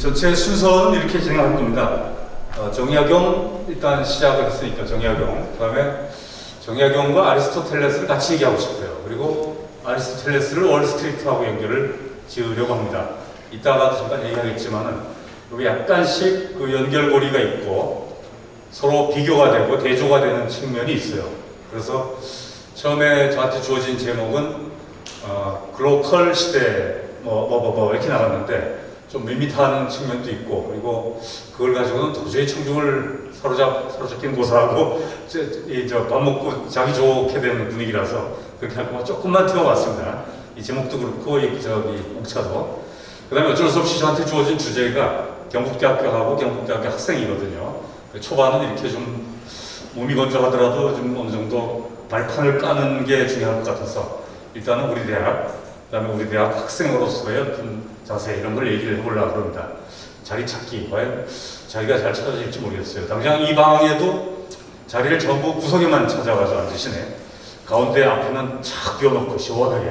전체 순서는 이렇게 진행할 겁니다. 정약용 일단 시작을 했으니까 정약용, 그 다음에 정약용과 아리스토텔레스를 같이 얘기하고 싶어요. 그리고 아리스토텔레스를 월스트리트하고 연결을 지으려고 합니다. 이따가도 잠깐 얘기하겠지만은 여기 약간씩 그 연결고리가 있고 서로 비교가 되고 대조가 되는 측면이 있어요. 그래서 처음에 저한테 주어진 제목은 글로컬 시대 이렇게 나갔는데 좀 밋밋한 측면도 있고, 그리고 그걸 가지고는 도저히 청중을 사로잡기는 고사하고 밥 먹고 자기 좋게 되는 분위기라서 그렇게 하고 조금만 튀어왔습니다. 이 제목도 그렇고 목차도. 그 다음에 어쩔 수 없이 저한테 주어진 주제가 경북대학교하고 경북대학교 학생이거든요. 초반은 이렇게 좀 몸이 건조하더라도 좀 어느 정도 발판을 까는 게 중요할 것 같아서 일단은 우리 대학, 그 다음에 우리 대학 학생으로서의 어떤 자세 이런 걸 얘기를 해보려고 합니다. 자리 찾기, 과연 자리가 잘 찾아질지 모르겠어요. 당장 이 방에도 자리를 전부 구석에만 찾아가서 앉으시네. 가운데 앞에는 착 비워놓고 시원하게.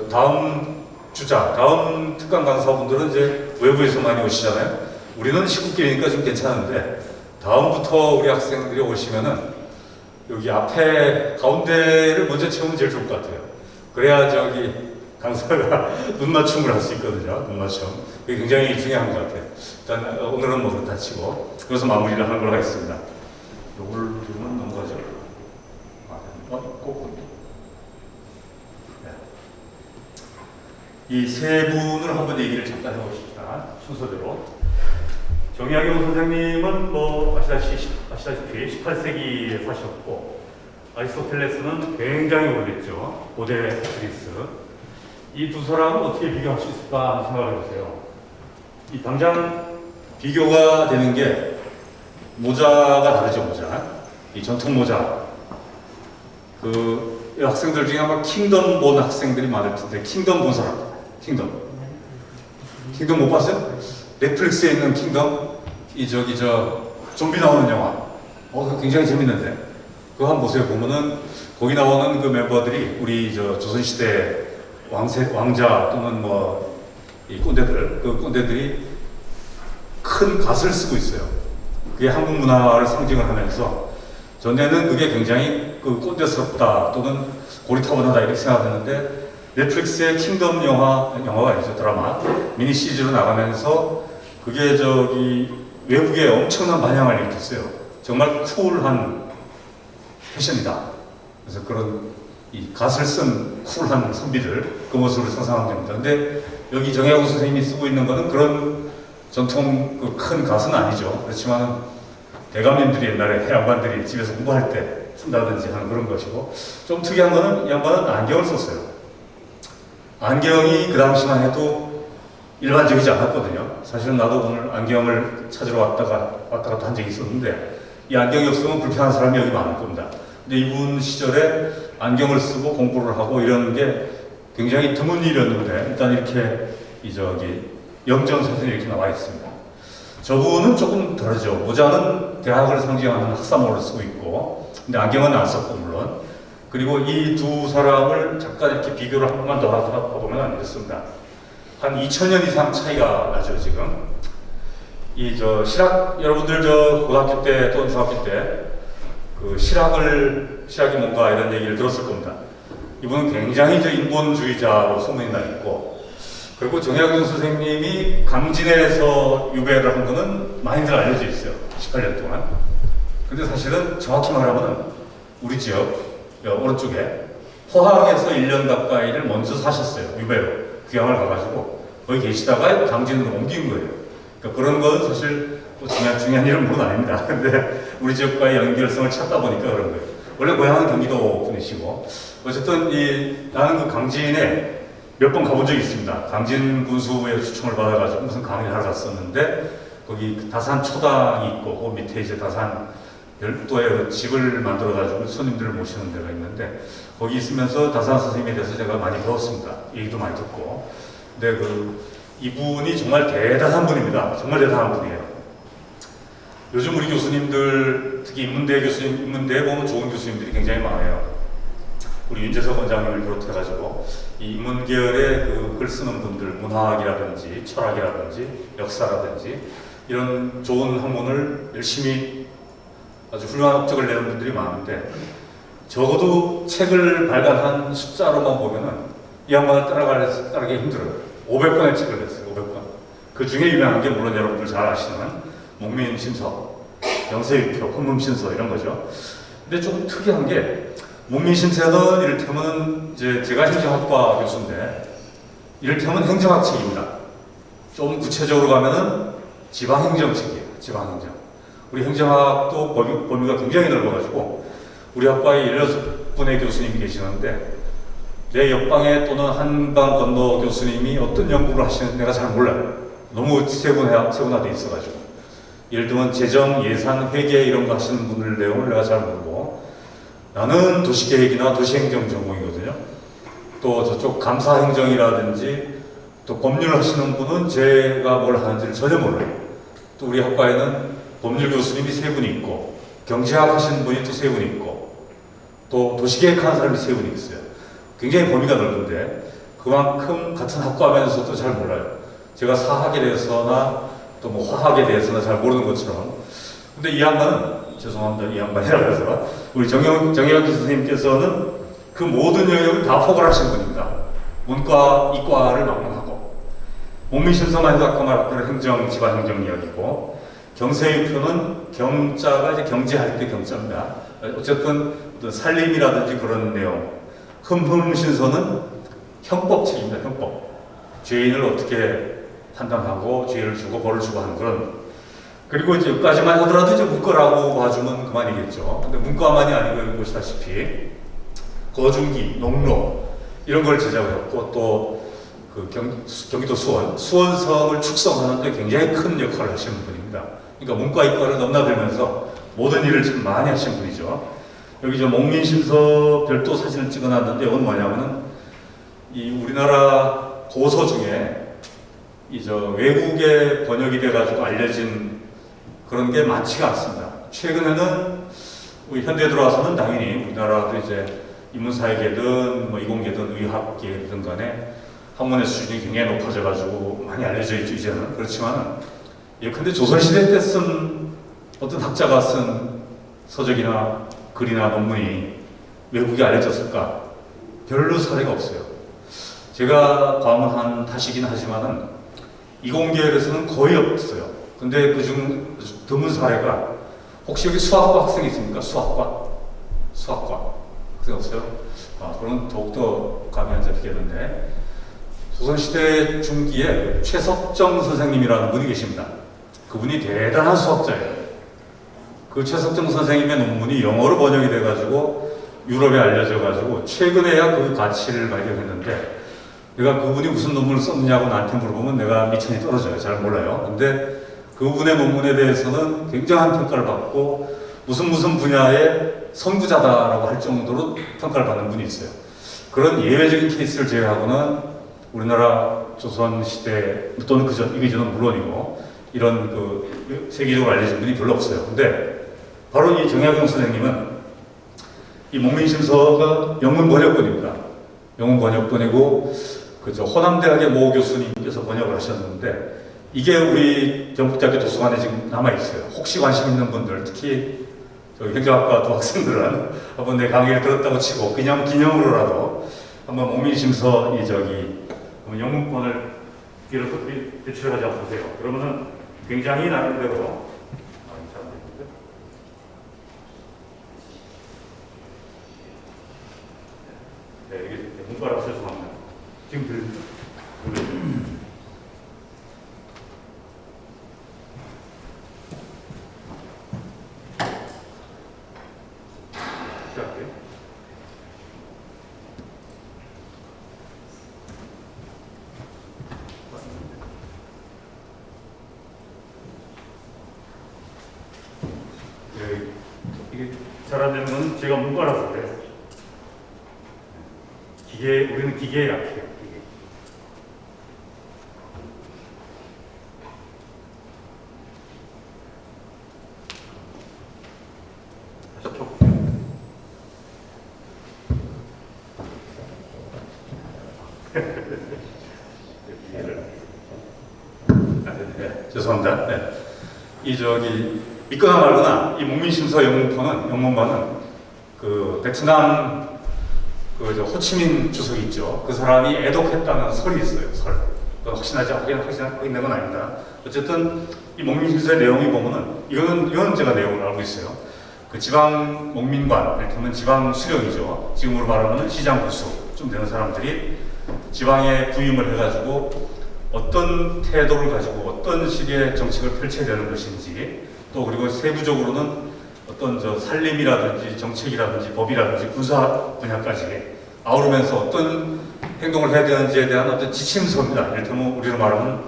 다음 특강 강사분들은 이제 외부에서 많이 오시잖아요. 우리는 식구끼리니까 좀 괜찮은데 다음부터 우리 학생들이 오시면은 여기 앞에 가운데를 먼저 채우면 제일 좋을 것 같아요. 그래야 강사가 눈 맞춤을 할 수 있거든요. 눈 맞춤. 그게 굉장히 중요한 것 같아요. 일단 오늘은 뭐 그렇다 치고 그래서 마무리를 하는 걸로 하겠습니다. 요걸 들으면 넘어가죠. 이 세 분을 한번 얘기를 잠깐 해봅시다. 순서대로. 정약용 선생님은 아시다시피 18세기에 사셨고, 아리스토텔레스는 굉장히 오래됐죠. 고대 그리스. 이 두 사람은 어떻게 비교할 수 있을까 생각을 해보세요. 이 당장 비교가 되는 게 모자가 다르죠, 모자. 이 전통 모자. 이 학생들 중에 아마 킹덤 본 학생들이 많을 텐데, 킹덤 본 사람. 킹덤 못 봤어요? 넷플릭스에 있는 킹덤? 좀비 나오는 영화. 그거 굉장히 재밌는데. 그거 한번 보세요. 보면은, 거기 나오는 그 멤버들이 우리 조선시대 왕자 또는 이 꼰대들, 그 꼰대들이 큰 갓을 쓰고 있어요. 그게 한국 문화를 상징을 하면서, 전에는 그게 굉장히 꼰대스럽다 또는 고리타분하다 이렇게 생각했는데, 넷플릭스의 킹덤 영화가 있죠. 드라마. 미니 시리즈로 나가면서 그게 외국에 엄청난 반향을 일으켰어요. 정말 쿨한 패션이다. 그래서 그런 이 갓을 쓴 쿨한 선비들, 그 모습을 상상하면 됩니다. 근데 여기 정약용 선생님이 쓰고 있는 거는 그런 전통 큰 갓은 아니죠. 그렇지만 대감님들이 옛날에 해양반들이 집에서 공부할 때 쓴다든지 하는 그런 것이고, 좀 특이한 거는 이 양반은 안경을 썼어요. 안경이 그 당시만 해도 일반적이지 않았거든요. 사실은 나도 오늘 안경을 찾으러 왔다 갔다 한 적이 있었는데, 이 안경이 없으면 불편한 사람이 여기 많을 겁니다. 근데 이분 시절에 안경을 쓰고 공부를 하고 이런 게 굉장히 드문 일이었는데, 일단 이렇게 영정사진이 이렇게 나와 있습니다. 저분은 조금 다르죠. 모자는 대학을 상징하는 학사모를 쓰고 있고, 근데 안경은 안 썼고, 물론. 그리고 이 두 사람을 잠깐 이렇게 비교를 한 번만 더 해보면 이렇습니다. 한 2000년 이상 차이가 나죠, 지금. 실학, 여러분들 고등학교 때 또는 중학교 때 실학이 뭔가 이런 얘기를 들었을 겁니다. 이분은 굉장히 인본주의자로 소문이 나 있고, 그리고 정약용 선생님이 강진에서 유배를 한 거는 많이들 알려져 있어요. 18년 동안. 근데 사실은 정확히 말하면 우리 지역, 오른쪽에 포항에서 1년 가까이를 먼저 사셨어요. 유배로. 귀향을 가가지고 거기 계시다가 강진으로 옮긴 거예요. 그러니까 그런 건 사실 중요한 일은 물론 아닙니다. 근데 우리 지역과의 연결성을 찾다 보니까 그런 거예요. 원래 고향은 경기도 분이시고, 어쨌든 나는 강진에 몇 번 가본 적이 있습니다. 강진 군수의 추천을 받아가지고 무슨 강의를 하러 갔었는데, 거기 다산 초당이 있고, 그 밑에 다산 별도의 집을 만들어가지고 손님들을 모시는 데가 있는데, 거기 있으면서 다산 선생님에 대해서 제가 많이 배웠습니다. 얘기도 많이 듣고. 근데 이분이 정말 대단한 분입니다. 정말 대단한 분이에요. 요즘 우리 교수님들, 특히 인문대에 보면 좋은 교수님들이 굉장히 많아요. 우리 윤재석 원장님을 비롯해가지고 이 인문계열의 그 글 쓰는 분들, 문화학이라든지 철학이라든지 역사라든지 이런 좋은 학문을 열심히 아주 훌륭한 업적을 내는 분들이 많은데, 적어도 책을 발간한 숫자로만 보면은 이 양반을 따라가기 힘들어요. 500권의 책을 냈어요. 500권. 그 중에 유명한 게 물론 여러분들 잘 아시는 목민심서, 영세유표, 혼문신서 이런 거죠. 근데 조금 특이한 게, 목민심서는 이를테면 이제 제가 행정학과 교수인데 이를테면 행정학 책입니다. 좀 구체적으로 가면은 지방행정책이에요. 지방행정. 우리 행정학도 범위가 굉장히 넓어가지고 우리 학과에 16분의 교수님이 계시는데 내 옆방에 또는 한방 건너 교수님이 어떤 연구를 하시는지 내가 잘 몰라요. 너무 세분화되어 있어가지고. 예를 들면 재정, 예산, 회계 이런 거 하시는 분들 내용을 내가 잘 모르고, 나는 도시계획이나 도시행정 전공이거든요. 또 저쪽 감사행정이라든지 또 법률 하시는 분은 제가 뭘 하는지를 전혀 몰라요. 또 우리 학과에는 법률 교수님이 3분이 있고, 경제학 하시는 분이 또 3분이 있고, 또 도시계획 하는 사람이 3분이 있어요. 굉장히 범위가 넓은데 그만큼 같은 학과면서도 잘 몰라요. 제가 사학에 대해서나 또 뭐 화학에 대해서나 잘 모르는 것처럼. 근데 이 양반은, 죄송합니다, 이 양반이라고 해서, 우리 정영학 선생님께서는 그 모든 영역을 다 포괄하신 분입니다. 문과, 이과를 막론하고, 목민심서만 해도 아까 말했던 행정, 지방행정 이야기고, 경세유표는 경자가 이제 경제할 때 경자입니다. 어쨌든 어떤 살림이라든지 그런 내용. 혼문신서는 형법책입니다. 형법. 죄인을 어떻게 판단하고 죄를 주고 벌을 주고 하는 그런. 그리고 이제 여기까지만 하더라도 이제 문과라고 봐주면 그만이겠죠. 근데 문과만이 아니고 보시다시피 거중기, 농로 이런 걸 제작을 했고, 또 그 경기도 수원성을 축성하는데 굉장히 큰 역할을 하시는 분입니다. 그러니까 문과 이과를 넘나들면서 모든 일을 참 많이 하신 분이죠. 여기 저 목민심서 별도 사진을 찍어놨는데 이건 뭐냐면은 이 우리나라 고서 중에 이 저 외국에 번역이 돼가지고 알려진 그런 게 많지가 않습니다. 최근에는 우리 현대에 들어와서는 당연히 우리나라도 이제 인문사회계든 뭐 이공계든 의학계든 간에 학문의 수준이 굉장히 높아져가지고 많이 알려져 있죠, 이제는. 그렇지만은 예컨대 조선시대 때 쓴 어떤 학자가 쓴 서적이나 글이나 논문이 외국에 알려졌을까? 별로 사례가 없어요. 제가 과문한 탓이긴 하지만은 이공계열에서는 거의 없어요. 근데 그중 드문 사례가, 혹시 여기 수학과 학생이 있습니까? 수학과 학생 없어요? 그럼 더욱더 감이 안 잡히겠는데, 조선시대 중기에 최석정 선생님이라는 분이 계십니다. 그분이 대단한 수학자예요. 그 최석정 선생님의 논문이 영어로 번역이 돼가지고 유럽에 알려져가지고 최근에야 그 가치를 발견했는데, 내가 그분이 무슨 논문을 썼느냐고 나한테 물어보면 내가 미천이 떨어져요. 잘 몰라요. 근데 그분의 논문에 대해서는 굉장한 평가를 받고 무슨 분야의 선구자다라고 할 정도로 평가를 받는 분이 있어요. 그런 예외적인 케이스를 제외하고는 우리나라 조선시대 또는 이전은 물론이고 이런 그 세계적으로 알려진 분이 별로 없어요. 근데 바로 이 정약용 선생님은 이 목민심서가 영문 번역본입니다. 영문 번역본이고 그저 호남대학의 모 교수님께서 번역을 하셨는데, 이게 우리 경북대학교 도서관에 지금 남아있어요. 혹시 관심 있는 분들, 특히 저희 행정학과 도 학생들은 한번 내 강의를 들었다고 치고 그냥 기념으로라도 한번 목민심서 한번 영문권을 배출하지 않으세요. 그러면은 굉장히 나름대로 네, 이게 문과라고 죄송합니다. 지금 들립니까? 시작할게요. 이게 잘 안 되는 건 제가 문과라서 그래요. 우리는 기계에 약해요. 기계. 다시 펴볼게요. 죄송합니다. 네. 믿거나 말거나 이 목민심서 영문반은 그 베트남 호치민 주석이 있죠. 그 사람이 애독했다는 설이 있어요. 설. 확인된 건 아닙니다. 어쨌든 이 목민심서의 내용이 보면은 이거는 제가 내용을 알고 있어요. 그 지방 목민관, 이렇게 하면 지방 수령이죠. 지금으로 말하면 시장 부수좀 되는 사람들이 지방에 부임을 해가지고 어떤 태도를 가지고 어떤 식의 정책을 펼쳐야 되는 것인지, 또 그리고 세부적으로는 어떤 산림이라든지 정책이라든지 법이라든지 군사 분야까지 아우르면서 어떤 행동을 해야 되는지에 대한 어떤 지침서입니다. 이를테면 우리로 말하면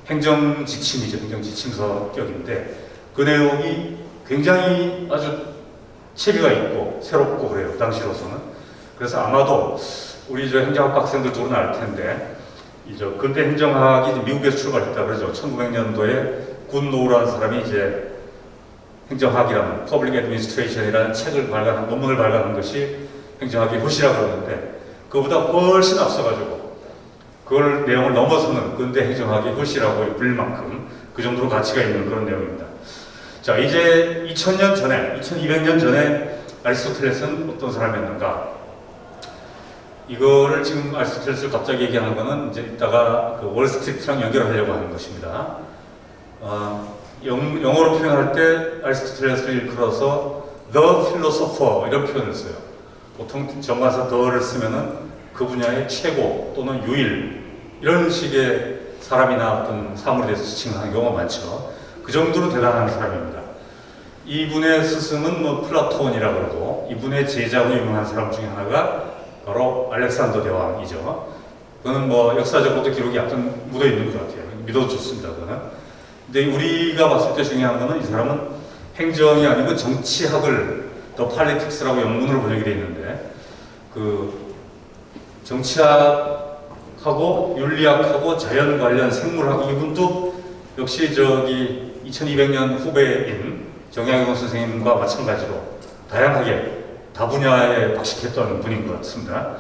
행정지침이죠. 행정지침서격인데 그 내용이 굉장히 아주 체계가 있고 새롭고 그래요. 당시로서는. 그래서 아마도 우리 행정학 학생들 쪽으로는 알 텐데 근대 행정학이 미국에서 출발했다 그러죠. 1900년도에 군 노우라는 사람이 행정학이라는 Public Administration이라는 논문을 발간한 것이 행정학의 효시라고 그러는데, 그보다 훨씬 앞서가지고 그걸 내용을 넘어서는 근대 행정학의 효시라고 불릴 만큼 그 정도로 가치가 있는 그런 내용입니다. 자, 이제 2200년 전에 아리스토텔레스는 어떤 사람이었는가? 이거를 지금 아리스토텔레스를 갑자기 얘기하는 거는 이제 이따가 그 월스트리트랑 연결하려고 하는 것입니다. 영어로 표현할 때 아리스토텔레스를 일컬어서 The Philosopher 이런 표현을 써요. 보통 정관사 the를 쓰면은 그 분야의 최고 또는 유일 이런 식의 사람이나 어떤 사물에 대해서 지칭하는 경우가 많죠. 그 정도로 대단한 사람입니다. 이분의 스승은 플라톤이라고 그러고, 이분의 제자로 유명한 사람 중에 하나가 바로 알렉산더 대왕이죠. 그거는 역사적으로도 기록이 약간 묻어 있는 것 같아요. 믿어도 좋습니다. 그거는. 근데 우리가 봤을 때 중요한 거는 이 사람은 행정이 아니고 정치학을 더 팔리틱스라고 영문으로 번역이 되어 있는데, 그 정치학하고 윤리학하고 자연 관련 생물학, 이분도 역시 2200년 후배인 정약용 선생님과 마찬가지로 다양하게 다 분야에 박식했던 분인 것 같습니다.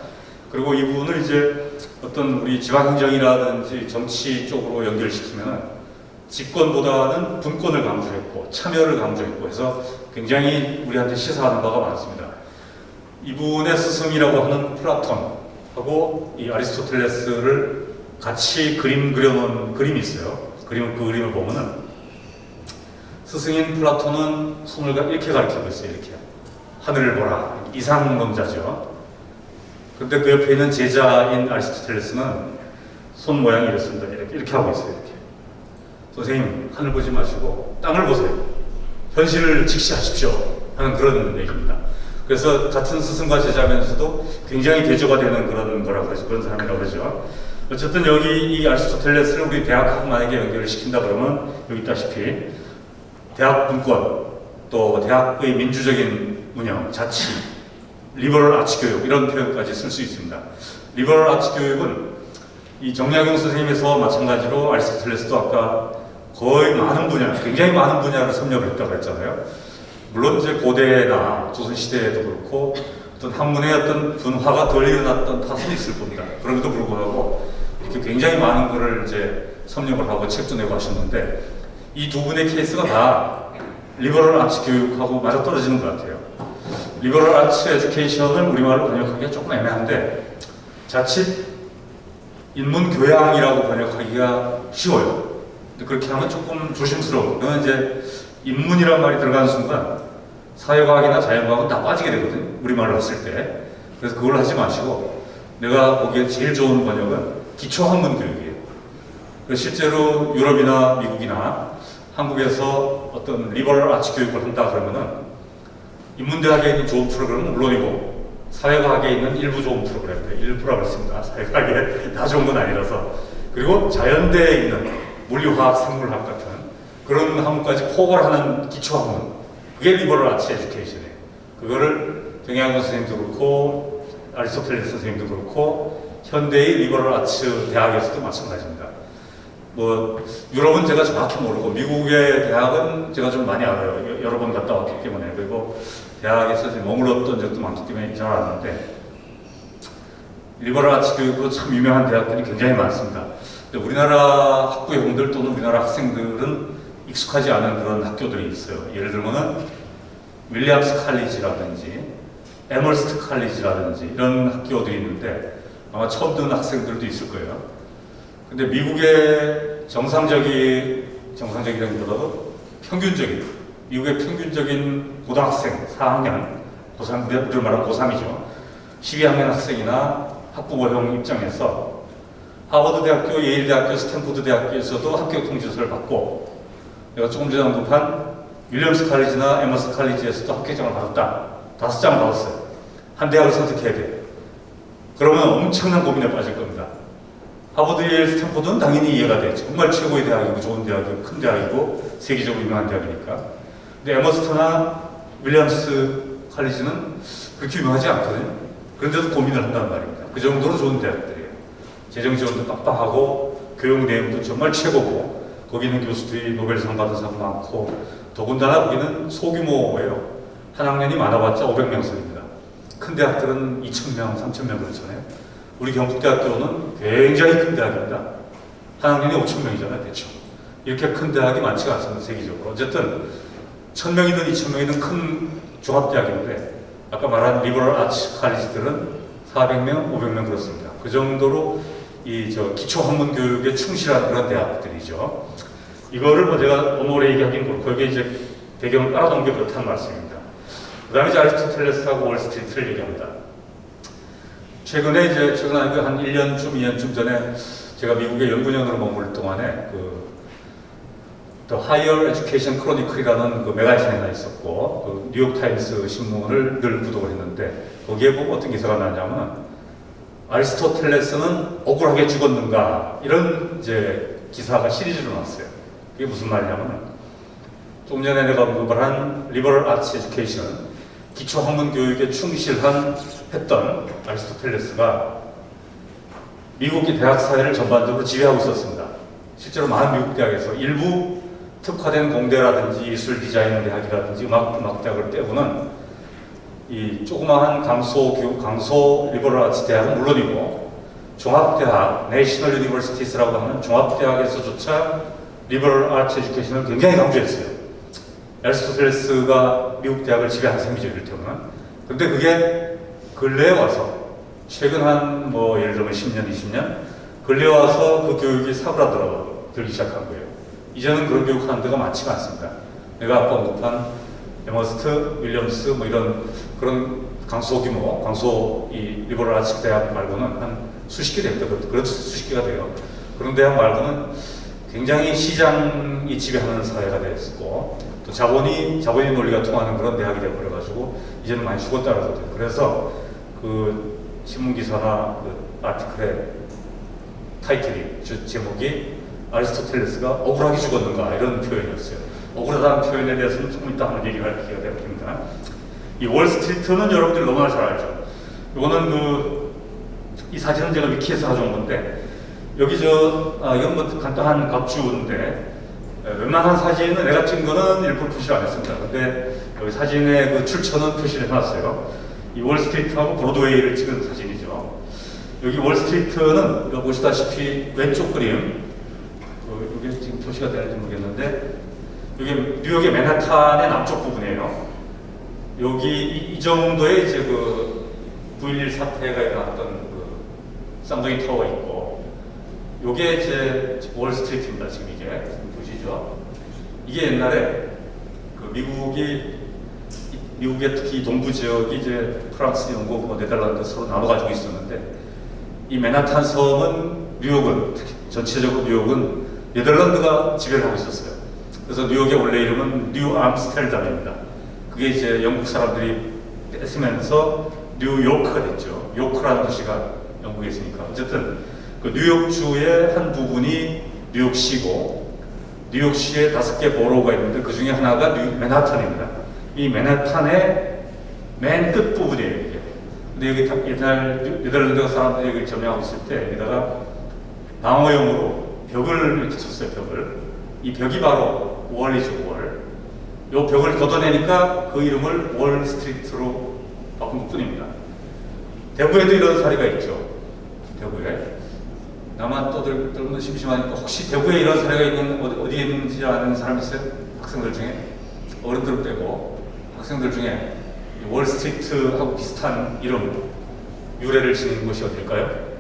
그리고 이분을 어떤 우리 지방행정이라든지 정치 쪽으로 연결시키면 집권보다는 분권을 강조했고 참여를 강조했고 해서 굉장히 우리한테 시사하는 바가 많습니다. 이분의 스승이라고 하는 플라톤하고 이 아리스토텔레스를 같이 그려놓은 그림이 있어요. 그 그림을 보면은 스승인 플라톤은 손을 이렇게 가리키고 있어요. 이렇게. 하늘을 보라. 이상론자죠. 근데 그 옆에 있는 제자인 아리스토텔레스는 손 모양이 이렇습니다. 이렇게 하고 있어요. 이렇게. 선생님, 하늘 보지 마시고 땅을 보세요. 현실을 직시하십시오. 하는 그런 얘기입니다. 그래서 같은 스승과 제자면서도 굉장히 대조가 되는 그런 사람이라고 그러죠. 어쨌든 여기 이 아리스토텔레스를 우리 대학하고 만약에 연결을 시킨다 그러면 여기 있다시피 대학 분권, 또 대학의 민주적인 운영, 자치, 리버럴 아치 교육 이런 표현까지 쓸 수 있습니다. 리버럴 아치 교육은 이 정약용 선생님에서 마찬가지로 아리스토텔레스도 아까 거의 굉장히 많은 분야를 섭렵을 했다고 했잖아요. 물론 고대나 조선시대에도 그렇고 어떤 학문의 어떤 분화가 덜 일어났던 탓은 있을 겁니다. 그럼에도 불구하고 이렇게 굉장히 많은 거를 섭렵을 하고 책도 내고 하셨는데, 이 두 분의 케이스가 다 리버럴 아츠 교육하고 맞아떨어지는 것 같아요. 리버럴 아츠 에듀케이션을 우리말로 번역하기가 조금 애매한데, 자칫 인문교양이라고 번역하기가 쉬워요. 근데 그렇게 하면 조금 조심스러워요. 그건 인문이란 말이 들어가는 순간 사회과학이나 자연과학은 다 빠지게 되거든요. 우리말로 했을 때. 그래서 그걸 하지 마시고 내가 보기에 제일 좋은 번역은 기초학문 교육이에요. 실제로 유럽이나 미국이나 한국에서 어떤 리버럴 아츠 교육을 한다 그러면은 인문대학에 있는 좋은 프로그램은 물론이고 사회과학에 있는 일부 좋은 프로그램들, 일부라고 했습니다. 사회과학에 다 좋은 건 아니라서. 그리고 자연대에 있는 물리화학, 생물학 같은 그런 학문까지 포괄하는 기초학문, 그게 리버럴 아츠 에듀케이션이에요. 그거를 정약용 선생님도 그렇고 아리스토텔레스 선생님도 그렇고 현대의 리버럴 아츠 대학에서도 마찬가지입니다. 유럽은 제가 정확히 모르고 미국의 대학은 제가 좀 많이 알아요. 여러 번 갔다 왔기 때문에. 그리고 대학에서 머물렀던 적도 많기 때문에 잘 아는데, 리버럴 아츠 교육으로 참 유명한 대학들이 굉장히 많습니다. 근데 우리나라 학부형들 또는 우리나라 학생들은 익숙하지 않은 그런 학교들이 있어요. 예를 들면은 윌리엄스 칼리지라든지 에머스트 칼리지라든지 이런 학교들이 있는데 아마 처음 듣는 학생들도 있을 거예요. 근데 미국의 정상적이라기보다도 평균적인, 미국의 평균적인 고등학생 4학년, 고3, 우리가 말하는 고3이죠. 12학년 학생이나 학부모형 입장에서 하버드 대학교, 예일 대학교, 스탠포드 대학교에서도 합격 통지서를 받고 내가 조금 전에 언급한 윌리엄스 칼리지나 에머스 칼리지에서도 합격장을 받았다. 5장을 받았어요. 한 대학을 선택해야 돼요. 그러면 엄청난 고민에 빠질 겁니다. 하버드, 예일, 스탠포드는 당연히 이해가 돼. 정말 최고의 대학이고 좋은 대학이고 큰 대학이고 세계적으로 유명한 대학이니까. 근데 에머스트나 윌리엄스 칼리지는 그렇게 유명하지 않거든요. 그런데도 고민을 한단 말입니다. 그 정도로 좋은 대학들이에요. 재정 지원도 빡빡하고 교육 내용도 정말 최고고 거기 있는 교수들이 노벨상 받은 사람 많고 더군다나 거기는 소규모예요. 한 학년이 많아봤자 500명 선입니다. 큰 대학들은 2,000명, 3,000명 그렇잖아요. 우리 경북대학교는 굉장히 큰 대학입니다. 한 학년이 5,000명이잖아요, 대충. 이렇게 큰 대학이 많지가 않습니다, 세계적으로. 어쨌든 1,000명이든 2,000명이든 큰 종합대학인데 아까 말한 리버럴 아츠 칼리지들은 400명, 500명 그렇습니다. 그 정도로 기초 학문 교육에 충실한 그런 대학들이죠. 이거를 뭐 제가 오래 얘기하긴 그렇고 여기에 이제 배경을 깔아놓은 게 그렇다는 말씀입니다. 그 다음에 이제 아리스토텔레스하고 월스트리트를 얘기합니다. 최근 아니고 한 1년쯤, 2년쯤 전에 제가 미국에 연구년으로 머물 동안에 The Higher Education Chronicle이라는 그 매거진이 하나 있었고, 그 뉴욕타임스 신문을 늘 구독을 했는데, 거기에 보면 어떤 기사가 나왔냐면, 아리스토텔레스는 억울하게 죽었는가, 이런 기사가 시리즈로 나왔어요. 그게 무슨 말이냐면, 조금 전에 내가 말한 리버럴 아츠 에듀케이션, 기초 학문 교육에 했던 아리스토텔레스가 미국의 대학 사회를 전반적으로 지배하고 있었습니다. 실제로 많은 미국 대학에서 일부 특화된 공대라든지 예술 디자인 대학이라든지 음악대학을 빼고는 이 조그마한 강소 리버럴 아츠 대학은 물론이고 종합대학, 내셔널 유니버시티스라고 하는 종합대학에서조차 리버럴 아츠 에듀케이션을 굉장히 강조했어요. 아리스토텔레스가 미국 대학을 지배한 셈이죠, 이를테면. 근데 그게 근래에 와서 최근 한 예를 들면 10년, 20년 근래에 와서 그 교육이 사그라들기 시작한 거예요. 이제는 그런 교육하는 데가 많지가 않습니다. 내가 아까 언급한 에머스트, 윌리엄스 그런 강소 리버럴 아츠 대학 말고는 한 수십 개 됩니다. 그렇죠, 수십 개가 돼요. 그런 대학 말고는 굉장히 시장이 지배하는 사회가 됐고 또 자본이 논리가 통하는 그런 대학이 되어버려가지고 이제는 많이 죽었다라고 돼요. 그래서 그 신문기사나 그 아티클의 타이틀이, 제목이 아리스토텔레스가 억울하게 죽었는가 이런 표현이었어요. 억울하다는 표현에 대해서는 조금 이따 한번 얘기할 기회가 될 겁니다. 이 월스트리트는 여러분들이 너무나 잘 알죠. 이거는 이 사진은 제가 위키에서 가져온 건데 여기 이건 뭐 간단한 갑주인데 웬만한 사진은 내가 찍은 거는 일부러 표시를 안 했습니다. 근데 여기 사진의 그 출처는 표시를 해놨어요. 이 월스트리트하고 브로드웨이를 찍은 사진이죠. 여기 월스트리트는 여기 보시다시피 왼쪽 그림, 이게 지금 표시가 되는지 모르겠는데 여기 뉴욕의 맨하탄의 남쪽 부분이에요. 여기 이 정도의 그 9.11 사태가 일어났던 그 쌍둥이 타워가 있고 요게 월스트리트입니다. 지금 이게 보시죠. 이게 옛날에 그 미국의 특히 동부 지역이 프랑스, 영국, 네덜란드 서로 나눠 가지고 있었는데 이 맨하탄 섬은 뉴욕은 특히 전체적으로 뉴욕은 네덜란드가 지배를 하고 있었어요. 그래서 뉴욕의 원래 이름은 뉴 암스테르담입니다. 그게 영국 사람들이 뺏으면서 뉴요크가 됐죠. 요크라는 도시가 영국에 있으니까. 어쨌든 그 뉴욕주의 한 부분이 뉴욕시고 뉴욕시에 5개 보로가 있는데 그 중에 하나가 맨하탄입니다. 이 맨하탄의 맨 끝 부분이에요. 이게. 근데 여기 옛날 네덜란드 사람들이 여기 점령하고 있을 때 여기다가 방어용으로 벽을 이렇게 쳤어요. 이 벽이 바로 월이죠. 월. 이 벽을 걷어내니까 그 이름을 월스트리트로 바꾼 것 뿐입니다. 대구에도 이런 사례가 있죠. 대구에 나만 떠들면 심심하니까 혹시 대구에 이런 사례가 있는 어디에 있는지 아는 사람 있어요? 학생들 중에? 어른들 빼고 학생들 중에 월스트리트하고 비슷한 이름 유래를 지닌 곳이 어딜까요?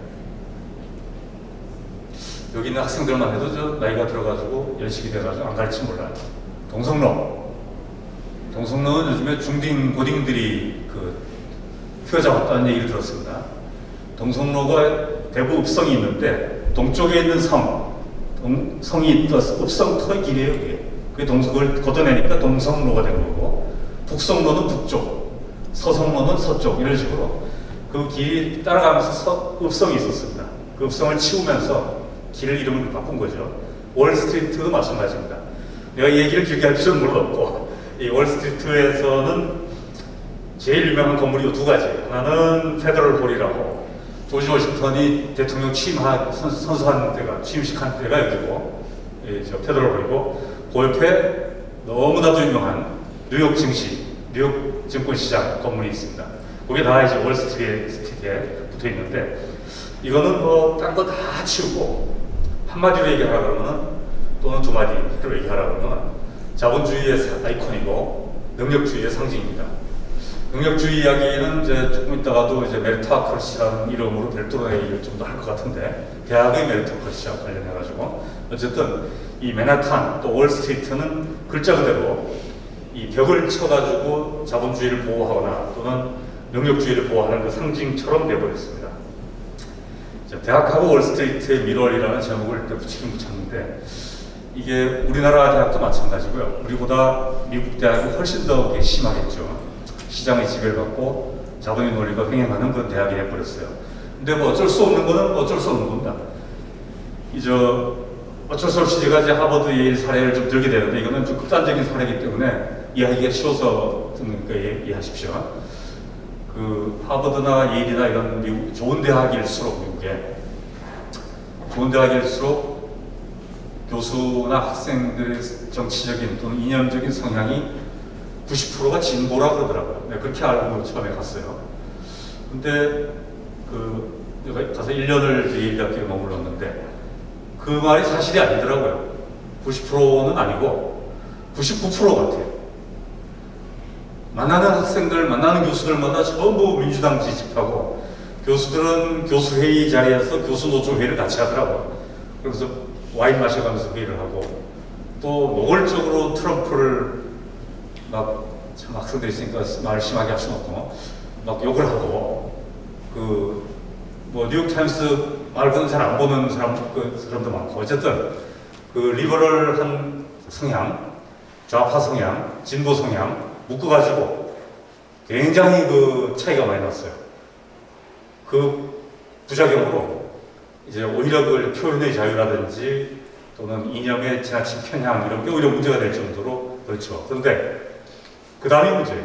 여기 있는 학생들만 해도 저 나이가 들어가지고 연식이 돼가지고 안 갈지 몰라요. 동성로. 동성로는 요즘에 중딩 고딩들이 그 휘어잡았다는 얘기를 들었습니다. 동성로가 대구 읍성이 있는데 동쪽에 있는 성이 읍성 터의 길이에요. 그게 그걸 걷어내니까 동성로가 된 거고, 북성로는 북쪽, 서성로는 서쪽, 이런 식으로 그 길이 따라가면서 읍성이 있었습니다. 그 읍성을 치우면서 길 이름을 바꾼 거죠. 월스트리트도 마찬가지입니다. 내가 이 얘기를 길게 할 필요는 물론 없고, 이 월스트리트에서는 제일 유명한 건물이 두 가지예요. 하나는 페더럴 홀이라고, 조지 워싱턴이 대통령 선수한 데가, 취임식한 데가 여기고, 저 페더럴 홀이고, 그 옆에 너무나도 유명한 뉴욕 증권시장 건물이 있습니다. 그게 다 이제 월스트리트에 붙어 있는데, 이거는 뭐 딴 거 다 치우고 한마디로 얘기하라 그러면은, 또는 두 마디로 얘기하라 그러면 자본주의의 아이콘이고 능력주의의 상징입니다. 능력주의 이야기는 이제 조금 있다가도 이제 메리토크러시라는 이름으로 별도로 얘기를 좀 더 할 것 같은데, 대학의 메리토크러시와 관련해가지고 어쨌든 이 맨하탄 또 월스트리트는 글자 그대로 이 벽을 쳐가지고 자본주의를 보호하거나 또는 능력주의를 보호하는 그 상징처럼 내버렸습니다. 대학하고 월스트리트의 미럴이라는 제목을 붙이긴 붙였는데, 이게 우리나라 대학도 마찬가지고요. 우리보다 미국 대학이 훨씬 더 심하겠죠. 시장의 지배를 받고 자본의 논리가 횡행하는 그런 대학이 돼버렸어요. 근데 뭐 어쩔 수 없는 거는 어쩔 수 없는 겁니다. 어쩔 수 없이 제가 이제 하버드 예일 사례를 좀 들게 되는데, 이거는 좀 극단적인 사례이기 때문에 이해하기가 쉬워서 듣니까 이해하십시오. 그 하버드나 예일이나 이런 미국 좋은 대학일수록, 미국에 좋은 대학일수록 교수나 학생들의 정치적인 또는 이념적인 성향이 90%가 진보라 그러더라고요. 네, 그렇게 알고 처음에 갔어요. 근데 내가 가서 1년을 예일대학교에 머물렀는데 그 말이 사실이 아니더라고요. 90%는 아니고 99% 같아요. 만나는 학생들, 만나는 교수들마다 전부 민주당 지지하고, 교수들은 교수회의 자리에서 교수노조 회의를 같이 하더라고요. 그래서 와인 마셔가면서 회의를 하고, 또 노골적으로 트럼프를 참 학생들이 있으니까 말을 심하게 할 수는 없고 막 욕을 하고, 뭐 뉴욕타임스 말고는 잘 안 보는 사람도 많고, 어쨌든 리버럴한 성향, 좌파 성향, 진보 성향 묶어가지고 굉장히 차이가 많이 났어요. 그 부작용으로 이제 오히려 표현의 자유라든지 또는 이념의 지나친 편향 이런 게 오히려 문제가 될 정도로 그렇죠. 그런데 그 다음이 문제예요.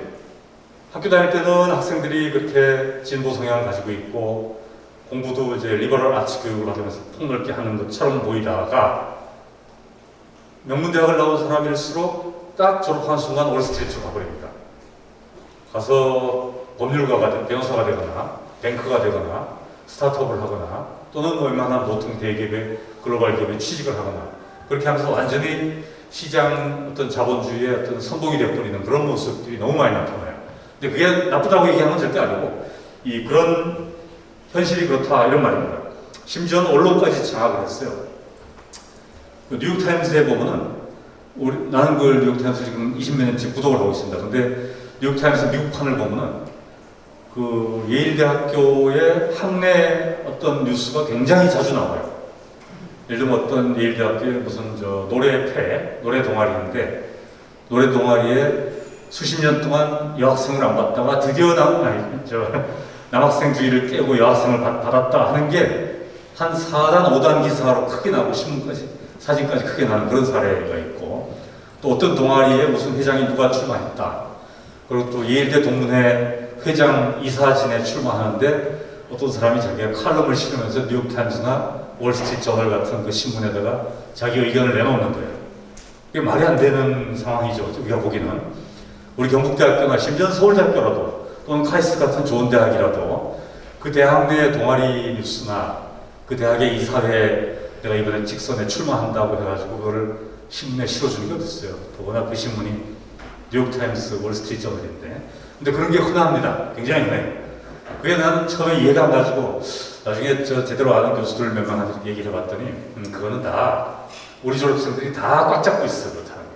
학교 다닐 때는 학생들이 그렇게 진보 성향을 가지고 있고 공부도 이제 리버럴 아츠 교육을 하면서 폭넓게 하는 것처럼 보이다가 명문대학을 나온 사람일수록 딱 졸업한 순간 월스트리트로 가버립니다. 가서 법률가가 되거나 변호사가 되거나 뱅크가 되거나 스타트업을 하거나 또는 얼마나 보통 대기업의 글로벌 기업에 취직을 하거나 그렇게 하면서 완전히 시장 어떤 자본주의의 어떤 선봉이 되어버리는 그런 모습들이 너무 많이 나타나요. 근데 그게 나쁘다고 얘기하는 건 절대 아니고 그런 현실이 그렇다 이런 말입니다. 심지어는 언론까지 장악을 했어요. 뉴욕타임스에 보면은 나는 뉴욕타임스 지금 20몇 년째 구독을 하고 있습니다. 근데 뉴욕타임스 미국판을 보면은 예일대학교의 학내 어떤 뉴스가 굉장히 자주 나와요. 예를 들면 어떤 예일대학교에 무슨 노래 동아리인데 노래 동아리에 수십 년 동안 여학생을 안 받다가 드디어 남학생주의를 깨고 여학생을 받았다 하는 게 한 4단, 5단 기사로 크게 나오고 신문까지 사진까지 크게 나는 그런 사례가 있고, 또 어떤 동아리에 무슨 회장이 누가 출마했다, 그리고 또 예일대 동문회 회장 이사진에 출마하는데 어떤 사람이 자기가 칼럼을 실으면서 뉴욕타임스나 월스트리트저널 같은 그 신문에다가 자기 의견을 내놓는 거예요. 이게 말이 안 되는 상황이죠. 우리가 보기는. 우리 경북대학교나 심지어 서울대학교라도 또는 카이스트 같은 좋은 대학이라도 그 대학 내 동아리 뉴스나 그 대학의 이사회에 내가 이번에 직선에 출마한다고 해가지고 그거를 신문에 실어주는 게 어딨어요. 더구나 그 신문이 뉴욕타임스, 월스트리트저널인데. 근데 그런 게 흔합니다. 굉장히 흔해요. 그게 나는 처음에 이해가 안 가지고 나중에 저 제대로 아는 교수들 몇 명한테 얘기를 해봤더니 그거는 다 우리 졸업생들이 다 꽉 잡고 있어. 그렇다는 게.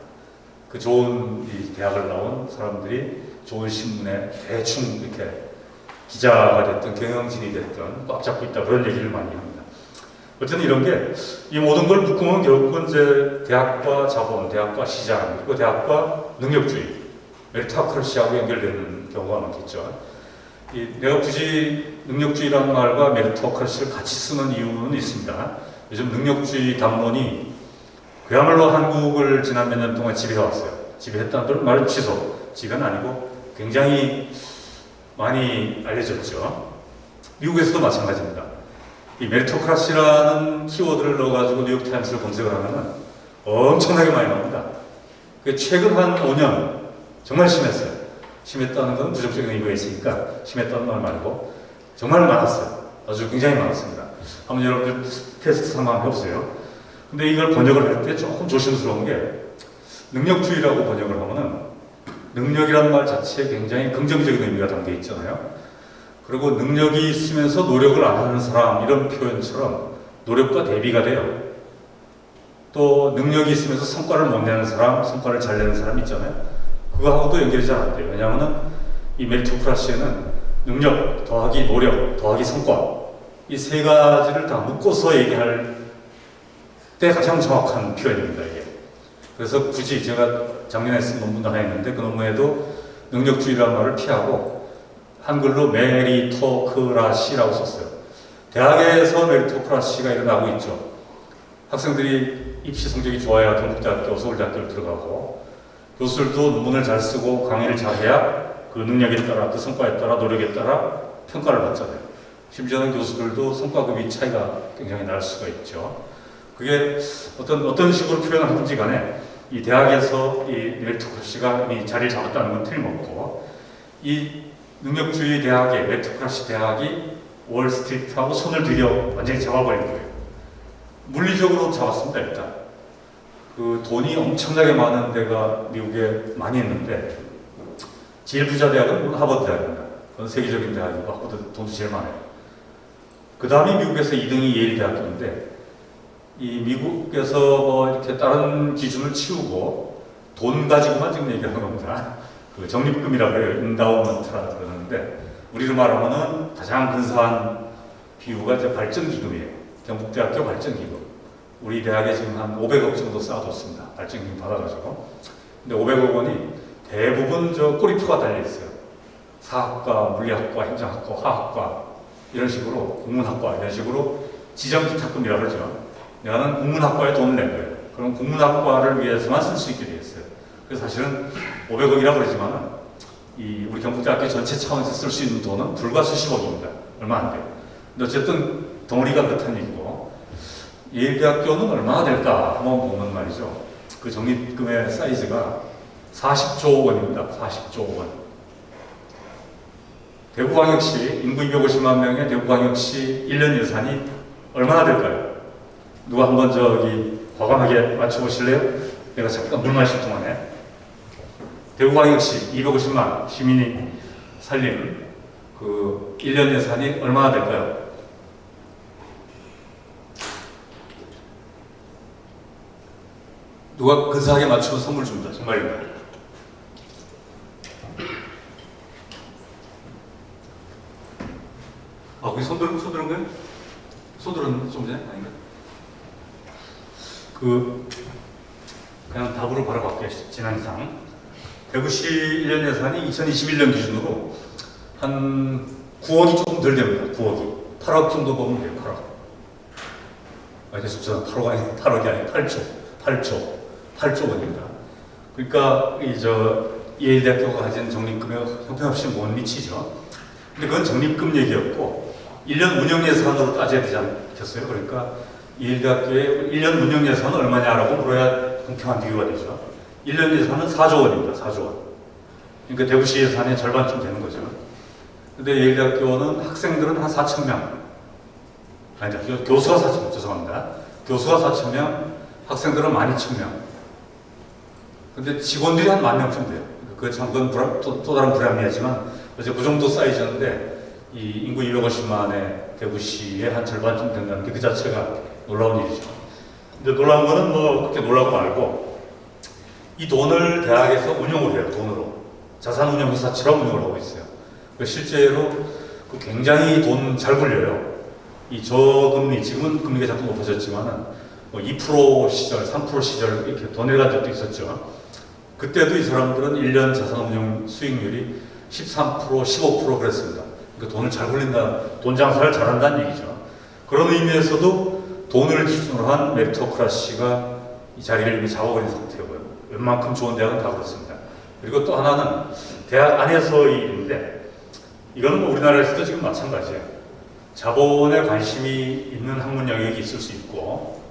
그 좋은 이 대학을 나온 사람들이 좋은 신문에 대충 이렇게 기자가 됐든 경영진이 됐든 꽉 잡고 있다. 그런 얘기를 많이 합니다. 어쨌든 이런 게 이 모든 걸 묶으면 결국은 이제 대학과 자본, 대학과 시장, 그리고 대학과 능력주의, 메리토크라시하고 연결되는 경우가 많겠죠. 내가 굳이 능력주의라는 말과 메리토크라시를 같이 쓰는 이유는 있습니다. 요즘 능력주의 담론이 그야말로 한국을 지난 몇 년 동안 지배해왔어요. 지배했다는 말은 취소, 지배는 아니고 굉장히 많이 알려졌죠. 미국에서도 마찬가지입니다. 이 메리토크라시라는 키워드를 넣어가지고 뉴욕타임스를 검색을 하면 엄청나게 많이 나옵니다. 최근 한 5년 정말 심했어요. 심했다는 건 부정적인 의미가 있으니까 심했다는 말 말고 정말 많았어요. 아주 굉장히 많았습니다. 한번 여러분들 테스트 한번 해보세요. 근데 이걸 번역을 할 때 조금 조심스러운 게 능력주의라고 번역을 하면은 능력이라는 말 자체에 굉장히 긍정적인 의미가 담겨 있잖아요. 그리고 능력이 있으면서 노력을 안 하는 사람 이런 표현처럼 노력과 대비가 돼요. 또 능력이 있으면서 성과를 못 내는 사람, 성과를 잘 내는 사람 있잖아요. 그거하고도 연결이 잘 안 돼요. 왜냐하면 이 메리토크라시에는 능력 더하기 노력 더하기 성과 이 세 가지를 다 묶어서 얘기할 때 가장 정확한 표현입니다. 이게. 그래서 굳이 제가 작년에 쓴 논문도 하나 있는데 그 논문에도 능력주의라는 말을 피하고 한글로 메리토크라시라고 썼어요. 대학에서 메리토크라시가 일어나고 있죠. 학생들이 입시 성적이 좋아야 경북대학교, 서울대학교를 들어가고 교수들도 논문을 잘 쓰고 강의를 잘해야 그 능력에 따라, 그 성과에 따라, 노력에 따라 평가를 받잖아요. 심지어는 교수들도 성과급이 차이가 굉장히 날 수가 있죠. 그게 어떤 식으로 표현을 하든지 간에 이 대학에서 이 메리토크라시가 이미 자리를 잡았다는 건 틀림없고 이 능력주의 대학의 메리토크라시 대학이 월스트리트하고 손을 들여 완전히 잡아버린 거예요. 물리적으로 잡았습니다. 일단 그 돈이 엄청나게 많은 데가 미국에 많이 있는데 제일 부자 대학은 하버드 대학입니다. 그건 세계적인 대학이고 하버드 돈도 제일 많아요. 그 다음이 미국에서 2등이 예일 대학교인데 이 미국에서 뭐 이렇게 다른 기준을 치우고 돈 가지고만 지금 얘기하는 겁니다. 그 적립금이라고 해요. 인다우먼트라 그러는데 우리로 말하면은 가장 근사한 비유가 이제 발전기금이에요. 경북대학교 발전기금. 우리 대학에 지금 한 500억 정도 쌓아뒀습니다. 발전기금 받아가지고. 근데 500억 원이 대부분 저 꼬리표가 달려있어요. 사학과, 물리학과, 행정학과, 화학과 이런 식으로 국문학과 이런 식으로 지정기탁금이라고 그러죠. 내가는 국문학과에 돈을 낸 거예요. 그럼 국문학과를 위해서만 쓸 수 있게 되어 있어요. 그래서 사실은 500억이라고 그러지만 이 우리 경북대학교 전체 차원에서 쓸 수 있는 돈은 불과 수십억입니다. 얼마 안 돼요. 근데 어쨌든 덩어리가 그렇다는 얘기고 예일대학교는 얼마나 될까 한번 보면 말이죠. 그 적립금의 사이즈가 40조 원입니다. 40조 원. 대구광역시 인구 250만 명의 대구광역시 1년 예산이 얼마나 될까요? 누가 한번 저기 과감하게 맞춰보실래요? 내가 잠깐 물 마실 동안에 대구광역시 250만 시민이 살린 그 1년 예산이 얼마나 될까요? 누가 근사하게 맞추면 선물 줍니다. 정말입니다. 아, 거기 손 들은 거예요? 손 들었는데 좀 전에? 아닌가? 그냥 답으로 바로 갈게요. 지난 이상. 대구시 1년 예산이 2021년 기준으로 한 9억이 조금 덜 됩니다. 9억이. 8억 정도 보면 돼요. 8억. 아니, 숫자는 8억이 아니라 8조 원입니다. 그러니까 예일대학교가 가진 적립금에 형편없이 못 미치죠. 근데 그건 적립금 얘기였고 1년 운영 예산으로 따져야 되지 않겠어요? 그러니까 예일대학교의 1년 운영 예산은 얼마냐라고 물어야 공평한 비교가 되죠. 1년 예산은 4조 원입니다. 4조 원. 그러니까 대구시 예산의 절반쯤 되는 거죠. 근데 예일대학교는 학생들은 한 4,000명. 아니다, 교수가 4,000명, 죄송합니다. 교수가 4,000명, 학생들은 12,000명. 근데 직원들이 한 10,000명쯤 돼요. 그건 또 다른 불합리하지만, 어제 그 정도 사이즈였는데, 이 인구 250만의 대구시의 한 절반쯤 된다는 게 그 자체가 놀라운 일이죠. 근데 놀라운 거는 뭐, 그렇게 놀라고 말고, 이 돈을 대학에서 운영을 해요, 돈으로. 자산운용회사처럼 운영을 하고 있어요. 실제로 굉장히 돈 잘 굴려요. 이 저금리, 지금은 금리가 자꾸 높아졌지만은, 뭐 2% 시절, 3% 시절 이렇게 더 내려간 적도 있었죠. 그때도 이 사람들은 1년 자산운용 수익률이 13%, 15% 그랬습니다. 그러니까 돈을 잘 굴린다, 돈 장사를 잘한다는 얘기죠. 그런 의미에서도 돈을 기준으로 한 메리토크라시가 이 자리를 이미 잡아버린 상태고요. 웬만큼 좋은 대학은 다 그렇습니다. 그리고 또 하나는 대학 안에서의 일인데, 이건 뭐 우리나라에서도 지금 마찬가지예요. 자본에 관심이 있는 학문 영역이 있을 수 있고,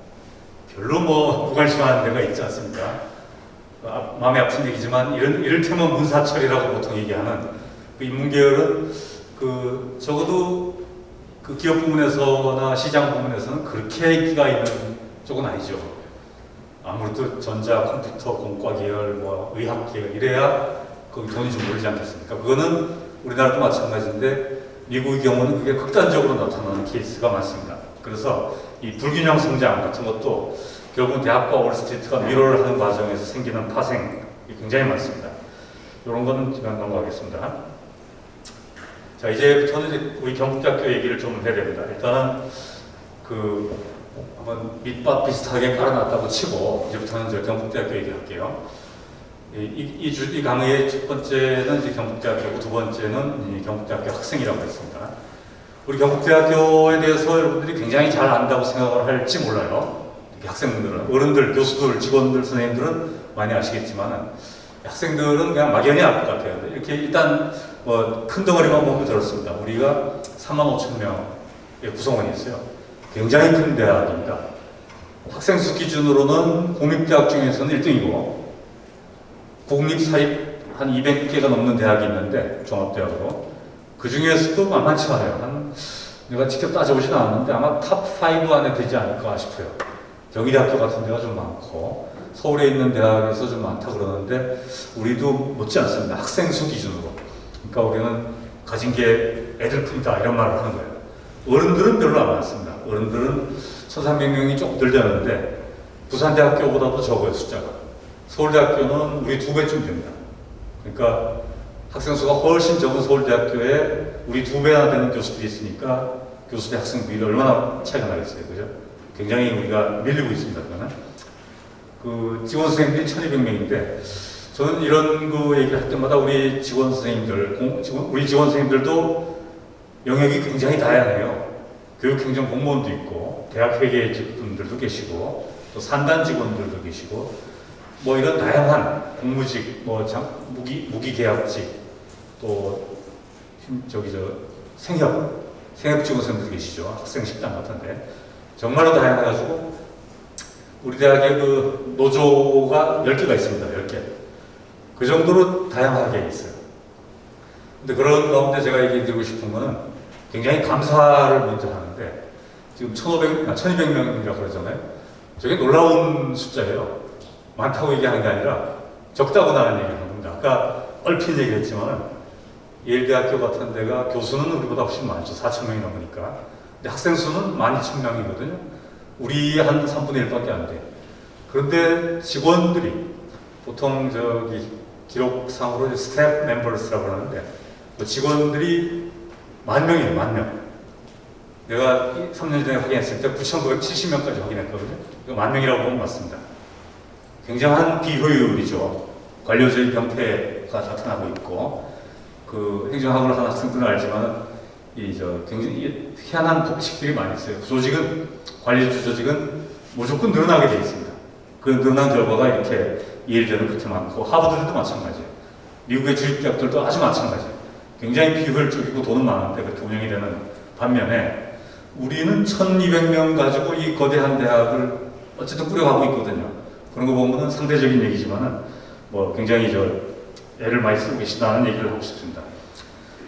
별로 뭐 무관심한 데가 있지 않습니까? 마음이 아픈 얘기지만, 이를테면 문사철이라고 보통 얘기하는 그 인문계열은 적어도 그 기업 부문에서나 시장 부문에서는 그렇게 인기가 있는 쪽은 아니죠. 아무래도 전자, 컴퓨터, 공과 계열, 뭐 의학 계열 이래야 거기 돈이 좀 몰리지 않겠습니까? 그거는 우리나라도 마찬가지인데 미국의 경우는 그게 극단적으로 나타나는 케이스가 많습니다. 그래서 이 불균형 성장 같은 것도 결국은 대학과 월스트리트가 미러를 하는 과정에서 생기는 파생이 굉장히 많습니다. 이런 거는 그냥 넘어가겠습니다. 자, 이제부터는 우리 경북대학교 얘기를 좀 해야 됩니다. 일단은 한번 밑밥 비슷하게 깔아놨다고 치고 이제부터는 이제 경북대학교 얘기할게요. 이 강의의 첫 번째는 이제 경북대학교고 두 번째는 이 경북대학교 학생이라고 했습니다. 우리 경북대학교에 대해서 여러분들이 굉장히 잘 안다고 생각을 할지 몰라요. 학생분들은, 어른들, 교수들, 직원들, 선생님들은 많이 아시겠지만 학생들은 그냥 막연히 알 것 같아요. 이렇게 일단 뭐 큰 덩어리만 보면 들었습니다. 우리가 35,000명의 구성원이 있어요. 굉장히 큰 대학입니다. 학생 수 기준으로는 공립대학 중에서는 1등이고 국립사립 한 200개가 넘는 대학이 있는데 종합대학으로 그 중에서도 만만치 않아요. 내가 직접 따져보지는 않았는데 아마 탑5 안에 되지 않을까 싶어요. 경희대학교 같은 데가 좀 많고 서울에 있는 대학에서 좀 많다 그러는데 우리도 못지 않습니다. 학생 수 기준으로. 그러니까 우리는 가진 게 애들 뿐이다 이런 말을 하는 거예요. 어른들은 별로 안 많습니다. 어른들은 1,300명이 조금 덜 되는데 부산대학교보다도 적어요, 숫자가. 서울대학교는 우리 2배쯤 됩니다. 그러니까 학생 수가 훨씬 적은 서울대학교에 우리 2배나 되는 교수들이 있으니까 교수대 학생 비율이 얼마나 차이가 나겠어요, 그죠? 굉장히 우리가 밀리고 있습니다, 그거는. 지원 선생님들이 1,200명인데 저는 이런 얘기를 할 때마다 우리 지원 선생님들, 우리 지원 선생님들도 영역이 굉장히 다양해요. 교육행정 공무원도 있고, 대학 회계 분들도 계시고, 또 산단 직원들도 계시고, 뭐 이런 다양한 공무직, 무기 계약직, 또 생협 지원 선생님도 계시죠. 학생 식당 같은데 정말로 다양해가지고 우리 대학의 노조가 10개가 있습니다. 10개. 그 정도로 다양하게 있어요. 근데 그런 가운데 제가 얘기드리고 싶은 거는 굉장히 감사를 먼저 하는데 지금 1,200명이라고 그러잖아요. 저게 놀라운 숫자예요. 많다고 얘기하는 게 아니라 적다고 나는 얘기를 하는 겁니다. 아까 얼핏 얘기했지만 예일대학교 같은 데가 교수는 우리보다 훨씬 많죠. 4,000명이 넘으니까. 근데 학생 수는 12,000명이거든요. 우리 한 3분의 1밖에 안 돼. 그런데 직원들이 보통 기록상으로 스태프 멤버스라고 하는데 직원들이 10,000명이에요. 10,000명. 내가 3년 전에 확인했을 때 9,970명까지 확인했거든요. 이거 10,000명이라고 보면 맞습니다. 굉장한 비효율이죠. 관료적인 병폐가 나타나고 있고, 행정학을 하는 학생들은 알지만, 굉장히 희한한 법칙들이 많이 있어요. 관리조직은 무조건 늘어나게 되어 있습니다. 그 늘어난 결과가 이렇게 예일대는 그렇게 많고, 하버드도 마찬가지예요. 미국의 주립대학들도 아주 마찬가지예요. 굉장히 비효율적이고 돈은 많은데 그렇게 운영이 되는 반면에, 우리는 1,200명 가지고 이 거대한 대학을 어쨌든 꾸려가고 있거든요. 그런 거 보면은 상대적인 얘기지만은 굉장히 애를 많이 쓰고 계시다는 얘기를 하고 싶습니다.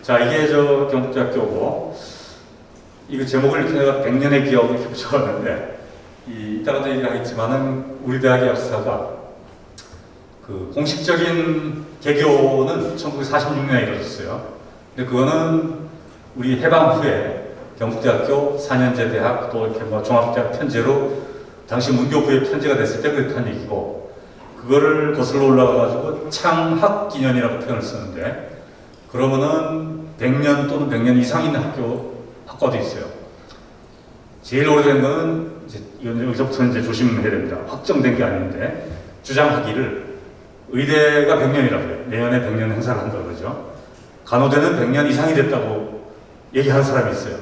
자, 이게 경북대학교고 이거 제목을 제가 100년의 기억 이렇게 붙여봤는데, 이따가도 얘기하겠지만은 우리 대학의 역사가 그 공식적인 개교는 1946년에 이루어졌어요. 근데 그거는 우리 해방 후에 경북대학교 4년제 대학 또 이렇게 뭐 종합대학 편제로 당시 문교부의 편제가 됐을 때 그랬던 얘기고, 그거를 거슬러 올라가가지고 창학기년이라고 표현을 쓰는데, 그러면은 100년 또는 100년 이상 있는 학과도 있어요. 제일 오래된 거는 이제 여기서부터 이제 조심해야 됩니다. 확정된 게 아닌데 주장하기를 의대가 100년이라고 해요. 내년에 100년 행사를 한다고 그러죠. 간호대는 100년 이상이 됐다고 얘기하는 사람이 있어요.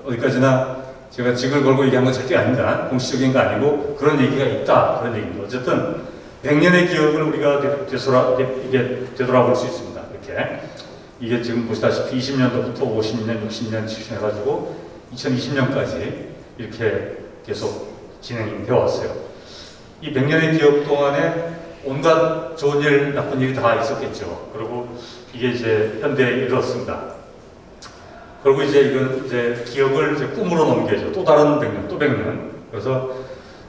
어디까지나 제가 직을 걸고 얘기한 건 절대 아닙니다. 공식적인 거 아니고 그런 얘기가 있다, 그런 얘기입니다. 어쨌든 100년의 기억을 우리가 되돌아볼 수 있습니다. 이렇게. 이게 지금 보시다시피 20년도부터 50년, 60년, 70년 해가지고 2020년까지 이렇게 계속 진행이 되어 왔어요. 이 100년의 기억 동안에 온갖 좋은 일, 나쁜 일이 다 있었겠죠. 그리고 이게 이제 현대에 이르렀습니다. 그리고 이제 이건 이제 기억을 이제 꿈으로 넘겨야죠. 또 다른 100년, 또 100년. 그래서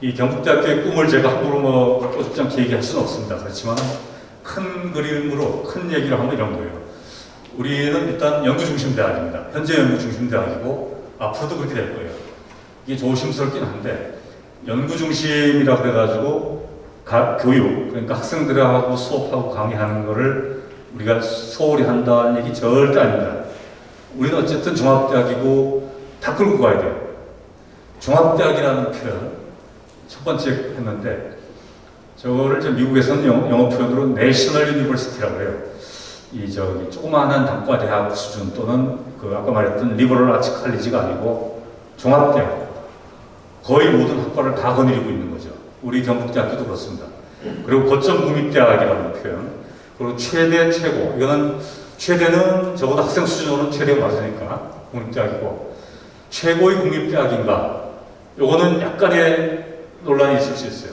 이 경북대학교의 꿈을 제가 함부로 뭐 꼬집지 않게 얘기할 수는 없습니다. 그렇지만 큰 그림으로, 큰 얘기를 하면 이런 거예요. 우리는 일단 연구중심 대학입니다. 현재 연구중심 대학이고 앞으로도 그렇게 될 거예요. 이게 조심스럽긴 한데 연구중심이라 그래가지고 교육, 그러니까 학생들하고 수업하고 강의하는 거를 우리가 소홀히 한다는 얘기 절대 아닙니다. 우리는 어쨌든 종합대학이고 다 끌고 가야 돼요. 종합대학이라는 표현 첫 번째 했는데 저거를 미국에서는 영어 표현으로 내셔널 유니버시티라고 해요. 이 조그마한 단과 대학 수준 또는 그 아까 말했던 리버럴 아츠 칼리지가 아니고 종합대학, 거의 모든 학과를 다 거느리고 있는 거죠. 우리 경북대학교도 그렇습니다. 그리고 거점 국립대학이라는 표현, 그리고 최대, 최고, 이거는 최대는 적어도 학생 수준으로는 최대가 맞으니까 국립대학이고, 최고의 국립대학인가, 요거는 약간의 논란이 있을 수 있어요.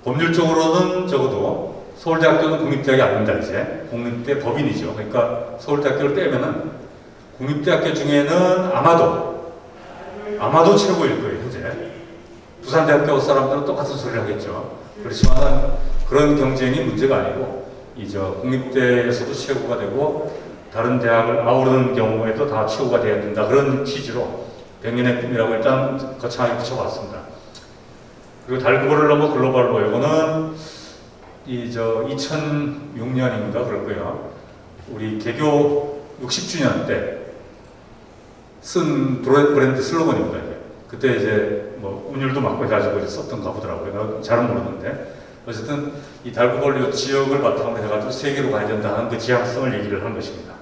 법률적으로는 적어도 서울대학교는 국립대학이 아닙니다. 이제 국립대 법인이죠. 그러니까 서울대학교를 빼면은 국립대학교 중에는 아마도 최고일 거예요. 현재 부산대학교 사람들은 똑같은 소리를 하겠죠. 그렇지만 그런 경쟁이 문제가 아니고 국립대에서도 최고가 되고 다른 대학을 아우르는 경우에도 다 최고가 돼야 된다. 그런 취지로 100년의 꿈이라고 일단 거창하게 붙여봤습니다. 그리고 달구보를 넘어 글로벌로, 이거는 2006년인가 그럴 거예요. 우리 개교 60주년 때 쓴 브랜드 슬로건입니다. 그때 이제 뭐 운율도 맡고 해가지고 썼던가 보더라고요. 잘은 모르는데 어쨌든 이 달구벌 지역을 바탕으로 해가지고 세계로 가야 된다는 그 지향성을 얘기를 한 것입니다.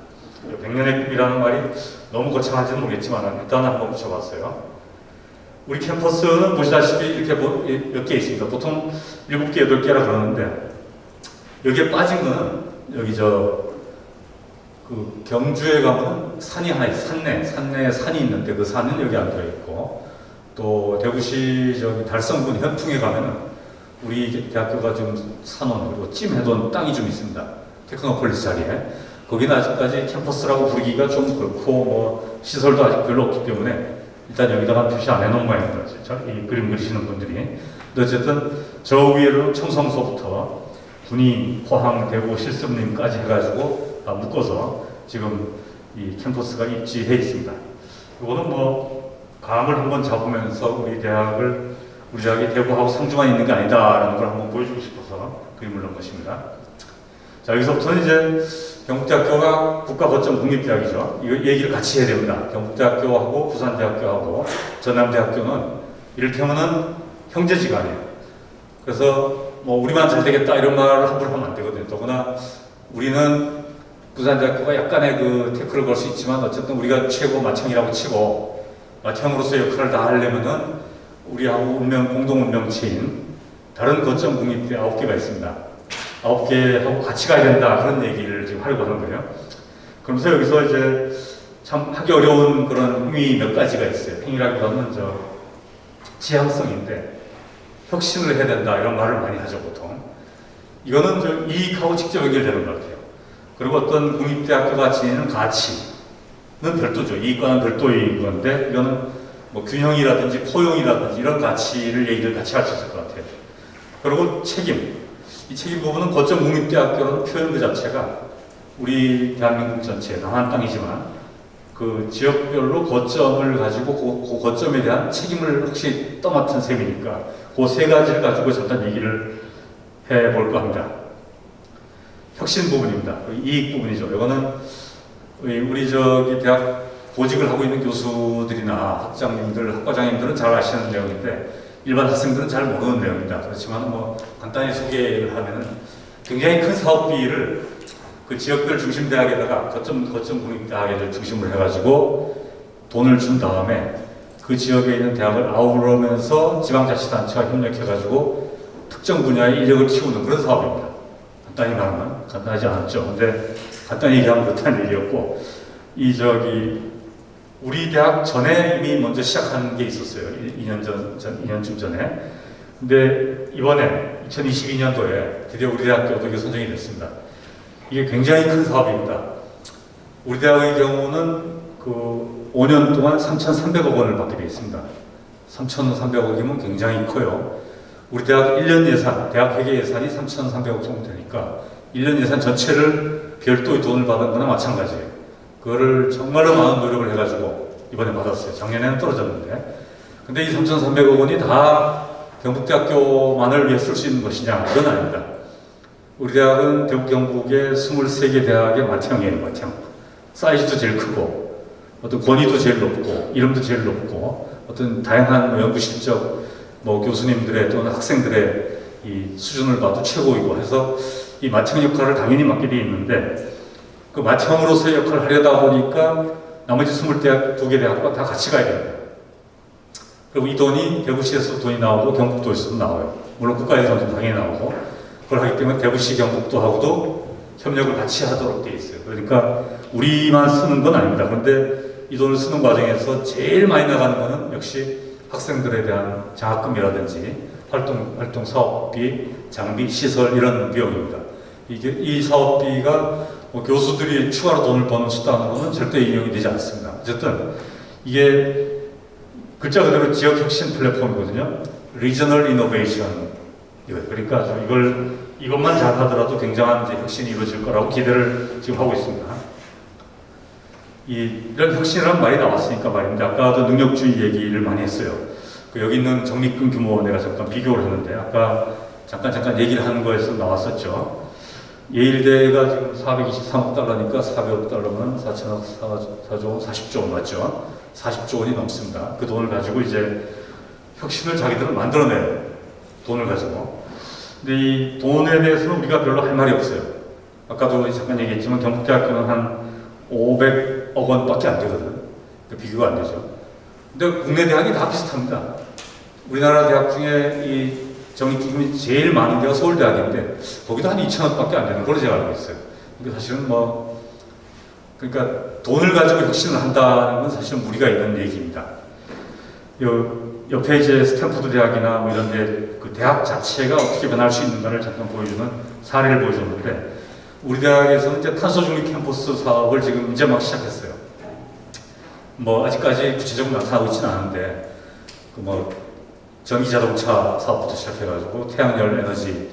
100년의 꿈이라는 말이 너무 거창한지는 모르겠지만 일단 한번 붙여봤어요. 우리 캠퍼스는 보시다시피 이렇게 몇 개 있습니다. 보통 7개, 8개라 그러는데 여기에 빠진 거는 여기 그 경주에 가면 산이 하나 있어요. 산내에 산이 있는데 그 산은 여기 안 들어있고, 또 대구시 달성군 현풍에 가면은 우리 대학교가 좀 사놓은, 그리고 찜해둔 땅이 좀 있습니다. 테크노폴리스 자리에. 거기는 아직까지 캠퍼스라고 부르기가 좀 그렇고 뭐 시설도 아직 별로 없기 때문에 일단 여기다가 표시 안 해놓은 모양입니다. 이 그림 그리시는 분들이. 어쨌든 저 위로 청성소부터 군인, 포항, 대구, 실습림까지 해가지고 다 묶어서 지금 이 캠퍼스가 입지해 있습니다. 이거는 뭐 감을 한번 잡으면서 우리 대학이 대구하고 상주만 있는 게 아니다라는 걸 한번 보여주고 싶어서 그림을 넣은 것입니다. 자, 여기서부터는 이제 경북대학교가 국가거점 국립대학이죠. 이 얘기를 같이 해야 됩니다. 경북대학교하고 부산대학교하고 전남대학교는 이를테면은 형제지간이에요. 그래서 뭐 우리만 잘 되겠다 이런 말을 함부로 하면 안 되거든요. 더구나 우리는 부산대학교가 약간의 그 태클을 걸 수 있지만 어쨌든 우리가 최고 마청이라고 치고 마청으로서 역할을 다 하려면은 우리하고 공동 운명체인 다른 거점 국립대 9개가 있습니다. 9개하고 같이 가야 된다, 그런 얘기를 지금 하려고 하는 거예요. 그러면서 여기서 이제 참 하기 어려운 그런 행위 몇 가지가 있어요. 행위라기보다는 지향성인데 혁신을 해야 된다 이런 말을 많이 하죠 보통. 이거는 이익하고 직접 연결되는 것 같아요. 그리고 어떤 국립대학교가 지니는 가치는 별도죠. 이익과는 별도인 건데 이거는 뭐 균형이라든지 포용이라든지 이런 가치를 얘기를 같이 할 수 있을 것 같아요. 그리고 책임. 이 책임 부분은 거점 국립대학교라는 표현 그 자체가 우리 대한민국 전체 남한 땅이지만 그 지역별로 거점을 가지고 그 거점에 대한 책임을 혹시 떠맡은 셈이니까 그 세 가지를 가지고 잠깐 얘기를 해볼까 합니다. 혁신 부분입니다. 이익 부분이죠. 이거는 우리 저기 대학 보직을 하고 있는 교수들이나 학장님들, 학과장님들은 잘 아시는 내용인데 일반 학생들은 잘 모르는 내용입니다. 그렇지만 뭐 간단히 소개를 하면은 굉장히 큰 사업비를 그 지역별 중심 대학에다가 거점 국립대학을 중심으로 해가지고 돈을 준 다음에 그 지역에 있는 대학을 아우르면서 지방자치단체와 협력해가지고 특정 분야의 인력을 키우는 그런 사업입니다. 간단히 말하면 간단하지 않았죠. 근데 간단히 얘기하면 그렇다는 얘기였고 우리 대학 전에 이미 먼저 시작한 게 있었어요. 2년쯤 전에. 근데 이번에 2022년도에 드디어 우리 대학교도 이게 선정이 됐습니다. 이게 굉장히 큰 사업입니다. 우리 대학의 경우는 그 5년 동안 3,300억 원을 받게 되어 있습니다. 3,300억이면 굉장히 커요. 우리 대학 1년 예산, 대학 회계 예산이 3,300억 정도 되니까 1년 예산 전체를 별도의 돈을 받은 거나 마찬가지예요. 그거를 정말로 많은 노력을 해가지고 이번에 받았어요. 작년에는 떨어졌는데. 근데 이 3,300억 원이 다 경북대학교만을 위해 쓸 수 있는 것이냐? 그건 아닙니다. 우리 대학은 대구 경북의 23개 대학의 맏형이에요, 맏형. 사이즈도 제일 크고, 어떤 권위도 제일 높고, 이름도 제일 높고, 어떤 다양한 연구 실적, 교수님들의 또는 학생들의 이 수준을 봐도 최고이고 해서 이 맏형 역할을 당연히 맡게 되어 있는데, 그 맏형으로서의 역할을 하려다 보니까 나머지 22개 대학과 다 같이 가야 됩니다. 그리고 이 돈이 대구시에서 돈이 나오고 경북도에서도 나와요. 물론 국가에서는 당연히 나오고. 그걸 하기 때문에 대구시 경북도하고도 협력을 같이 하도록 되어 있어요. 그러니까 우리만 쓰는 건 아닙니다. 그런데 이 돈을 쓰는 과정에서 제일 많이 나가는 거는 역시 학생들에 대한 장학금이라든지 활동 사업비, 장비, 시설 이런 비용입니다. 이 사업비가 교수들이 추가로 돈을 버는 수단으로는 절대 이용이 되지 않습니다. 어쨌든 이게 글자 그대로 지역 혁신 플랫폼이거든요. Regional Innovation. 그러니까 이것만 잘 하더라도 굉장한 혁신이 이루어질 거라고 기대를 지금 하고 있습니다. 이런 혁신이라는 말이 나왔으니까 말입니다. 아까도 능력주의 얘기를 많이 했어요. 여기 있는 적립금 규모 내가 잠깐 비교를 했는데 아까 잠깐 얘기를 하는 거에서 나왔었죠. 예일대가 지금 423억 달러니까 400억 달러면 4천억 4조 원, 40조 원 맞죠? 40조 원이 넘습니다. 그 돈을 가지고 이제 혁신을 자기들은 만들어내요. 돈을 가지고. 근데 이 돈에 대해서는 우리가 별로 할 말이 없어요. 아까도 잠깐 얘기했지만 경북대학교는 한 500억 원밖에 안 되거든. 비교가 안 되죠. 근데 국내 대학이 다 비슷합니다. 우리나라 대학 중에 이 적립기금이 제일 많은 데가 서울대학인데 거기도 한 2천억밖에 안 되는 걸로 제가 알고 있어요. 그러니까 사실은 그러니까 돈을 가지고 혁신을 한다는 건 사실은 무리가 있는 얘기입니다. 옆에 이제 스탠포드 대학이나 이런 데 그 대학 자체가 어떻게 변할 수 있는가를 잠깐 보여주는 사례를 보여줬는데 우리 대학에서는 이제 탄소 중립 캠퍼스 사업을 지금 이제 막 시작했어요. 아직까지 구체적으로 나타나고 있지는 않은데 전기 자동차 사업부터 시작해가지고 태양열 에너지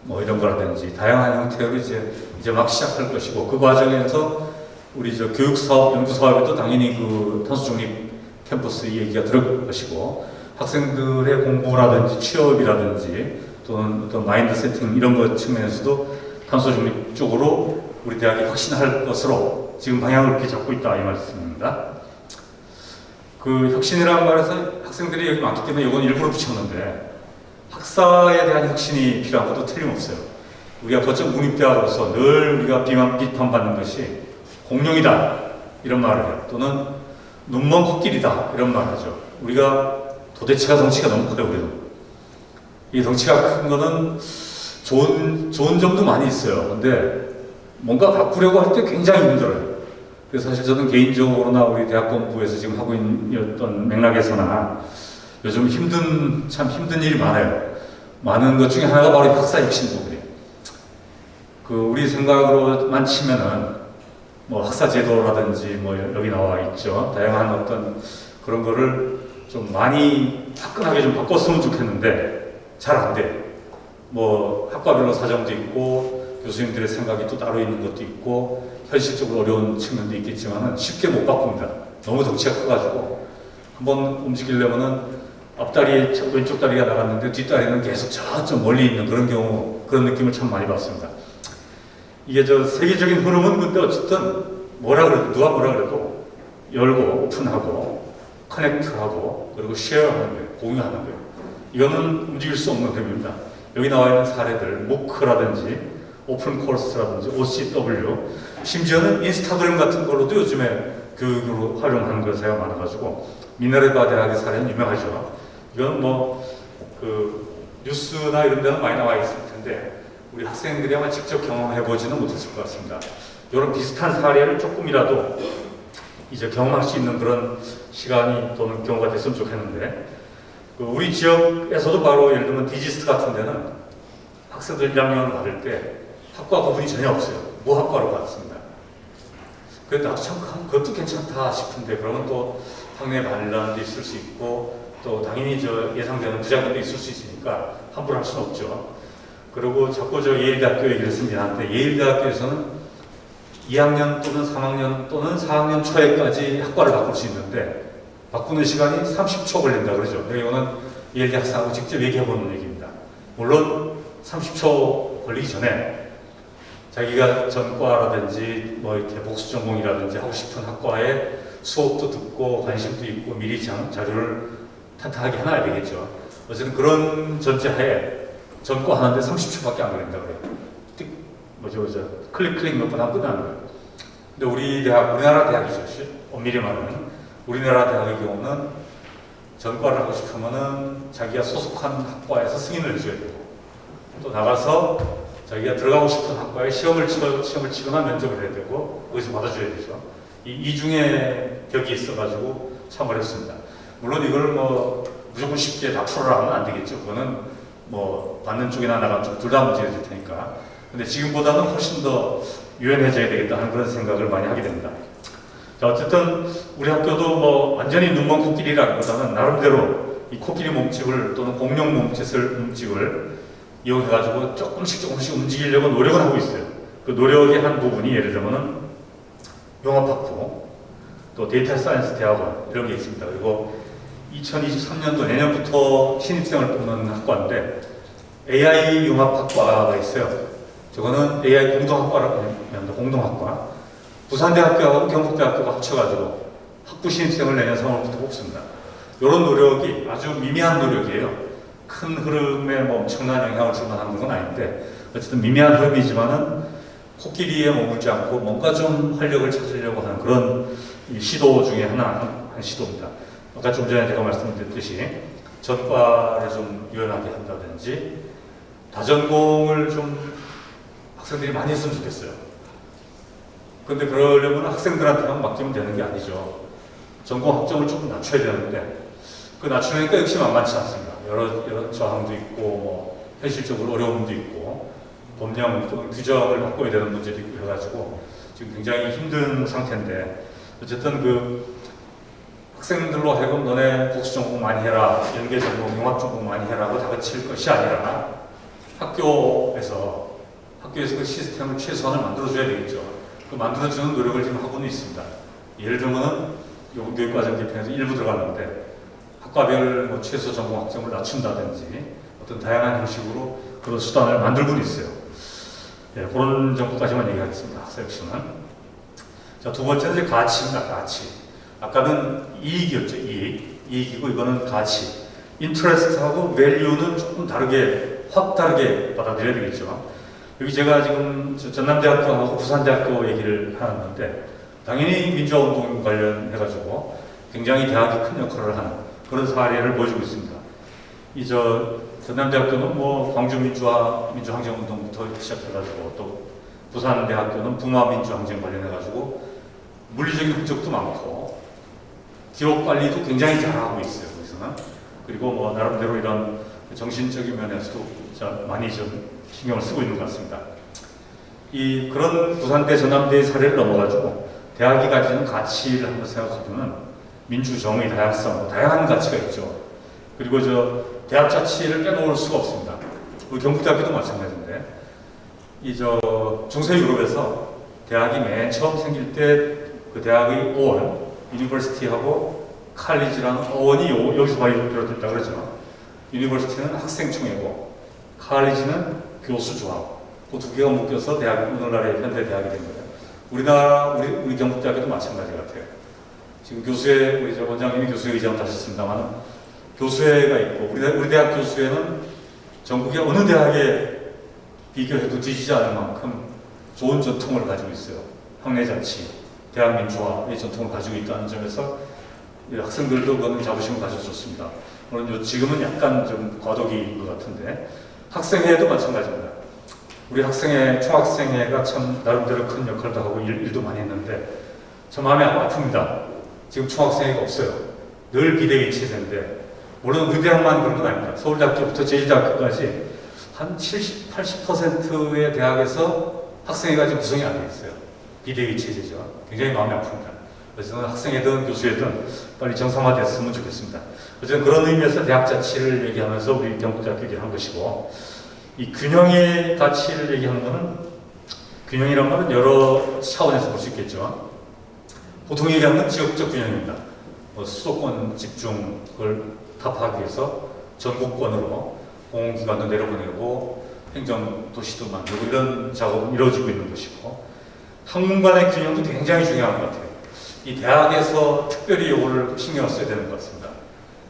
이런 거라든지 다양한 형태로 이제 막 시작할 것이고 그 과정에서 우리 교육 사업, 연구 사업에도 당연히 그 탄소 중립 캠퍼스 얘기가 들어갈 것이고 학생들의 공부라든지 취업이라든지 또는 어떤 마인드 세팅 이런 것 측면에서도 탄소 중립 쪽으로 우리 대학이 혁신할 것으로 지금 방향을 이렇게 잡고 있다 이 말씀입니다. 그 혁신이라는 말에서 학생들이 여기 많기 때문에 이건 일부러 붙였는데 학사에 대한 혁신이 필요한 것도 틀림없어요. 우리가 거점 국립대학으로서 늘 우리가 비판받는 것이 공룡이다 이런 말을 해요. 또는 눈먼 코끼리다 이런 말을 하죠. 우리가 도대체가 덩치가 너무 커요. 우리도. 이 덩치가 큰 거는 좋은 점도 많이 있어요. 근데 뭔가 바꾸려고 할 때 굉장히 힘들어요. 그래서 사실 저는 개인적으로나 우리 대학 공부에서 지금 하고 있는 어떤 맥락에서나 요즘 참 힘든 일이 많아요. 많은 것 중에 하나가 바로 학사 혁신 부분이에요. 우리 생각으로만 치면은 뭐 학사 제도라든지 뭐 여기 나와 있죠. 다양한 어떤 그런 거를 좀 많이 화끈하게 좀 바꿨으면 좋겠는데 잘 안 돼. 뭐 학과별로 사정도 있고 교수님들의 생각이 또 따로 있는 것도 있고 현실적으로 어려운 측면도 있겠지만은 쉽게 못 바꿉니다. 너무 덩치가 커가지고 한번 움직이려면은 앞다리 왼쪽 다리가 나갔는데 뒷다리는 계속 저쪽 멀리 있는 그런 경우, 그런 느낌을 참 많이 받습니다. 이게 저 세계적인 흐름은 근데 어쨌든 누가 뭐라 그래도 열고 오픈하고 커넥트하고 그리고 쉐어하는 거예요. 공유하는 거예요. 이거는 움직일 수 없는 흐름입니다. 여기 나와 있는 사례들, 무크라든지 오픈 코र्स라든지 OCW, 심지어는 인스타그램 같은 걸로도 요즘에 교육으로 활용하는 것이 많아가지고 미네르바 대학의 사례는 유명하죠. 이건 뭐 그 뉴스나 이런 데는 많이 나와 있을 텐데 우리 학생들이 아마 직접 경험해보지는 못했을 것 같습니다. 이런 비슷한 사례를 조금이라도 이제 경험할 수 있는 그런 시간이 또는 경우가 됐으면 좋겠는데, 우리 지역에서도 바로 예를 들면 디지스트 같은 데는 학생들 1학년을 받을 때 학과 구분이 전혀 없어요. 뭐 학과로 받습니다. 그래도 나도 참 그것도 괜찮다 싶은데 그러면 또 학내 반란도 있을 수 있고 또 당연히 저 예상되는 부작용도 있을 수 있으니까 함부로 할 수는 없죠. 그리고 자꾸 저 예일대학교 얘기를 했습니다. 한데 예일대학교에서는 2학년 또는 3학년 또는 4학년 초에까지 학과를 바꿀 수 있는데 바꾸는 시간이 30초 걸린다 그러죠. 이거는 예일대 학생하고 직접 얘기해보는 얘기입니다. 물론 30초 걸리기 전에 자기가 전과라든지 뭐 이렇게 복수 전공이라든지 하고 싶은 학과에 수업도 듣고 관심도 있고 미리 자료를 탄탄하게 해놔야 되겠죠. 어쨌든 그런 전제하에 전과 하는데 30초밖에 안 걸린다 그래요. 클릭 몇 번 하면 끝나는 거예요. 근데 우리나라 대학이죠. 엄밀히 말하면 우리나라 대학의 경우는 전과를 하고 싶으면은 자기가 소속한 학과에서 승인을 해줘야 되고 또 나가서 자기가 들어가고 싶은 학과에 시험을 치거나 면접을 해야 되고 거기서 받아줘야 되죠. 이 이중의 벽이 있어가지고 참 어렵습니다. 물론 이걸 뭐 무조건 쉽게 다 풀어라 하면 안 되겠죠. 그거는 뭐 받는 쪽이나 나가는 쪽 둘 다 문제가 될 테니까. 근데 지금보다는 훨씬 더 유연해져야 되겠다 하는 그런 생각을 많이 하게 됩니다. 자, 어쨌든 우리 학교도 뭐 완전히 눈먼 코끼리라기보다는 나름대로 이 코끼리 몸집을 또는 공룡 몸집을 이용해가지고 조금씩 움직이려고 노력을 하고 있어요. 그 노력의 한 부분이 예를 들면은 용합학부, 또 데이터 사이언스 대학원 이런 게 있습니다. 그리고 2023년도 내년부터 신입생을 뽑는 학과인데 AI 융합학과가 있어요. 저거는 AI 공동학과라고 합니다. 공동학과. 부산대학교하고 경북대학교가 합쳐가지고 학부 신입생을 내년 3월부터 뽑습니다. 이런 노력이 아주 미미한 노력이에요. 큰 흐름에 뭐 엄청난 영향을 줄 만한 건 아닌데 어쨌든 미미한 흐름이지만은 코끼리에 머물지 않고 뭔가 좀 활력을 찾으려고 하는 그런 시도 중에 한 시도입니다. 아까 좀 전에 제가 말씀드렸듯이 전과를 좀 유연하게 한다든지 다전공을 좀 학생들이 많이 했으면 좋겠어요. 근데 그러려면 학생들한테만 맡기면 되는 게 아니죠. 전공 학점을 조금 낮춰야 되는데 그 낮추니까 역시 만만치 않습니다. 여러 저항도 있고 뭐 현실적으로 어려움도 있고 법령 또는 규정을 바꿔야 되는 문제도 있고 해가지고 지금 굉장히 힘든 상태인데 어쨌든 그 학생들로 하여금 너네 복수 전공 많이 해라, 연계 전공, 융합 전공 많이 해라고 다그칠 것이 아니라 학교에서 그 시스템을 최소한을 만들어줘야 되겠죠. 그 만들어주는 노력을 지금 하고는 있습니다. 예를 들면은 교육과정 개편에서 일부 들어갔는데 학과별 뭐 최소 전공 학점을 낮춘다든지 어떤 다양한 형식으로 그런 수단을 만들고는 있어요. 예, 그런 정도까지만 얘기하겠습니다. 섹션은. 자, 두 번째는 이제 가치입니다. 가치. 아까는 이익이었죠. 이익이고 이거는 가치. 인터레스트하고 밸류는 조금 확 다르게 받아들여야 되겠죠. 여기 제가 지금 전남대학교하고 부산대학교 얘기를 하는데 당연히 민주화운동 관련해가지고 굉장히 대학이 큰 역할을 하는 그런 사례를 보여주고 있습니다. 전남대학교는 뭐 광주 민주항쟁운동부터 시작해가지고 또 부산대학교는 북마민주항쟁 관련해가지고 물리적인 흔적도 많고 기록 관리도 굉장히 잘하고 있어요. 거기서는. 그리고 뭐 나름대로 이런 정신적인 면에서도 많이 좀 신경을 쓰고 있는 것 같습니다. 그런 부산대 전남대의 사례를 넘어가지고 대학이 가지는 가치를 한번 생각해보면 민주, 정의, 다양성, 다양한 가치가 있죠. 그리고 대학 자치를 빼놓을 수가 없습니다. 우리 경북대학교도 마찬가지인데 중세 유럽에서 대학이 맨 처음 생길 때 그 대학의 어원, 유니버시티하고 칼리지라는 어원이 여기서 많이 비롯됐다 그러죠. 유니버시티는 학생총회고 칼리지는 교수조합. 그 두 개가 묶여서 오늘날의 현대 대학이 된 거예요. 우리 경북대학교도 마찬가지 같아요. 지금 교수회, 우리 원장님이 교수회 의장 하셨습니다만 교수회가 있고 우리 대학 교수회는 전국의 어느 대학에 비교해도 뒤지지 않을 만큼 좋은 전통을 가지고 있어요. 학내자치, 대학민주화의 전통을 가지고 있다는 점에서 학생들도 그거는 자부심을 가져줬습니다. 물론 지금은 약간 좀 과도기인 것 같은데 학생회도 마찬가지입니다. 우리 총학생회가 참 나름대로 큰 역할도 하고 일도 많이 했는데 참 마음이 아픕니다. 지금 총학생회가 없어요. 늘 비대위 체제인데 물론 우리 대학만 그런 건 아닙니다. 서울대학교부터 제주대학교까지 한 70, 80%의 대학에서 학생회가 지금 구성이 안 돼 있어요. 비대위 체제죠. 굉장히 마음이 아픕니다. 그래서 학생회든 교수회든 빨리 정상화됐으면 좋겠습니다. 어쨌든 그런 의미에서 대학 자치를 얘기하면서 우리 경북대학교 얘기를 한 것이고 이 균형의 가치를 얘기하는 것은 균형이란 말은 여러 차원에서 볼 수 있겠죠. 보통 얘기하는 건 지역적 균형입니다. 수도권 집중을 타파하기 위해서 전국권으로 공공기관도 내려보내고 행정도시도 만들고 이런 작업은 이루어지고 있는 것이고 학문 간의 균형도 굉장히 중요한 것 같아요. 이 대학에서 특별히 이거를 신경을 써야 되는 것 같습니다.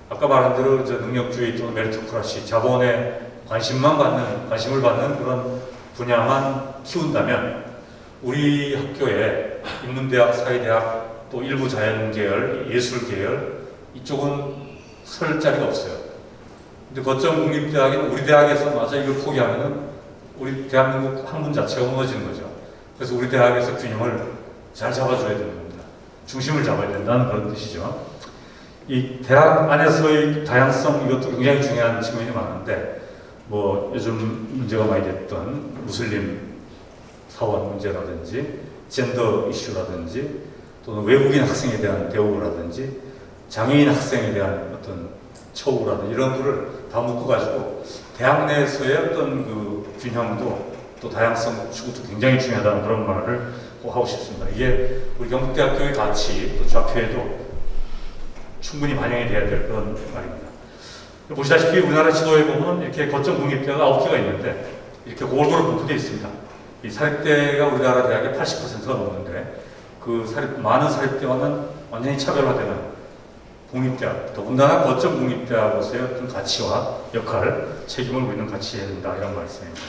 아까 말한 대로 능력주의 또는 메리토크라시, 자본에 관심을 받는 그런 분야만 키운다면 우리 학교에 인문대학, 사회대학, 또 일부 자연계열, 예술계열 이쪽은 설 자리가 없어요. 근데 거점 국립대학은 우리 대학에서 마저 이걸 포기하면은 우리 대한민국 학문 자체가 무너지는 거죠. 그래서 우리 대학에서 균형을 잘 잡아줘야 되는 겁니다. 중심을 잡아야 된다는 그런 뜻이죠. 이 대학 안에서의 다양성 이것도 굉장히 중요한 측면이 많은데 요즘 문제가 많이 됐던 무슬림 사원 문제라든지 젠더 이슈라든지 또는 외국인 학생에 대한 대우라든지 장애인 학생에 대한 어떤 처우라든지 이런 거를 다 묶어가지고 대학 내에서의 어떤 그 균형도 또 다양성 추구도 굉장히 중요하다는 그런 말을 꼭 하고 싶습니다. 이게 우리 경북대학교의 가치 또 좌표에도 충분히 반영이 돼야 될 그런 말입니다. 보시다시피 우리나라 지도에 보면 이렇게 거점 국립대가 9개가 있는데 이렇게 골고루 분포되어 있습니다. 이 사립대가 우리나라 대학의 80%가 넘는데 많은 사립대와는 완전히 차별화되는 국립대학, 더군다나 거점 국립대학으로서의 어떤 가치와 역할, 책임을 우리는 같이 해야 된다 이런 말씀입니다.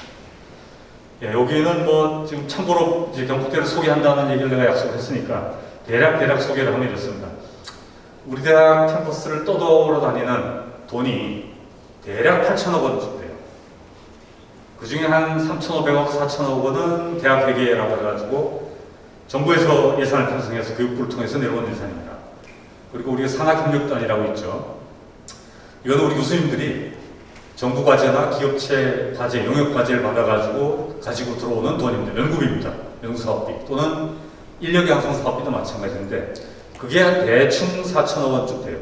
예, 여기는 지금 참고로 이제 경북대를 소개한다는 얘기를 내가 약속을 했으니까 대략 소개를 하면 이렇습니다. 우리 대학 캠퍼스를 떠돌아다니는 돈이 대략 8천억 원 정도 돼요. 그 중에 한 3,500억, 4천억 원은 대학 회계라고 해가지고 정부에서 예산을 편성해서 교육부를 통해서 내려온 예산입니다. 그리고 우리가 산학협력단이라고 있죠. 이거는 우리 교수님들이 정부 과제나 기업체 과제, 용역 과제를 받아가지고 가지고 들어오는 돈입니다. 연구비입니다. 연구사업비 또는 인력 양성 사업비도 마찬가지인데 그게 한 대충 4천억 원쯤 돼요.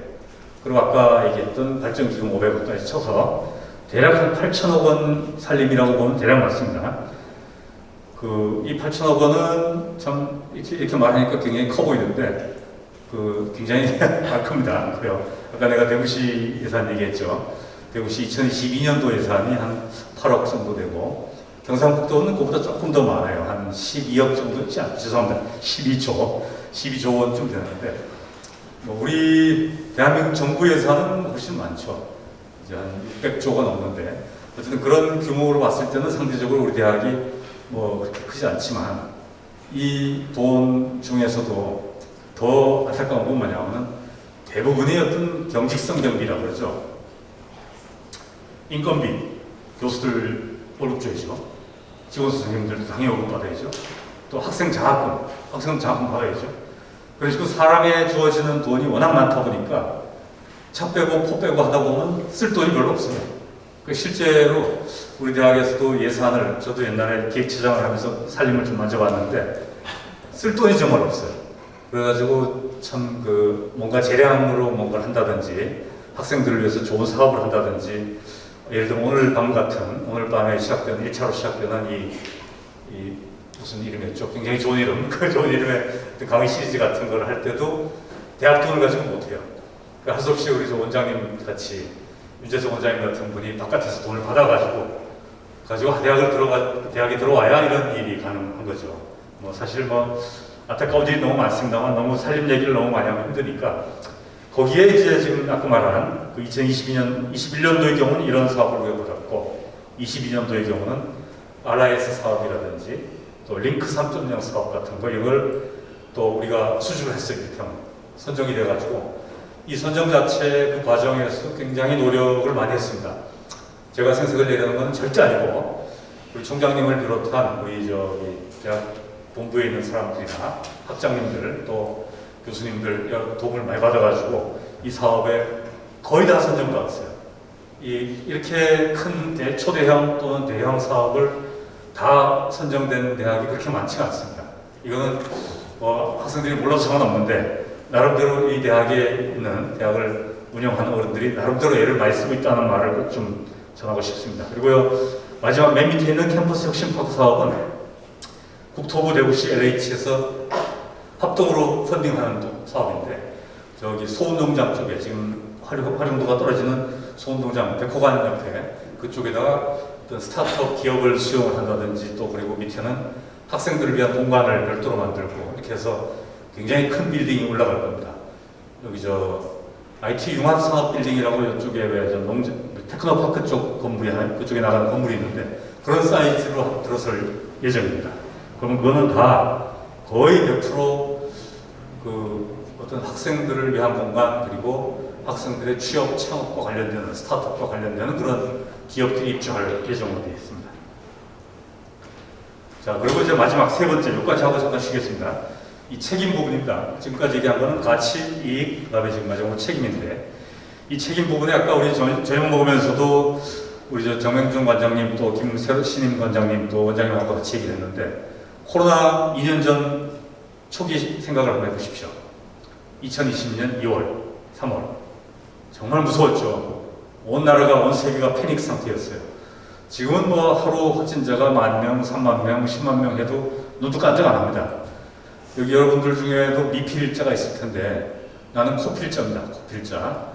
그리고 아까 얘기했던 발전기금 500억까지 쳐서 대략 한 8천억 원 살림이라고 보면 대략 맞습니다. 이 8천억 원은 참 이렇게 말하니까 굉장히 커 보이는데 굉장히 큽니다. 그래요. 아까 내가 대구시 예산 얘기했죠. 대구시 2022년도 예산이 한 8억 정도 되고 경상북도는 그보다 조금 더 많아요. 한 12억 정도, 죄송합니다. 12조 원쯤 되는데 우리 대한민국 정부 예산은 훨씬 많죠. 이제 한 600조가 넘는데 어쨌든 그런 규모로 봤을 때는 상대적으로 우리 대학이 그렇게 크지 않지만 이 돈 중에서도 더 안타까운 건 뭐냐면 대부분이 어떤 경직성 경비라고 그러죠. 인건비, 교수들 월급 줘야죠. 직원 선생님들도 당연히 월급 받아야죠. 또 학생 장학금 받아야죠. 그래서 사람에 주어지는 돈이 워낙 많다 보니까 차 빼고 포 빼고 하다 보면 쓸 돈이 별로 없어요. 실제로 우리 대학에서도 예산을 저도 옛날에 기획처장을 하면서 살림을 좀 만져봤는데 쓸 돈이 정말 없어요. 그래가지고 참 뭔가 재량으로 뭔가를 한다든지 학생들을 위해서 좋은 사업을 한다든지 예를 들면 오늘 밤에 시작되는 1차로 시작되는 이 무슨 이름이었죠? 굉장히 좋은 이름, 그 좋은 이름의 강의 시리즈 같은 걸 할 때도 대학 돈을 가지고 못해요. 그러니까 할 수 없이 우리 원장님 같이 윤재석 원장님 같은 분이 바깥에서 돈을 받아가지고 대학에 들어와야 이런 일이 가능한 거죠. 사실 안타까운 일이 너무 많습니다만 너무 살림 얘기를 너무 많이 하면 힘드니까 거기에 이제 지금 아까 말한 그 21년도의 경우는 이런 사업을 우리가 받았고 22년도의 경우는 RIS 사업이라든지 또 링크 3.0 사업 같은 거 이걸 또 우리가 수주를 했어요. 선정이 돼가지고 이 선정 자체 그 과정에서 굉장히 노력을 많이 했습니다. 제가 생색을 내려는 건 절대 아니고 우리 총장님을 비롯한 우리 대학 본부에 있는 사람들이나 학장님들 또 교수님들 여러 도움을 많이 받아가지고 이 사업에 거의 다 선정받았어요. 이렇게 큰 초대형 또는 대형 사업을 다 선정된 대학이 그렇게 많지가 않습니다. 이거는 학생들이 몰라도 상관없는데 나름대로 이 대학에 있는 대학을 운영하는 어른들이 나름대로 애를 많이 쓰고 있다는 말을 좀 전하고 싶습니다. 그리고요 마지막 맨 밑에 있는 캠퍼스 혁신파크 사업은 국토부 대구시 LH에서 합동으로 펀딩하는 사업인데 저기 소운동장 쪽에 지금 활용도가 떨어지는 소운동장 백호관 옆에 그쪽에다가 어떤 스타트업 기업을 수용을 한다든지 또 그리고 밑에는 학생들을 위한 공간을 별도로 만들고 이렇게 해서 굉장히 큰 빌딩이 올라갈 겁니다. 여기 IT 융합산업 빌딩이라고 이쪽에 테크노파크 쪽 건물이 그쪽에 나가는 건물이 있는데 그런 사이즈로 들어설 예정입니다. 그러면 그거는 다 거의 100% 어떤 학생들을 위한 공간 그리고 학생들의 취업 창업과 관련되는 스타트업과 관련되는 그런 기업들이 입주할 예정으로 되어 있습니다. 자, 그리고 이제 마지막 세 번째 여기까지 하고 잠깐 쉬겠습니다. 이 책임 부분입니다. 지금까지 얘기한 거는 가치, 이익, 그다음에 지금 마지막으로 책임인데 이 책임 부분에 아까 우리 저녁 먹으면서도 우리 정명준 관장님 또 김신임 관장님 또 원장님하고 같이 얘기를 했는데 코로나 2년 전 초기 생각을 한번 해보십시오. 2020년 2월, 3월 정말 무서웠죠. 온 나라가 온 세계가 패닉 상태였어요. 지금은 하루 확진자가 10,000명, 30,000명, 100,000명 해도 눈도 깜짝 안 합니다. 여기 여러분들 중에도 미필자가 있을 텐데 나는 코필자입니다. 코필자.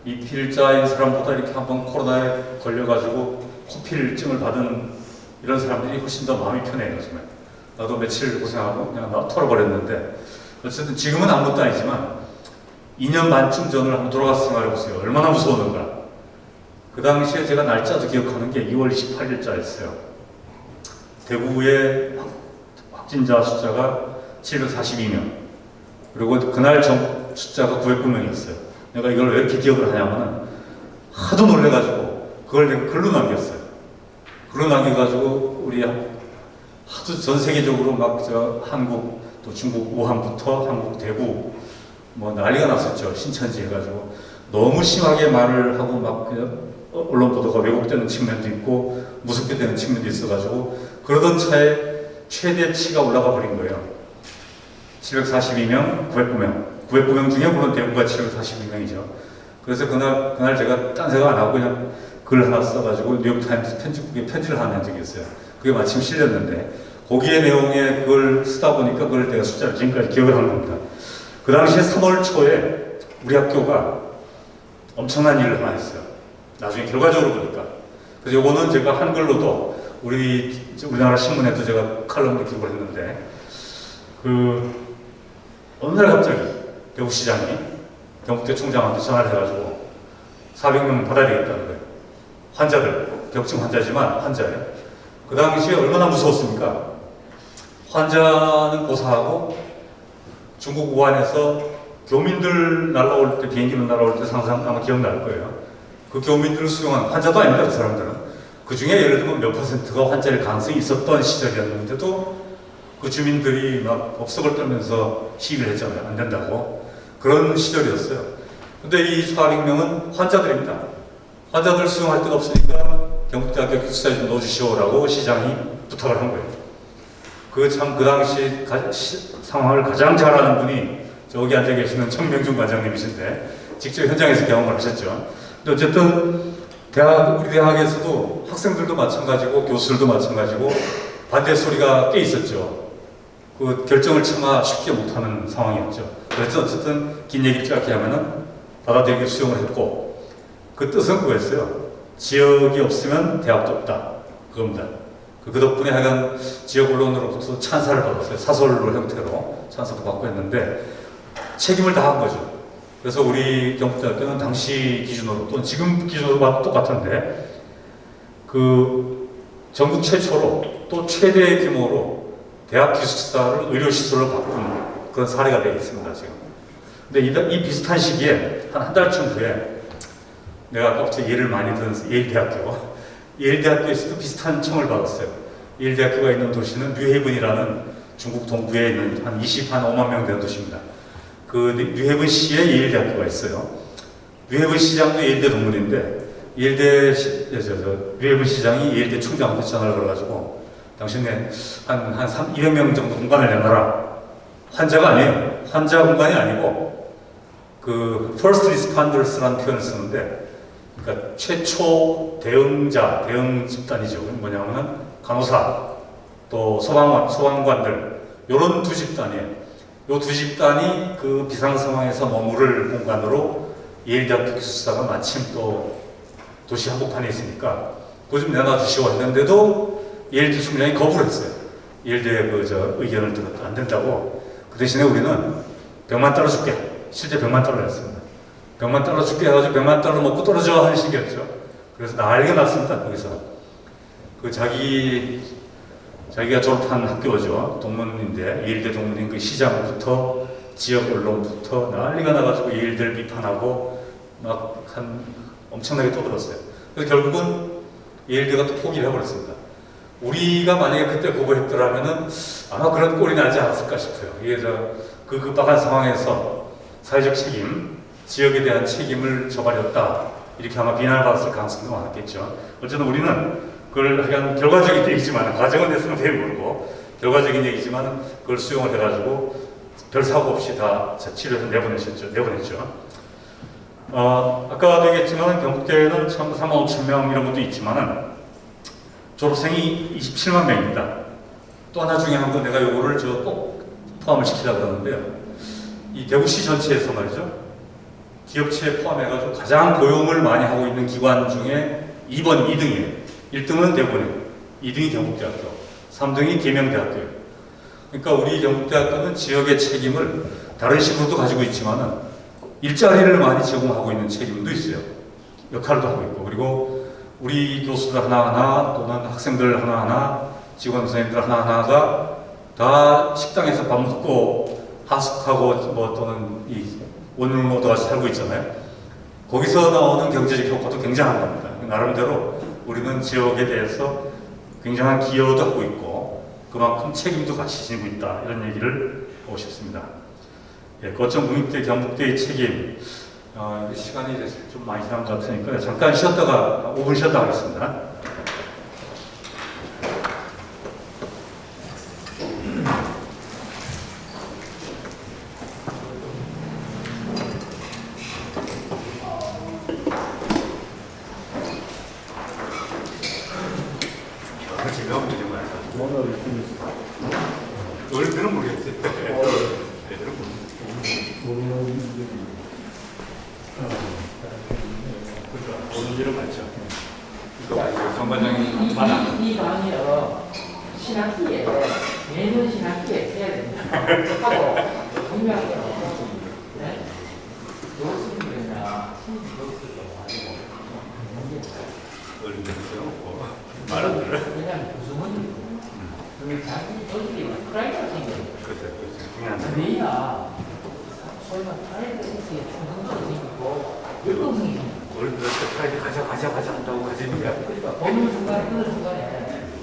미필자인 사람보다 이렇게 한번 코로나에 걸려가지고 코필증을 받은 이런 사람들이 훨씬 더 마음이 편해요. 정말. 나도 며칠 고생하고 그냥 털어버렸는데 어쨌든 지금은 아무것도 아니지만 2년 반쯤 전을 한번 돌아가서 생각해보세요. 얼마나 무서웠는가. 그 당시에 제가 날짜도 기억하는 게 2월 28일자였어요. 대구의 확진자 숫자가 742명. 그리고 그날 숫자가 909명이었어요. 내가 이걸 왜 이렇게 기억을 하냐면은 하도 놀래가지고 그걸 내가 글로 남겼어요. 글로 남겨가지고 우리 하도 전 세계적으로 한국 또 중국 우한부터 한국 대구 난리가 났었죠. 신천지 해가지고 너무 심하게 말을 하고 언론 보도가 왜곡되는 측면도 있고 무섭게 되는 측면도 있어가지고 그러던 차에 최대치가 올라가 버린 거예요. 742명, 909명. 909명 중에 물론 대구가 742명이죠. 그래서 그날 제가 딴 생각 안 하고 그냥 글 하나 써가지고 뉴욕타임스 편집국에 편지를 하나 낸 적이 있어요. 그게 마침 실렸는데 거기에 내용에 그걸 쓰다 보니까 그걸 내가 숫자를 지금까지 기억을 한 겁니다. 그 당시에 3월 초에 우리 학교가 엄청난 일을 하나 했어요. 나중에 결과적으로 보니까. 그래서 요거는 제가 한글로도 우리나라 신문에도 제가 칼럼으로 기록을 했는데 어느 날 갑자기 대구시장이 경북대 총장한테 전화를 해가지고 400명 받아야 되겠다는 거예요. 환자들, 격증 환자지만 환자예요. 그 당시에 얼마나 무서웠습니까? 환자는 고사하고 중국 우한에서 교민들 날라올 때, 비행기로 날라올 때 상상 아마 기억날 거예요. 그 교민들을 수용한 환자도 아닙니다, 그 사람들은. 그 중에 예를 들면 몇 퍼센트가 환자일 가능성이 있었던 시절이었는데도 그 주민들이 법석을 떨면서 시위를 했잖아요. 안 된다고. 그런 시절이었어요. 근데 이 400명은 환자들입니다. 환자들 수용할 데가 없으니까 경북대학교 기숙사에 좀 넣어주시오라고 시장이 부탁을 한 거예요. 그 당시 상황을 가장 잘 아는 분이 저기 앉아 계시는 정명준 관장님이신데 직접 현장에서 경험을 하셨죠. 근데 어쨌든 우리 대학에서도 학생들도 마찬가지고 교수들도 마찬가지고 반대 소리가 꽤 있었죠. 그 결정을 차마 쉽게 못하는 상황이었죠. 그래서 어쨌든 긴 얘기를 짧게 하면은 받아들이기 수용을 했고, 그 뜻은 그거였어요. 지역이 없으면 대학도 없다. 그겁니다. 그 덕분에 하여간 지역 언론으로부터 찬사를 받았어요. 사설로 형태로 찬사도 받고 했는데 책임을 다한 거죠. 그래서 우리 경북대학교는 당시 기준으로 또는 지금 기준으로 봐도 똑같은데 그 전국 최초로 또 최대 규모로 대학 기숙사를 의료시설로 바꾼 그런 사례가 되어 있습니다, 지금. 근데 이 비슷한 시기에 한 달쯤 후에 내가 아까부터 예를 많이 든 예일대학교에서도 비슷한 청을 받았어요. 예일대학교가 있는 도시는 뉴헤븐이라는 중국 동부에 있는 한 5만 명 되는 도시입니다. 그 뉴헤븐시에 예일대학교가 있어요. 뉴헤븐 시장도 예일대 동문인데 뉴헤븐 시장이 예일대 총장한테 전화를 걸어가지고 당신네 한 200명 정도 공간을 내놔라. 환자가 아니에요. 환자 공간이 아니고 그 first responders라는 표현을 쓰는데 그러니까 최초 대응 집단이죠. 뭐냐면은 간호사 또 소방관들 이런 두 집단이에요. 이 두 집단이 그 비상 상황에서 머무를 공간으로 예일대학교 기숙사가 마침 또 도시 한복판에 있으니까 그거 좀 내놔주시오 했는데도 예일대 총장이 거부를 했어요. 예일대 의견을 들었다. 안 된다고. 그 대신에 우리는 100만 달러 줄게. 실제 100만 달러 였습니다. 100만 달러 줄게 해가지고 100만 달러 먹고 떨어져 하는 식이었죠. 그래서 난리가 났습니다. 거기서. 자기가 졸업한 학교죠. 동문인데 예일대 동문인 그 시장부터 지역 언론부터 난리가 나가지고 예일대를 비판하고 막 엄청나게 떠들었어요. 그래서 결국은 예일대가 또 포기를 해버렸습니다. 우리가 만약에 그때 그거 했더라면은 아마 그런 꼴이 나지 않았을까 싶어요. 이게 그 급박한 상황에서 사회적 책임, 지역에 대한 책임을 저버렸다. 이렇게 아마 비난을 받았을 가능성도 많았겠죠. 어쨌든 우리는 그걸 그냥 결과적인 얘기지만, 과정은 됐으면 되게 모르고, 결과적인 얘기지만 그걸 수용을 해가지고 별 사고 없이 다 치료해서 내보냈죠. 아까도 얘기했지만 경북대는 3만 5천 명 이런 것도 있지만은 졸업생이 27만 명입니다. 또 하나 중요한 건 내가 요거를 꼭 포함을 시키려고 그러는데요. 이 대구시 전체에서 말이죠. 기업체에 포함해가지고 가장 고용을 많이 하고 있는 기관 중에 2등이에요. 1등은 대구예요. 2등이 경북대학교, 3등이 계명대학교예요. 그러니까 우리 경북대학교는 지역의 책임을 다른 식으로도 가지고 있지만은 일자리를 많이 제공하고 있는 책임도 있어요. 역할도 하고 있고, 그리고 우리 교수들 하나하나 또는 학생들 하나하나, 직원 선생님들 하나하나가 다 식당에서 밥 먹고 하숙하고 또는 이 원룸으로 같이 살고 있잖아요. 거기서 나오는 경제적 효과도 굉장한 겁니다. 나름대로 우리는 지역에 대해서 굉장한 기여도 하고 있고 그만큼 책임도 같이 지니고 있다. 이런 얘기를 하고 싶습니다. 거점 국립대 경북대의 책임, 시간이 좀 많이 지난 것 같으니까 잠깐 쉬었다가 5분 쉬었다 하겠습니다. 얼굴은 모르겠어요. 모르지를 맞죠. 정관장이 이 강의요 신학기에 매년 신학기에 해야 됩니다. 하고 분명히 교수님이나 교수도 아니고 말은 들어. 왜냐하면 교수님이 자기 저들이 프라이드가 생겨요. 그렇죠. 그래야 소위가 프라이드에 충성도가 생기고 역동성이 생겨요. 뭘 그렇게까지 가자 한다고 가지니까. 그러니까 어느 순간에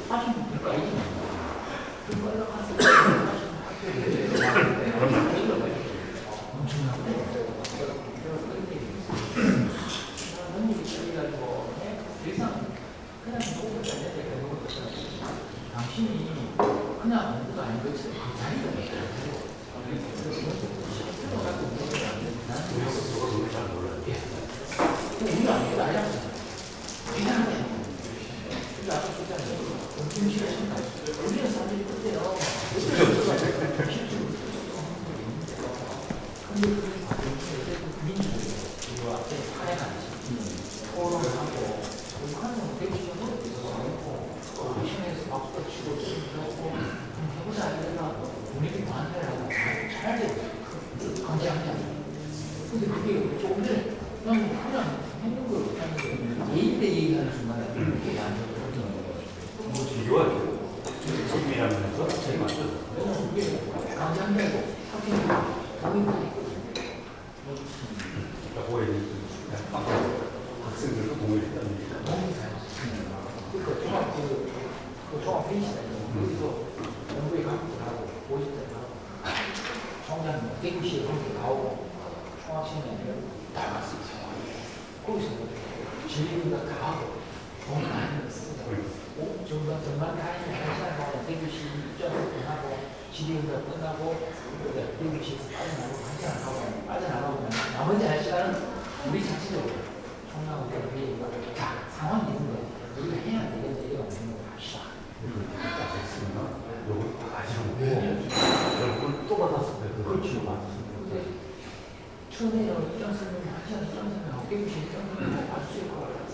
하시면 될 거 아니지. 그걸로 가서 엄청나게 당신이 그냥 아무것도 아닌 것처럼 그 자리가 있어요. 싫으신가? 우리는 사람들이 그때요. 근데 그 민주주의, 그리고 앞에 사회가지. 토론을 하고, 북한은 되게 좀 어렵고, 시내에서 박수도 치고, 치고, 해보자, 이래가 분위기 반대라고 잘 되고, 강제하지 않아요. 근데 그게 조금 전에 그냥 했는 걸 못하는데, 예의 대 얘기하는 순간에 그렇게 안 되거든요. 뭐 비교할 소비하면서 제일 맞죠. 왜냐면 그게 강제한다고 학생이 동의가 거의 학생들도 동의를 했다는 얘기죠. 그러니까 종합 회의시잖아요. 거기서 연구에 강의를 하고, 50대를 하고, 총장 대구시에 그렇게 나오고, 총학생회 다 갔어요. 거기서 진리가 다 하고, 돈 많이 쓰고, 정말 다행히 한 시간 동안 대구시 입장을 하고, 지리운동 끝나고, 대구시에서 빠져나가고, 한 시간 하고, 빠져나가고, 나머지 한 시간은 우리 자체적으로 총장하고 회의가 자, 상황이 있는데, 우리가 해야 되겠다, 이거 없는 거 합시다. 아셨습니다. 요거 아시는 결국은 또 받았을 때 그렇죠. 근데 처음에는 입장 설명 한 시간 입장 설명하고, 대구시 입장 설명하고, 봐주실 거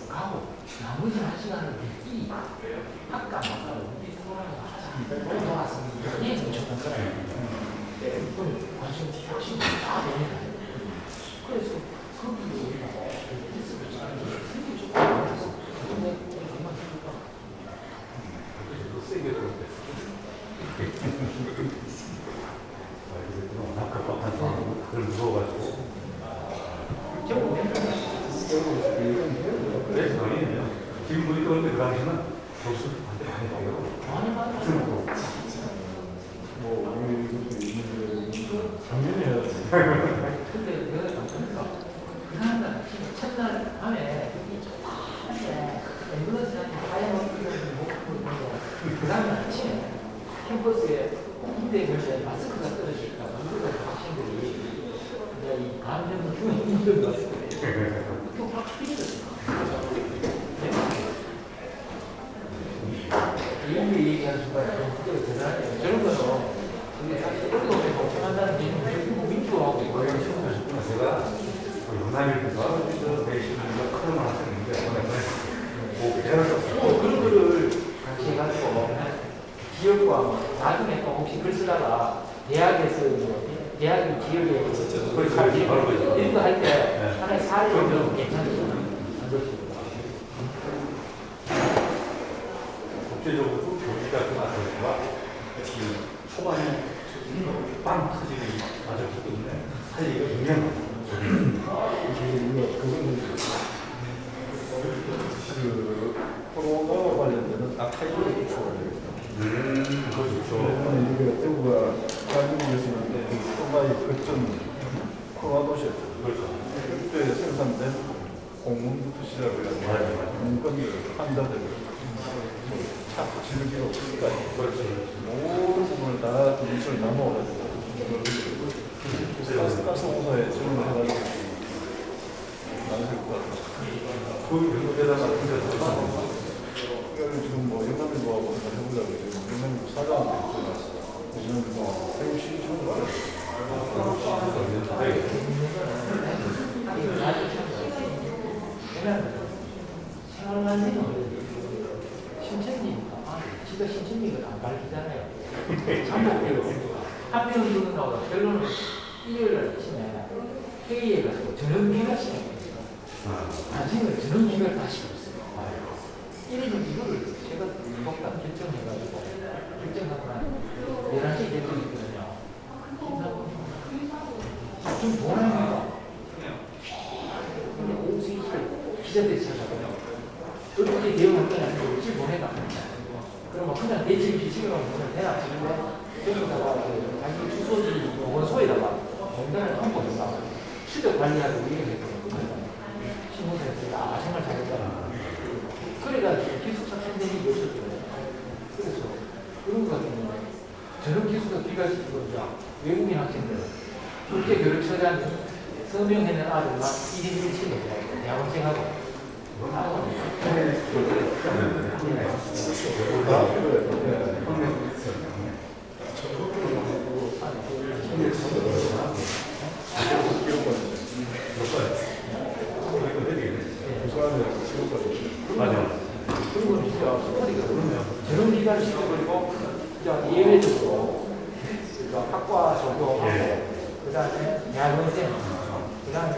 가고, 나머지 한 시간을 우리끼리 학과 만나고 우리 토론을 하자. 돌아왔습니다. 이게 정착한 거예요. 그걸 관심 확실히 다 내는 그래서 거기도 우리가 패스를 잘하는 생기 좋고 그래서 근데 우리 정말 좋다. 세게 들어오겠어. 워낙 깝깝한 상황이고 그걸 무서워가지고 결국 그래서 저희는요 지금 보니까 근데 그 당시는 교수 반대 많이 해요. 많이 뭐 이것도 있는데 작년에 근데 내가 보니까 그날 첫날 밤에 한데 앰뷸런스한테 하얀 옷을 먹고 그 다음날 아침에 캠퍼스에 군대 결시에 마스크가 떨어지니까 누구가 학생들이 이제 이 감염 중에 마스크를 그거 확 휘둘렀어. 이렇게 얘기하는 순간에 그게 대단해요. 저런 거는 우리 사실 어려움에 걱정한다는 게 민주하고 이거예요. 제가 연합일보가 내신과 클럽을 하셨는데 뭐 배를 썼어요. 그런 거를 같이 해가지고 기업과 나중에 또 혹시 글 쓰다가 대학에서 대학이 기업에 이런 거 할 때 하나의 사례를 좀 괜찮죠. 국제적으로 교지가 끝났으니까 초반에 빵 터지는 맞았기 때문에 사실 이거 중요한 그 코로나 관련되는 아카이브를 기초가 되겠다. 그거 좋죠. 왜냐면 이게 대구가 대한민국에서는 코로나의 거점 코로나 도시였죠. 그렇죠. 그때 생산된 공문부터 시작해서 문건들, 환자들, 차 지르기로 끝까지 모든 부분을 다 문서를 나누어가지고 가스공사에 질문해가지고 만들 것 같아요. 그 연구대단 같은 데서가 그러니까 지금 뭐 영남일보하고 해보자고 지금 영남일보 사장한테 전화했어요. 영남일보 새우 신청을 받았어요. 생활관리는 신천지니까 지가 신천지가 안 가르치잖아요. 잠복되고 합병 누르나보다 결론은 일요일 아침에 회의해가지고 저녁 기가 시켰어요. 나중에 저녁 기가를 다 시켰어요. 이래서 이거를 제가 목단 결정해가지고 결정하고 난 11시에 결정했거든요. 좀 보내니까 근데 오후 3시에 기자들이 찾아가요. 어떻게 대응할 거냐 어찌 보내가 그러면 그냥 내 집 비식으로 보면 되나 싶은데 여기다가 자기 주소지 원소에다가 명단을 한번다 추적 관리하고 이렇게 했거든요. 신문사에서 정말 잘했다. 그래가지고 기숙사 선생님이 오셨거든요. 그래서 그런 것 같은 경우는 저런 기숙사 비가시키고 외국인 학생들 국제교류처장 서명해낸 아들만 1인 1실에 대학원생하고 맞아. 그리고 진짜 스터디가 그러면 저런 기간을 시켜버리고 그냥 예외적으로 그러니까 학과 전공하고 예. 그 다음에 대학원생 그 다음에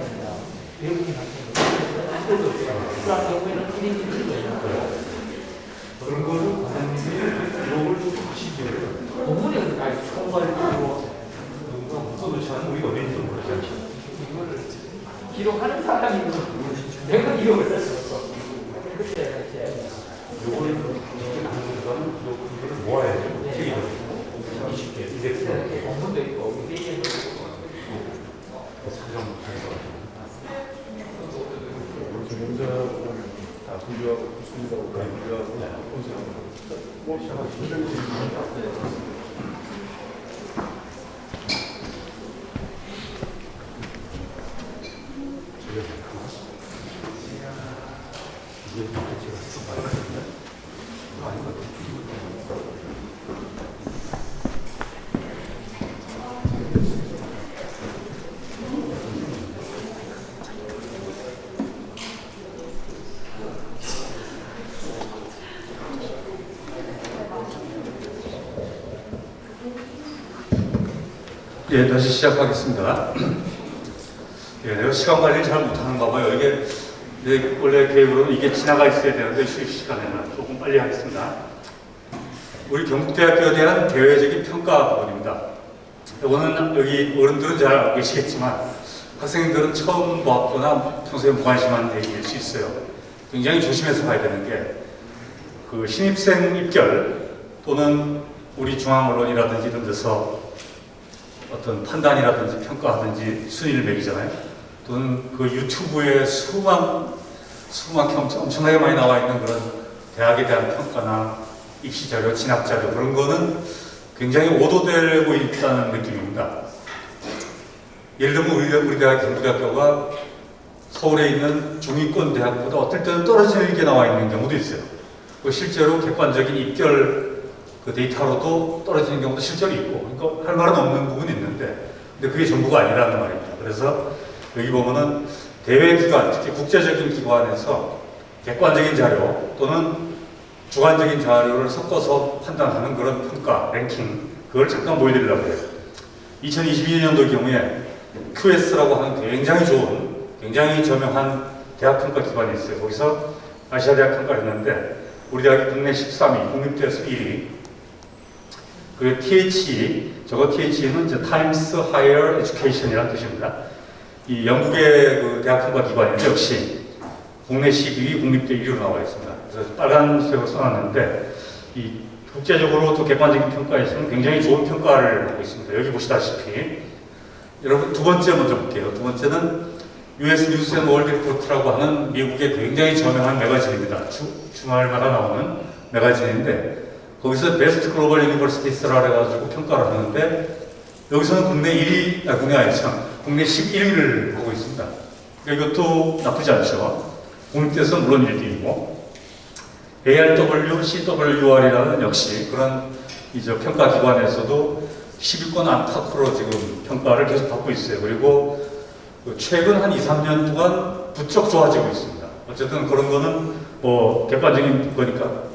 외국인 학생들 그런 경우에는 1인 1실로 그런 거를 과장님이 기록을 좀 하시죠. 공문에 그까지 총괄을 주고 누가 묶어놓지 않으면 우리가 어딘지도 모르지 않죠. 이거를 기록하는 사람이 내가 기록을 할 수 없어. 그때 이제 요거를 이렇게 나누는 거는 이거를 모아야죠. 책이 20개, 인덱스. 이렇게 공문도 있고 회의도 있고 사정 경영자는 다 분류하고 수리하고 다 분류하고 혼선하고 뭐 시작하시면 이게 제가 쓰고 말했는데 아닌 것 같아요. 예, 다시 시작하겠습니다. 예, 내가 시간 관리를 잘 못하는가 봐요. 이게 내 원래 계획으로는 이게 지나가 있어야 되는데 휴식 시간에는 조금 빨리 하겠습니다. 우리 경북대학교에 대한 대외적인 평가 부분입니다. 이거는 여기 어른들은 잘 알고 계시겠지만 학생들은 처음 보았거나 평소에 무관심한 얘기일 수 있어요. 굉장히 조심해서 봐야 되는 게 그 신입생 입결 또는 우리 중앙언론이라든지 이런 데서 어떤 판단이라든지 평가하든지 순위를 매기잖아요. 또는 그 유튜브에 수만 엄청나게 많이 나와 있는 그런 대학에 대한 평가나 입시 자료, 진학 자료 그런 거는 굉장히 오도되고 있다는 느낌입니다. 예를 들면 우리 대학 경북대학교가 서울에 있는 중위권 대학보다 어떨 때는 떨어지는 게 나와 있는 경우도 있어요. 실제로 객관적인 입결 그 데이터로도 떨어지는 경우도 실제로 있고, 그러니까 할 말은 없는 부분이 있는데, 근데 그게 전부가 아니라는 말입니다. 그래서 여기 보면은 대외 기관, 특히 국제적인 기관에서 객관적인 자료 또는 주관적인 자료를 섞어서 판단하는 그런 평가, 랭킹, 그걸 잠깐 보여드리려고 해요. 2022년도 경우에 QS라고 하는 굉장히 좋은, 굉장히 저명한 대학 평가 기관이 있어요. 거기서 아시아 대학 평가를 했는데, 우리 대학이 국내 13위, 국립대에서 1위. 그리고 THE, 저거 THE는 이제 Times Higher Education이라는 뜻입니다. 이 영국의 그 대학 평가 기관인데 역시 국내 12위, 국립대 1위로 나와 있습니다. 그래서 빨간색으로 써놨는데 이 국제적으로 또 객관적인 평가에서는 굉장히 좋은 평가를 하고 있습니다. 여기 보시다시피 여러분 두 번째 먼저 볼게요. 두 번째는 US 뉴스 앤 월드 리포트라고 하는 미국의 굉장히 저명한 매거진입니다. 주말마다 나오는 매거진인데 거기서 베스트 글로벌 유니버시티스라 해가지고 평가를 하는데 여기서는 국내 1위, 국내 아니죠. 국내 11위를 보고 있습니다. 그러니까 이것도 나쁘지 않죠. 국립대에서는 물론 1등이고 ARW, CWR이라는 역시 그런 이제 평가 기관에서도 10위권 안팎으로 지금 평가를 계속 받고 있어요. 그리고 최근 한 2, 3년 동안 부쩍 좋아지고 있습니다. 어쨌든 그런 거는 뭐 객관적인 거니까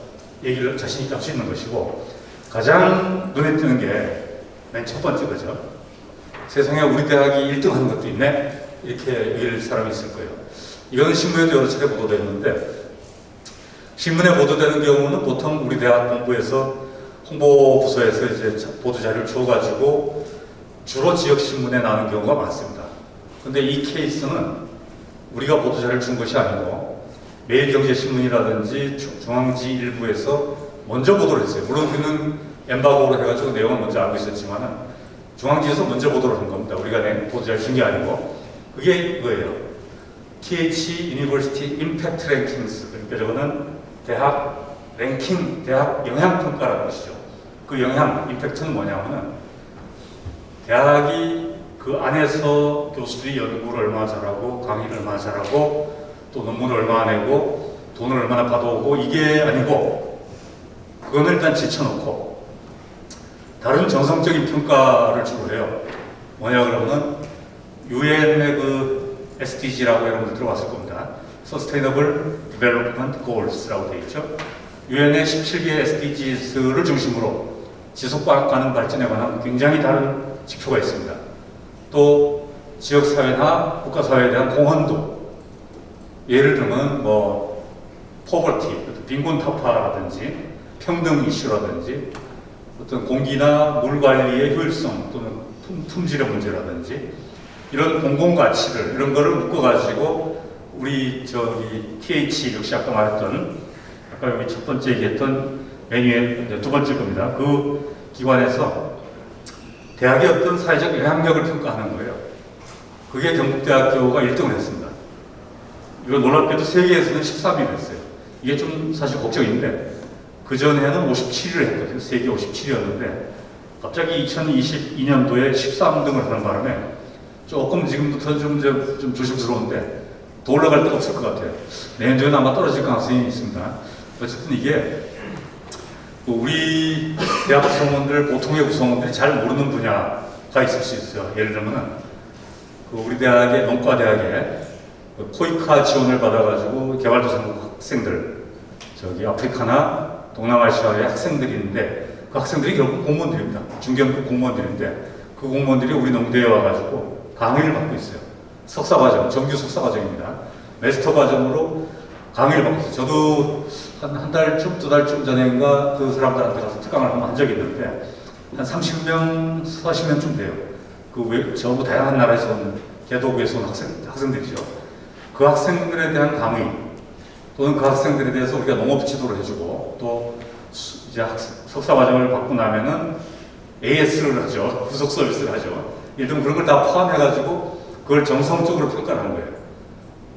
얘기를 자신 있게 할 수 있는 것이고 가장 눈에 띄는 게 맨 첫 번째 거죠. 세상에 우리 대학이 1등 하는 것도 있네? 이렇게 얘기할 사람이 있을 거예요. 이거는 신문에도 여러 차례 보도됐는데 신문에 보도되는 경우는 보통 우리 대학 본부에서 홍보부서에서 이제 보도자료를 줘가지고 주로 지역신문에 나오는 경우가 많습니다. 근데 이 케이스는 우리가 보도자료를 준 것이 아니고 매일경제신문이라든지 중앙지 일부에서 먼저 보도를 했어요. 물론 우리는 엠바고로 해가지고 내용을 먼저 알고 있었지만 중앙지에서 먼저 보도를 한 겁니다. 우리가 낸 보도자료 준 게 아니고 그게 이거예요. TH University Impact Rankings. 그러니까 저거는 대학 랭킹, 대학 영향평가라는 것이죠. 그 영향, 임팩트는 뭐냐면은 대학이 그 안에서 교수들이 연구를 얼마나 잘하고 강의를 얼마나 잘하고 또 논문을 얼마나 내고 돈을 얼마나 받아오고 이게 아니고 그거는 일단 제쳐놓고 다른 정성적인 평가를 주로 해요. 뭐냐 그러면 유엔의 그 SDG라고 여러분들 들어봤을 겁니다. Sustainable Development Goals라고 되어 있죠. 유엔의 17개 SDGs를 중심으로 지속 가능 발전에 관한 굉장히 다른 지표가 있습니다. 또 지역사회나 국가사회에 대한 공헌도, 예를 들면 뭐 poverty, 빈곤 타파라든지 평등 이슈라든지 어떤 공기나 물 관리의 효율성 또는 품질의 문제라든지 이런 공공가치를 이런 거를 묶어가지고 우리 저기 TH 역시 아까 말했던 아까 여기 첫 번째 얘기했던 메뉴의 두 번째 겁니다. 그 기관에서 대학의 어떤 사회적 영향력을 평가하는 거예요. 그게 경북대학교가 1등을 했습니다. 이거 놀랍게도 세계에서는 13위를 했어요. 이게 좀 사실 걱정인데 그전에는 57위를 했거든요. 세계 57위였는데 갑자기 2022년도에 13등을 하는 바람에 조금 지금부터 좀 조심스러운데 더 올라갈 데가 없을 것 같아요. 내년도에는 아마 떨어질 가능성이 있습니다. 어쨌든 이게 우리 대학 구성원들, 보통의 구성원들이 잘 모르는 분야가 있을 수 있어요. 예를 들면 우리 대학의 농과대학에 코이카 지원을 받아가지고 개발도상국 학생들, 저기 아프리카나 동남아시아의 학생들이 있는데 그 학생들이 결국 공무원들입니다. 중견급 공무원들인데 그 공무원들이 우리 농대에 와가지고 강의를 받고 있어요. 석사과정, 정규 석사과정입니다. 마스터 과정으로 강의를 받고 있어요. 저도 한 달쯤, 두 달쯤 전인가 그 사람들한테 가서 특강을 한번 한 적이 있는데 한 30명, 40명쯤 돼요. 전부 다양한 나라에서 온 개도국에서 온 학생들이죠. 그 학생들에 대한 강의 또는 그 학생들에 대해서 우리가 농업 지도를 해주고 또 이제 석사 과정을 받고 나면은 AS를 하죠. 후속 서비스를 하죠. 예를 들면 그런 걸 다 포함해가지고 그걸 정성적으로 평가를 하는 거예요.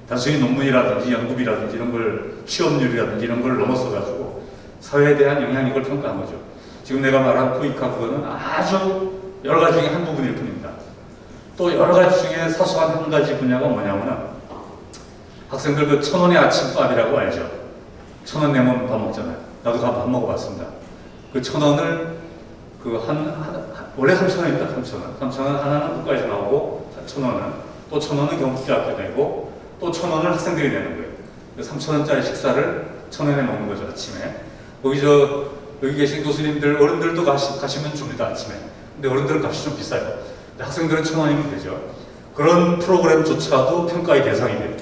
단순히 논문이라든지 연구비라든지 이런 걸 취업률이라든지 이런 걸 넘어서가지고 사회에 대한 영향력을 평가한 거죠. 지금 내가 말한 코이카 그거는 아주 여러 가지 중에 한 부분일 뿐입니다. 또 여러 가지 중에 사소한 한 가지 분야가 뭐냐면은 학생들 그 1,000원의 아침밥이라고 알죠? 1,000원 내면 밥 먹잖아요. 나도 밥 먹어봤습니다. 그 1,000원을 원래 3,000원입니다. 3,000원. 3,000원 하나는 국가에서 나오고 1,000원은 또 1,000원은 경북대학교 내고 또 1,000원을 학생들이 내는 거예요. 3,000원짜리 식사를 1,000원에 먹는 거죠. 아침에. 여기 계신 교수님들 어른들도 가시면 줍니다. 아침에. 근데 어른들은 값이 좀 비싸요. 근데 학생들은 1,000원이면 되죠. 그런 프로그램조차도 평가의 대상이 돼요.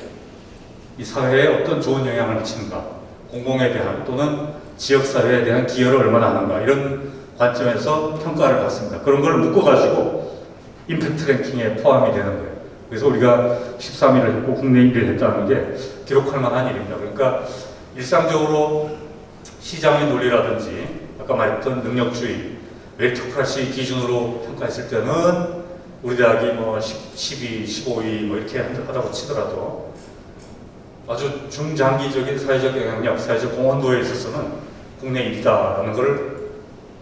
이 사회에 어떤 좋은 영향을 미치는가, 공공에 대한 또는 지역사회에 대한 기여를 얼마나 하는가 이런 관점에서 평가를 받습니다. 그런 걸 묶어가지고 임팩트 랭킹에 포함이 되는 거예요. 그래서 우리가 13위를 했고 국내 1위를 했다는 게 기록할 만한 일입니다. 그러니까 일상적으로 시장의 논리라든지 아까 말했던 능력주의, 메리토크라시 기준으로 평가했을 때는 우리 대학이 뭐 12, 15위 뭐 이렇게 하다고 치더라도 아주 중장기적인 사회적 영향력, 사회적 공헌도에 있어서는 국내 1위다라는 걸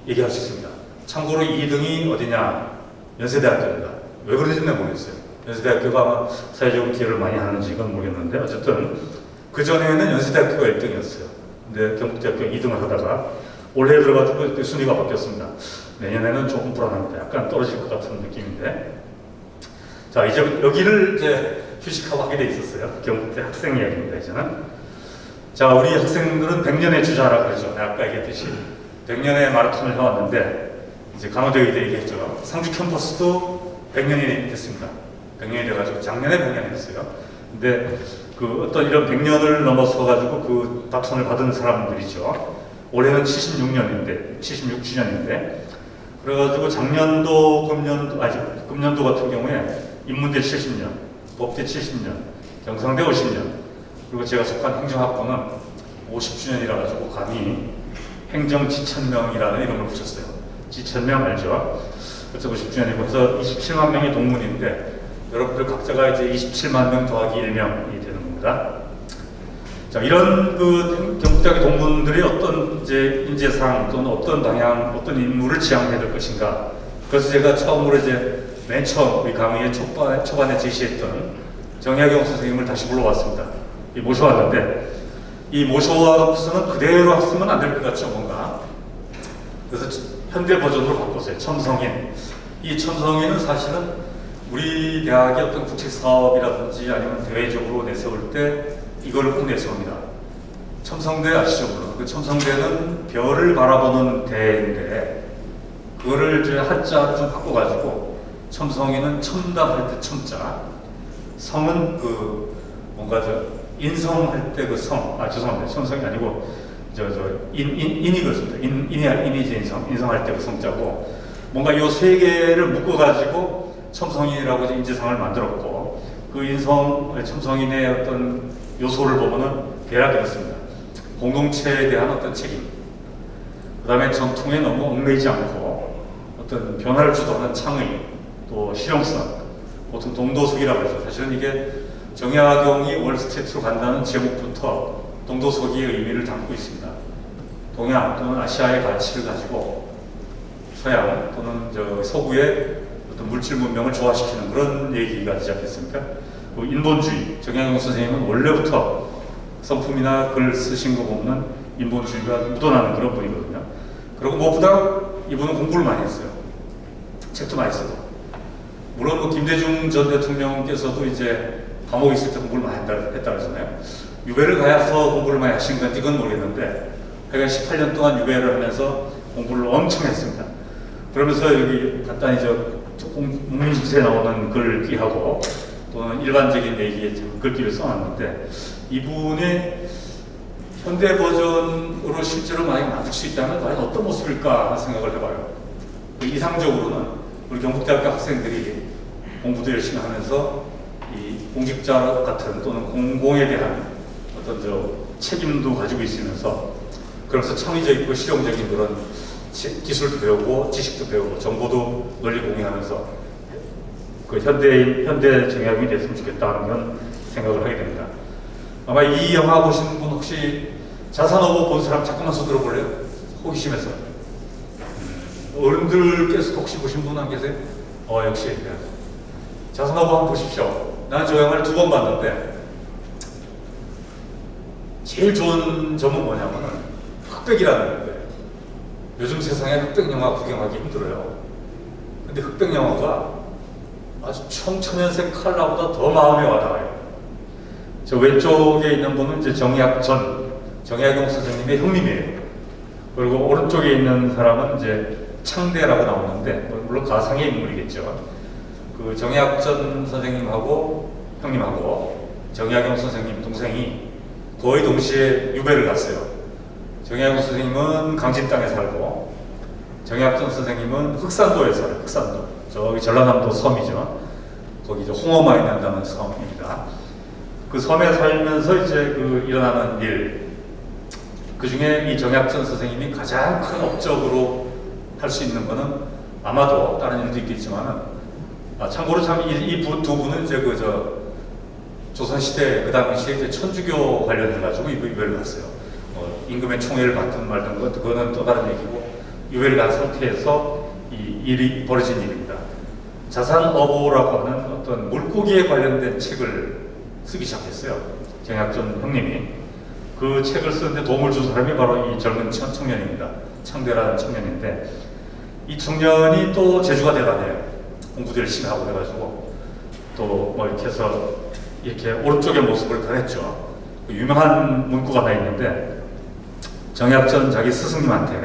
얘기할 수 있습니다. 참고로 2등이 어디냐? 연세대학교입니다. 왜 그런지는 모르겠어요. 연세대학교가 아마 사회적으로 기여를 많이 하는지 이건 모르겠는데 어쨌든 그 전에는 연세대학교가 1등이었어요. 근데 경북대학교 2등을 하다가 올해 들어가지고 순위가 바뀌었습니다. 내년에는 조금 불안합니다. 약간 떨어질 것 같은 느낌인데 자 이제 여기를 이제 휴식하고 하게 돼 있었어요. 경북대 학생 이야기입니다. 이제는 자 우리 학생들은 100년의 주자라고 그러죠. 아까 얘기했듯이 100년의 마라톤을 해왔는데 이제 강화도에 얘기했죠. 상주 캠퍼스도 100년이 됐습니다. 100년이 돼가지고 작년에 100년이 됐어요. 근데 그 어떤 이런 100년을 넘어서가지고 그 바톤을 받은 사람들이죠. 올해는 76주년인데 그래가지고 작년도 금년도 같은 경우에 인문대 70년, 법대 70년, 경상대 50년, 그리고 제가 속한 행정학부는 50주년이라 가지고 감히 행정 지천명이라는 이름을 붙였어요. 지천명 알죠? 그래서 50주년이고 해서 27만 명의 동문인데 여러분들 각자가 이제 27만 명 더하기 1명이 되는 겁니다. 자, 이런 그 경북대학의 동문들이 어떤 이제 인재상 또는 어떤 방향, 어떤 인물을 지향해야 될 것인가. 그래서 제가 처음으로 이제 맨 처음 우리 강의의 초반에 제시했던 정약용 선생님을 다시 불러왔습니다. 모셔왔는데 이 모셔와놓고서는 그대로 쓰면 안 될 것 같죠, 뭔가. 그래서 현대 버전으로 바꿨어요. 첨성인. 이 첨성인은 사실은 우리 대학의 어떤 국책 사업이라든지 아니면 대외적으로 내세울 때 이걸 꼭 내세웁니다. 첨성대 아시죠? 물론. 그 첨성대는 별을 바라보는 대인데 그거를 이제 한자를 좀 바꿔가지고 첨성인은 첨답할 때 첨자, 성은 그 뭔가 인성할 때 그 성, 죄송합니다. 첨성이 아니고 인이 그렇습니다. 인이지 인성할 때 그 성자고 뭔가 요 세 개를 묶어가지고 첨성인이라고 이제 인지상을 만들었고 그 첨성인의 어떤 요소를 보면은 대략 이렇습니다. 공동체에 대한 어떤 책임, 그 다음에 전통에 너무 얽매이지 않고 어떤 변화를 주도하는 창의, 또 실용성, 보통 동도석이라고 하죠. 사실은 이게 정약용이 월스트리트로 간다는 제목부터 동도석의 의미를 담고 있습니다. 동양 또는 아시아의 가치를 가지고 서양 또는 서구의 어떤 물질 문명을 조화시키는 그런 얘기가 되지 않겠습니까? 인본주의, 정약용 선생님은 원래부터 성품이나 글 쓰신 거 보면 인본주의가 묻어나는 그런 분이거든요. 그리고 무엇보다 이분은 공부를 많이 했어요. 책도 많이 쓰고. 물론 김대중 전 대통령께서도 이제 감옥에 있을 때 공부를 많이 했다 그러잖아요. 유배를 가서 공부를 많이 하신 건지 그건 모르겠는데 하여간 18년 동안 유배를 하면서 공부를 엄청 했습니다. 그러면서 여기 간단히 국민심세에 나오는 글귀하고 또는 일반적인 얘기에 글귀를 써놨는데 이분의 현대 버전으로 실제로 만약에 만들 수 있다면 과연 어떤 모습일까 하는 생각을 해봐요. 이상적으로는 우리 경북대학교 학생들이 공부도 열심히 하면서 이 공직자 같은 또는 공공에 대한 어떤 책임도 가지고 있으면서 그래서 창의적이고 실용적인 그런 기술도 배우고 지식도 배우고 정보도 널리 공유하면서 그 현대 정약용이 됐으면 좋겠다 하는 생각을 하게 됩니다. 아마 이 영화 보신 분 혹시 자산어보 본 사람 잠깐만 손 들어볼래요? 호기심에서. 어른들께서 혹시 보신 분 안 계세요? 역시. 자산어보 한번 보십시오. 나는 저 영화를 2번 봤는데 제일 좋은 점은 뭐냐면은 흑백이라는 거예요. 요즘 세상에 흑백 영화 구경하기 힘들어요. 근데 흑백 영화가 아주 청천연색 컬러보다 더 마음에 와닿아요. 저 왼쪽에 있는 분은 이제 정약용 선생님의 형님이에요. 그리고 오른쪽에 있는 사람은 이제 창대라고 나오는데 물론 가상의 인물이겠죠. 그 정약전 선생님하고 형님하고 정약용 선생님 동생이 거의 동시에 유배를 갔어요. 정약용 선생님은 강진 땅에 살고 정약전 선생님은 흑산도에 살아요. 흑산도. 저기 전라남도 섬이죠. 거기 이제 홍어 많이 난다는 섬입니다. 그 섬에 살면서 이제 일어나는 일, 그 중에 이 정약전 선생님이 가장 큰 업적으로 할 수 있는 거는 아마도 다른 일도 있겠지만은 참고로 참 이 두 분은 이제 조선시대 그 당시에 이제 천주교 관련해가지고 유배를 갔어요. 임금의 총애를 받든 말든 그거는 또 다른 얘기고 유배를 간 상태에서 이 일이 벌어진 일입니다. 자산어보라고 하는 어떤 물고기에 관련된 책을 쓰기 시작했어요. 정약전 형님이. 그 책을 쓰는데 도움을 준 사람이 바로 이 젊은 청년입니다. 창대라는 청년인데 이 청년이 또 재주가 대단해요. 공부도 열심히 하고 해가지고 또 이렇게 해서 이렇게 오른쪽의 모습을 변했죠. 유명한 문구가 하나 있는데 정약전 자기 스승님한테,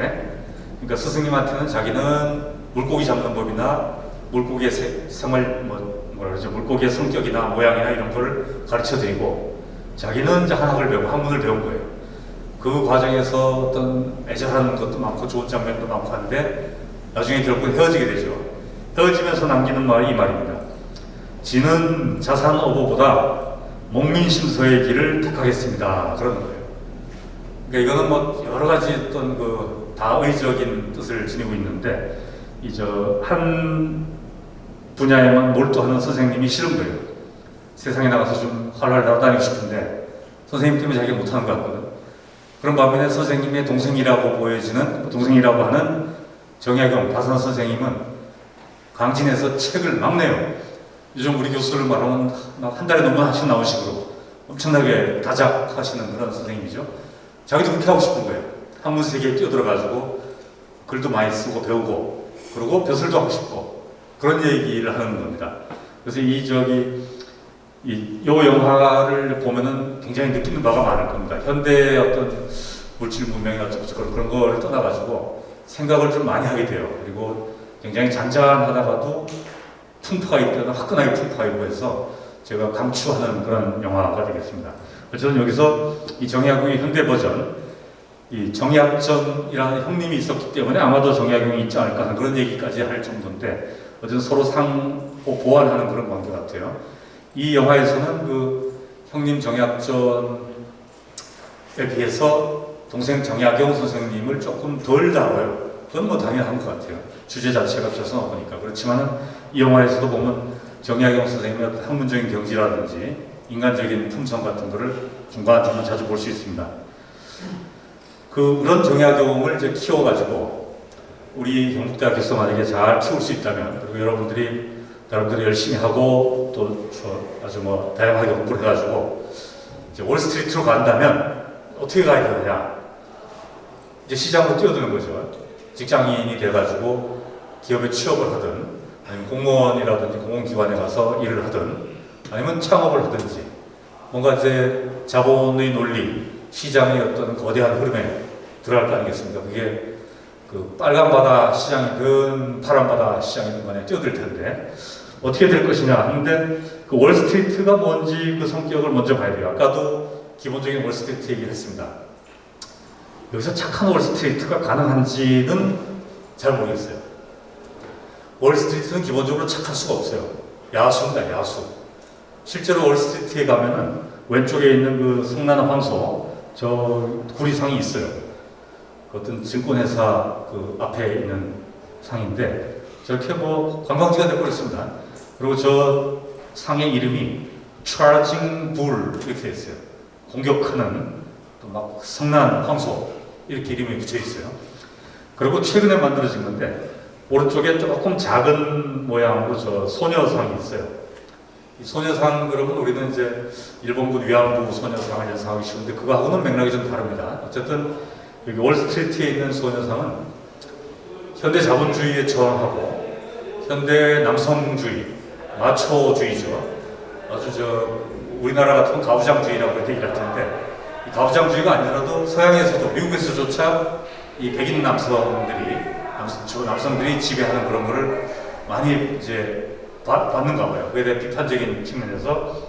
그러니까 스승님한테는 자기는 물고기 잡는 법이나 물고기의 생활 물고기의 성격이나 모양이나 이런 거를 가르쳐 드리고 자기는 이제 한학을 배우고 한문을 배운 거예요. 그 과정에서 어떤 애절한 것도 많고 좋은 장면도 많고 한데 나중에 결국 헤어지게 되죠. 헤어지면서 남기는 말이 이 말입니다. 지는 자산어보보다 목민심서의 길을 택하겠습니다. 그러는 거예요. 그러니까 이거는 여러 가지 어떤 다의적인 뜻을 지니고 있는데 한 분야에만 몰두하는 선생님이 싫은 거예요. 세상에 나가서 좀 활활 날아다니고 싶은데 선생님 때문에 자기가 못하는 것 같거든. 그런 반면에 선생님의 동생이라고 보여지는 동생이라고 하는 정약용 다산 선생님은 강진에서 책을 막 내요. 요즘 우리 교수를 말하면 한 달에 논문 하나씩 나온 식으로 엄청나게 다작하시는 그런 선생님이죠. 자기도 그렇게 하고 싶은 거예요. 학문 세계에 뛰어들어가지고 글도 많이 쓰고 배우고 그리고 벼슬도 하고 싶고 그런 얘기를 하는 겁니다. 그래서 이 영화를 보면은 굉장히 느끼는 바가 많을 겁니다. 현대의 어떤 물질 문명이 어쩌고 그런 걸 떠나가지고 생각을 좀 많이 하게 돼요. 그리고 굉장히 잔잔하다가도 풍파가 있거나 화끈하게 풍파가 있고 해서 제가 강추하는 그런 영화가 되겠습니다. 저는 여기서 이 정약용의 현대 버전, 이 정약전이라는 형님이 있었기 때문에 아마도 정약용이 있지 않을까 하는 그런 얘기까지 할 정도인데 어쨌든 서로 상호 보완하는 그런 관계 같아요. 이 영화에서는 그 형님 정약전에 비해서 동생 정약용 선생님을 조금 덜 다뤄요. 그건 뭐 당연한 것 같아요. 주제 자체가 죄송하니까. 그렇지만은 이 영화에서도 보면 정약용 선생님의 어떤 학문적인 경지라든지 인간적인 품성 같은 거를 중간중간 자주 볼 수 있습니다. 그런 정약용을 이제 키워가지고 우리 경북대학에서 만약에 잘 키울 수 있다면 그리고 여러분들이 열심히 하고 또 아주 뭐 다양하게 공부를 해가지고 이제 월스트리트로 간다면 어떻게 가야 되느냐? 이제 시장으로 뛰어드는 거죠. 직장인이 돼가지고 기업에 취업을 하든 아니면 공무원이라든지 공공기관에 가서 일을 하든 아니면 창업을 하든지 뭔가 이제 자본의 논리, 시장의 어떤 거대한 흐름에 들어갈 거 아니겠습니까? 그게 그 빨간 바다 시장이든 파란 바다 시장이든 간에 뛰어들 텐데 어떻게 될 것이냐 하는데 그 월스트리트가 뭔지 그 성격을 먼저 봐야 돼요. 아까도 기본적인 월스트리트 얘기를 했습니다. 여기서 착한 월스트리트가 가능한지는 잘 모르겠어요. 월스트리트는 기본적으로 착할 수가 없어요. 야수입니다, 야수. 실제로 월스트리트에 가면은 왼쪽에 있는 그 성난 황소, 저 구리상이 있어요. 그 어떤 증권회사 그 앞에 있는 상인데 저렇게 뭐 관광지가 되어버렸습니다. 그리고 저 상의 이름이 Charging Bull 이렇게 돼 있어요. 공격하는 또 막 성난 황소 이렇게 이름이 붙여 있어요. 그리고 최근에 만들어진 건데 오른쪽에 조금 작은 모양으로 저 소녀상이 있어요. 이 소녀상 그러면 우리는 이제 일본군 위안부 소녀상을 연상하기 쉬운데 그거하고는 맥락이 좀 다릅니다. 어쨌든 여기 월스트리트에 있는 소녀상은 현대 자본주의에 저항하고 현대 남성주의, 마초주의죠. 아주 우리나라 같은 가부장주의라고 얘기할 텐데 이 가부장주의가 아니더라도 서양에서도 미국에서조차 이 백인 남성들이 지배하는 그런 거를 많이 이제 받는가 봐요. 그에 대해 비판적인 측면에서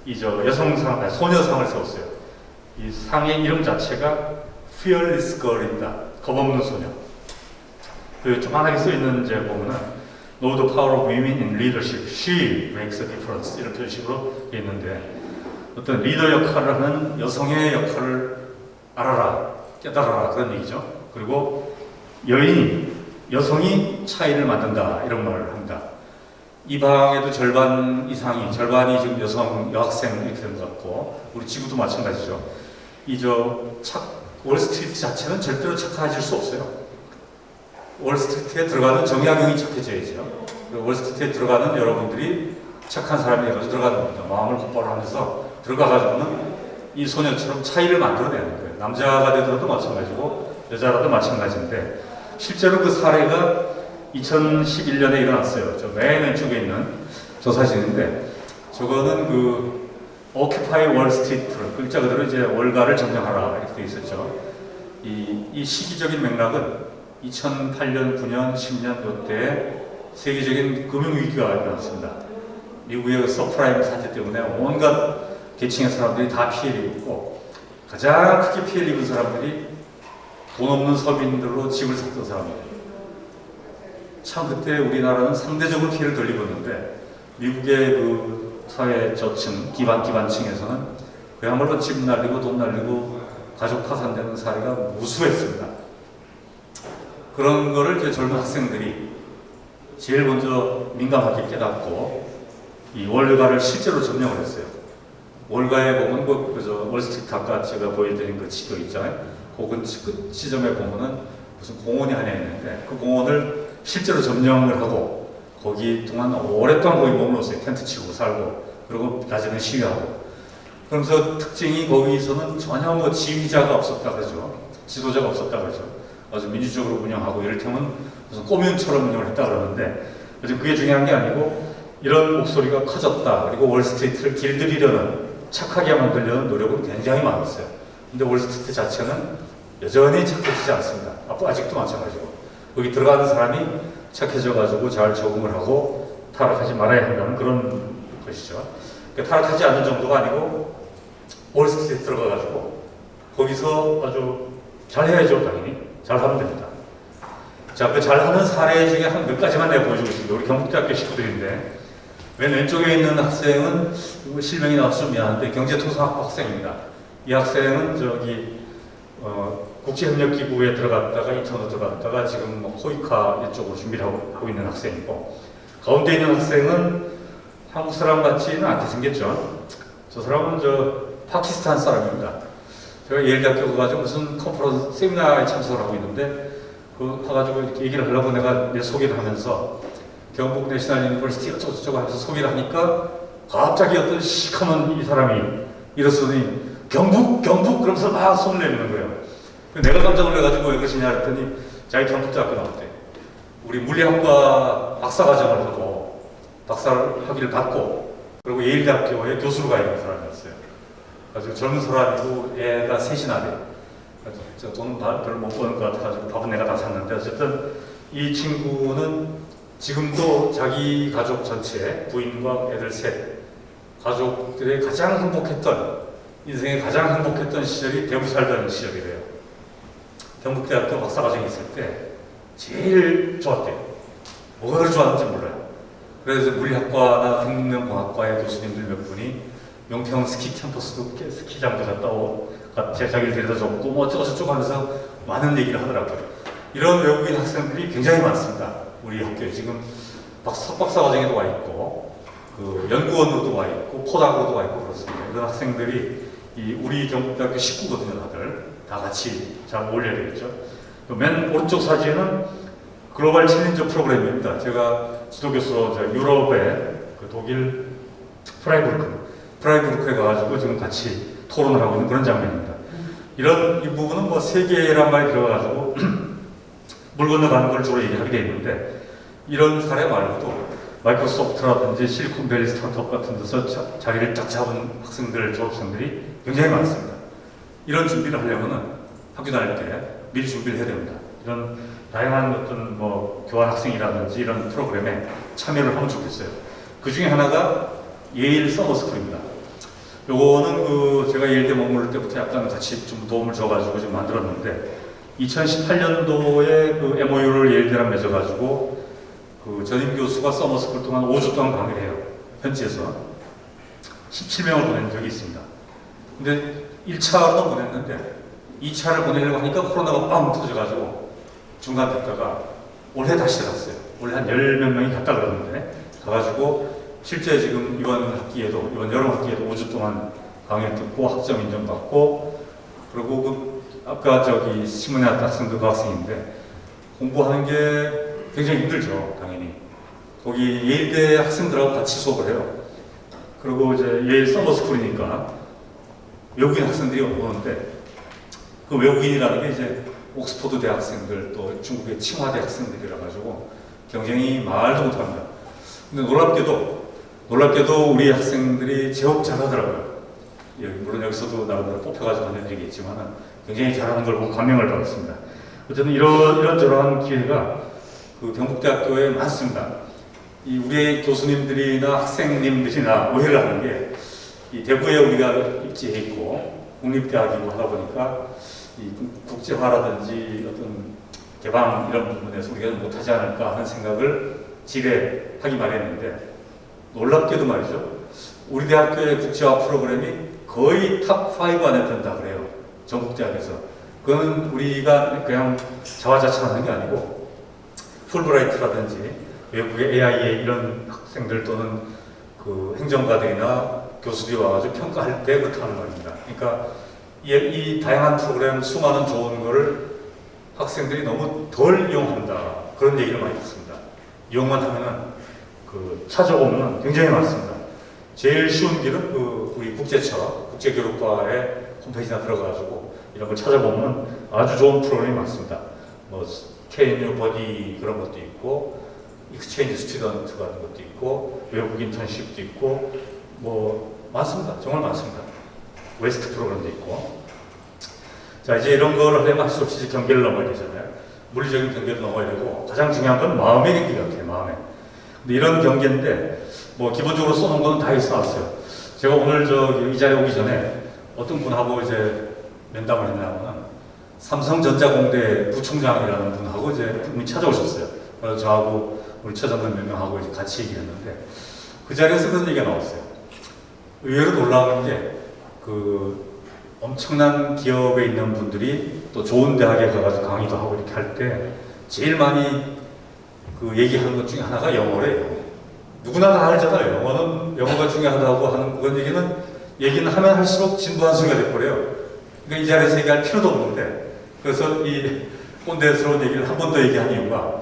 여성상, 소녀상을 세웠어요. 이 상의 이름 자체가 Fearless Girl입니다. 겁없는 소녀. 그 조그만하게 써있는 이제 보면은 Know the power of women in leadership. She makes a difference. 이런 표식으로 되어 있는데 어떤 리더 역할을 하는 여성의 역할을 알아라, 깨달아라 그런 얘기죠. 그리고 여성이 차이를 만든다 이런 말을 합니다. 이 방에도 절반이 지금 여학생 이렇게 된 것 같고 우리 지구도 마찬가지죠. 월스트리트 자체는 절대로 착해질 수 없어요. 월스트리트에 들어가는 정약용이 착해져야죠. 월스트리트에 들어가는 여러분들이 착한 사람이 되어서 들어가는 겁니다. 마음을 곧바로 하면서 들어가가지고는 이 소녀처럼 차이를 만들어내는 거예요. 남자가 되더라도 마찬가지고 여자라도 마찬가지인데 실제로 그 사례가 2011년에 일어났어요. 저 맨 왼쪽에 있는 저 사진인데 저거는 그 Occupy Wall Street 글자 그대로 이제 월가를 점령하라 이렇게 돼 있었죠. 이 시기적인 맥락은 2008년, 9년, 10년 이때 세계적인 금융위기가 일어났습니다. 미국의 서프라임 사태 때문에 온갖 계층의 사람들이 다 피해를 입고 가장 크게 피해를 입은 사람들이 돈 없는 서민들로 집을 샀던 사람들. 참 그때 우리나라는 상대적으로 피해를 덜 입었는데 미국의 그 사회 저층, 기반층에서는 그야말로 집 날리고 돈 날리고 가족 파산되는 사례가 무수했습니다. 그런 거를 이제 젊은 학생들이 제일 먼저 민감하게 깨닫고 이 월가를 실제로 점령을 했어요. 월가에 보면 월스트리트 아까 제가 보여드린 그 지도 있잖아요. 그 지점에 보면은 무슨 공원이 하나 있는데 그 공원을 실제로 점령을 하고 거기 동안 오랫동안 거기 머물렀어요. 텐트 치고 살고 그리고 낮에는 시위하고 그러면서 특징이 거기서는 전혀 뭐 지휘자가 없었다 그러죠. 지도자가 없었다 그러죠. 아주 민주적으로 운영하고 이를테면 무슨 꼬뮌처럼 운영을 했다 그러는데 요즘 그게 중요한 게 아니고 이런 목소리가 커졌다. 그리고 월스트리트를 길들이려는 착하게 만들려는 노력은 굉장히 많았어요. 근데 월스트리트 자체는 여전히 착해지지 않습니다. 아직도 마찬가지고 거기 들어가는 사람이 착해져가지고 잘 적응을 하고 타락하지 말아야 한다는 그런 것이죠. 그러니까 타락하지 않는 정도가 아니고 월스트리트 들어가가지고 거기서 아주 잘해야죠. 당연히 잘하면 됩니다. 자, 그 잘하는 사례 중에 한 몇 가지만 내가 보여주고 있습니다. 우리 경북대학교 식구들인데 맨 왼쪽에 있는 학생은 실명이 나와서 좀 미안한데 경제통상학부 학생입니다. 이 학생은 국제협력기구에 들어갔다가 인턴으로 들어갔다가 지금 호이카 이쪽으로 준비를 하고 있는 학생이고 가운데 있는 학생은 한국 사람 같지는 않게 생겼죠. 저 사람은 파키스탄 사람입니다. 제가 예일대학교 가가지고 무슨 컨퍼런스 세미나에 참석을 하고 있는데 그 가가지고 이렇게 얘기를 하려고 내가 내 소개를 하면서 경북 내셔널 유니버시티 어쩌고저쩌고 하면서 소개를 하니까 갑자기 어떤 시커먼 이 사람이 일어서더니 경북 그러면서 막 손을 내미는 거예요. 내가 깜짝 놀라가지고 왜 그러시냐 했더니 자기 경북대학교 나왔대. 우리 물리학과 박사과정을 하고 박사를 학위를 받고 그리고 예일대학교에 교수로 가 있는 사람이었어요. 아주 젊은 사람이고 애가 셋이나 돼. 저 돈은 별로 못 버는 것 같아가지고 밥은 내가 다 샀는데 어쨌든 이 친구는 지금도 자기 가족 전체 부인과 애들 셋 가족들의 가장 행복했던 인생의 가장 행복했던 시절이 대구 살던 시절이래요. 경북대학교 박사과정에 있을 때 제일 좋았대요. 뭐가 그렇게 좋았는지 몰라요. 그래서 물리학과나 생명공학과의 교수님들 몇 분이 용평 스키 캠퍼스도 스키장도 갔다 오고 자기를 데려다 줬고 뭐 어쩌고저쩌고 하면서 많은 얘기를 하더라고요. 이런 외국인 학생들이 굉장히 많습니다. 우리 학교에 지금 석박사과정에도 와 있고 그 연구원으로도 와 있고 포닥으로도 와 있고 그렇습니다. 이런 학생들이 우리 경북대학교 식구거든요. 다들 다 같이 잘 어울려야 되겠죠. 맨 오른쪽 사진은 글로벌 챌린저 프로그램입니다. 제가 지도교수로 유럽의 그 독일 프라이부르크에 가가지고 지금 같이 토론을 하고 있는 그런 장면입니다. 이 부분은 뭐 세계란 말이 들어가가지고 물 건너가는 걸 주로 얘기하게 되어 있는데 이런 사례 말고도 마이크로소프트라든지 실리콘밸리 스타트업 같은 데서 자리를 딱 잡은 학생들, 졸업생들이 굉장히 많습니다. 이런 준비를 하려면은 학교 다닐 때 미리 준비를 해야 됩니다. 이런 다양한 어떤 교환 학생이라든지 이런 프로그램에 참여를 하면 좋겠어요. 그 중에 하나가 예일 서머스쿨입니다. 요거는 제가 예일대 머무를 때부터 약간 같이 좀 도움을 줘가지고 좀 만들었는데 2018년도에 그 MOU를 예일대랑 맺어가지고 그 전임 교수가 서머스쿨 동안 5주 동안 강의를 해요. 현지에서 17명을 보낸 적이 있습니다. 근데 1차로는 보냈는데 2차를 보내려고 하니까 코로나가 빵 터져가지고 중간 됐다가 올해 다시 들어갔어요. 올해 한 10몇 명이 갔다 그러는데 가가지고 실제 지금 이번 여름 학기에도 5주 동안 강의를 듣고 학점 인정받고 그리고 아까 신문에 나왔던 학생도 그 학생인데 공부하는 게 굉장히 힘들죠. 당연히 거기 예일대 학생들하고 같이 수업을 해요. 그리고 예일 서머스쿨이니까 외국인 학생들이 오는데 그 외국인이라는 게 옥스퍼드 대학생들 또 중국의 칭화대 학생들이라 가지고 경쟁이 말도 못합니다. 근데 놀랍게도 우리 학생들이 제법 잘하더라고요. 물론 여기서도 나름대로 뽑혀가지고 하는 얘기겠지만 굉장히 잘하는 걸 보고 감명을 받았습니다. 어쨌든 이런저런 기회가 그 경북대학교에 많습니다. 우리의 교수님들이나 학생님들이나 오해를 하는 게 이 대구에 우리가 입지해 있고 국립대학이고 하다 보니까 이 국제화라든지 어떤 개방 이런 부분에서 우리가 못하지 않을까 하는 생각을 지레하기 마련인데 놀랍게도 말이죠. 우리 대학교의 국제화 프로그램이 거의 탑 5 안에 든다 그래요. 전국대학에서. 그건 우리가 그냥 자화자찬하는 게 아니고 풀브라이트라든지 외국의 AIA 이런 학생들 또는 그 행정가들이나 교수들이 와가지고 평가할 때 그렇게 하는 말입니다. 그러니까 이 다양한 프로그램 수많은 좋은 거를 학생들이 너무 덜 이용한다 그런 얘기를 많이 듣습니다. 이용만 하면은 그 찾아보면 굉장히 많습니다. 제일 쉬운 길은 그 우리 국제처, 국제교육과의 홈페이지나 들어가가지고 이런 걸 찾아보면 아주 좋은 프로그램이 많습니다. 뭐 KNU 버디 그런 것도 있고, 익스체인지 스튜던트 같은 것도 있고, 외국 인턴십도 있고, 뭐 많습니다. 정말 많습니다. 웨스트 프로그램도 있고. 자, 이제 이런 걸 하려면 할 수 없이 경계를 넘어야 되잖아요. 물리적인 경계를 넘어야 되고, 가장 중요한 건 마음의 경계 같아요. 마음의. 근데 이런 경계인데 뭐 기본적으로 써놓은 거는 다 있어놨어요. 제가 오늘 이 자리에 오기 전에 어떤 분하고 이제 면담을 했냐면은 삼성전자공대 부총장이라는 분하고 이제 분이 찾아오셨어요. 그래서 저하고 우리 최전원 몇 명하고 이제 같이 얘기를 했는데 그 자리에서 그런 얘기가 나왔어요. 의외로 놀라운 게 그 엄청난 기업에 있는 분들이 또 좋은 대학에 가가지고 강의도 하고 이렇게 할 때 제일 많이 그 얘기하는 것 중에 하나가 영어래요. 누구나 다 알잖아요. 영어가 중요하다고 하는 그런 얘기는 하면 할수록 진부한 소리가 돼버려요. 그러니까 이 자리에서 얘기할 필요도 없는데, 그래서 이 꼰대스러운 얘기를 한 번 더 얘기한 이유가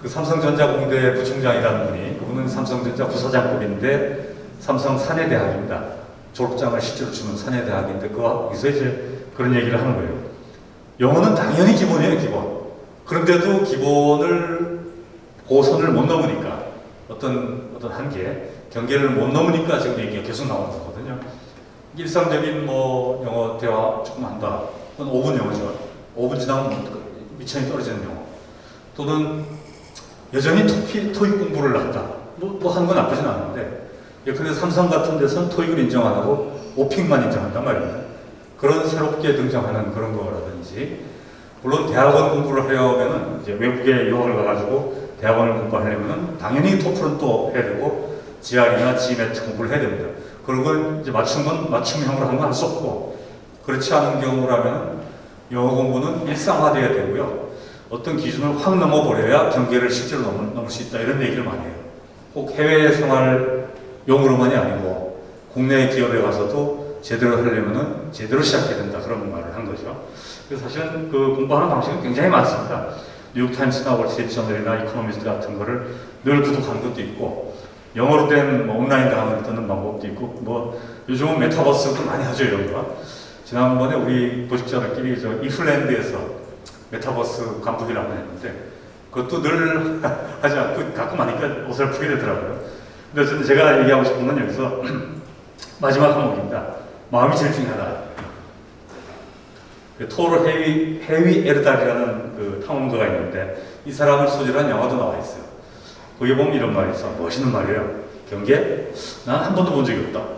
그 삼성전자공대 부총장이라는 분이, 그분은 삼성전자 부사장급인데 삼성 산해대학입니다. 졸업장을 실제로 주는 산해대학인데 거기서 이제 그런 얘기를 하는 거예요. 영어는 당연히 기본이에요, 기본. 그런데도 기본을 고선을 못 넘으니까 어떤 한계, 경계를 못 넘으니까 지금 얘기가 계속 나오는 거거든요. 일상적인 뭐 영어 대화 조금 한다. 그건 5분 영어죠. 5분 지나면 미천이 떨어지는 영어. 또는 여전히 토익 공부를 한다. 뭐 하는 건 나쁘진 않은데, 예컨대 삼성 같은 데서는 토익을 인정 안 하고 오픽만 인정한단 말입니다. 그런 새롭게 등장하는 그런 거라든지, 물론 대학원 공부를 하려면은 이제 외국에 유학을 가가지고 대학원을 공부하려면은 당연히 토플은 또 해야 되고 GRE나 GMAT 공부를 해야 됩니다. 그런 걸 이제 맞춤형으로 하는 건 할 수 없고, 그렇지 않은 경우라면 영어 공부는 일상화돼야 되고요. 어떤 기준을 확 넘어버려야 경계를 실제로 넘을 수 있다, 이런 얘기를 많이 해요. 꼭 해외 생활용으로만이 아니고 국내 기업에 가서도 제대로 하려면은 제대로 시작해야 된다, 그런 말을 한 거죠. 그래서 사실은 그 공부하는 방식은 굉장히 많습니다. 뉴욕타임스나 월스트리트저널이나 이코노미스트 같은 거를 늘 구독하는 것도 있고, 영어로 된 뭐 온라인 강의를 듣는 방법도 있고, 뭐 요즘은 메타버스도 많이 하죠, 이런 거. 지난번에 우리 보직자들끼리 저 이플랜드에서 메타버스 간부기를 한번 했는데 그것도 늘 하지 않고 가끔 하니까 어설프게 되더라고요. 근데 저는 제가 얘기하고 싶은 건 여기서 마지막 항목입니다. 마음이 제일 중요하다. 토르 해위 에르달이라는 그 탐험가가 있는데 이 사람을 소재로 한 영화도 나와 있어요. 거기 보면 이런 말이 있어. 멋있는 말이에요. 경계? 난 한 번도 본 적이 없다.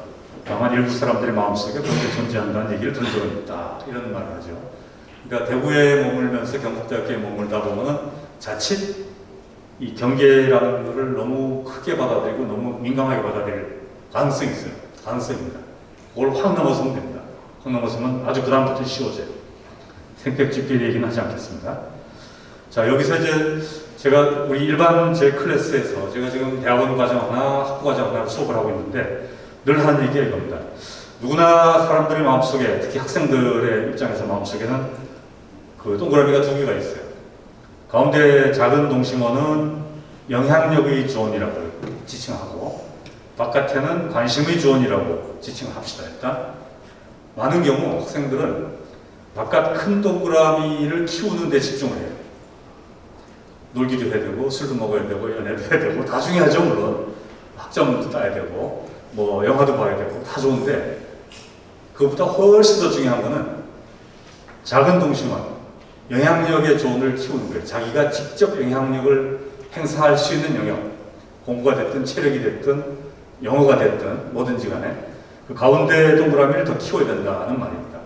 다만 일부 사람들의 마음속에 그렇게 존재한다는 얘기를 들은 적은 있다. 이런 말을 하죠. 그러니까 대구에 머물면서 경북대학교에 머물다 보면은 자칫 이 경계라는 것을 너무 크게 받아들이고 너무 민감하게 받아들일 가능성이 있어요. 가능성입니다. 그걸 확 넘어서면 됩니다. 확 넘어서면 아주 그 다음부터 쉬워져요. 생택집필 얘기는 하지 않겠습니다. 자, 여기서 이제 제가 우리 일반 제 클래스에서 제가 지금 대학원 과정 하나, 학부 과정 하나 수업을 하고 있는데 늘 하는 얘기가 이겁니다. 누구나 사람들의 마음속에, 특히 학생들의 입장에서 마음속에는 그 동그라미가 두 개가 있어요. 가운데 작은 동심원은 영향력의 주원이라고 지칭하고, 바깥에는 관심의 주원이라고 지칭합시다. 일단 많은 경우 학생들은 바깥 큰 동그라미를 키우는 데 집중을 해요. 놀기도 해야 되고, 술도 먹어야 되고, 연애도 해야 되고, 다 중요하죠, 물론. 학점도 따야 되고, 뭐 영화도 봐야 되고, 다 좋은데 그것보다 훨씬 더 중요한 거는 작은 동심원, 영향력의 조언을 키우는 거예요. 자기가 직접 영향력을 행사할 수 있는 영역, 공부가 됐든 체력이 됐든 영어가 됐든 뭐든지 간에 그 가운데 동그라미를 더 키워야 된다는 말입니다.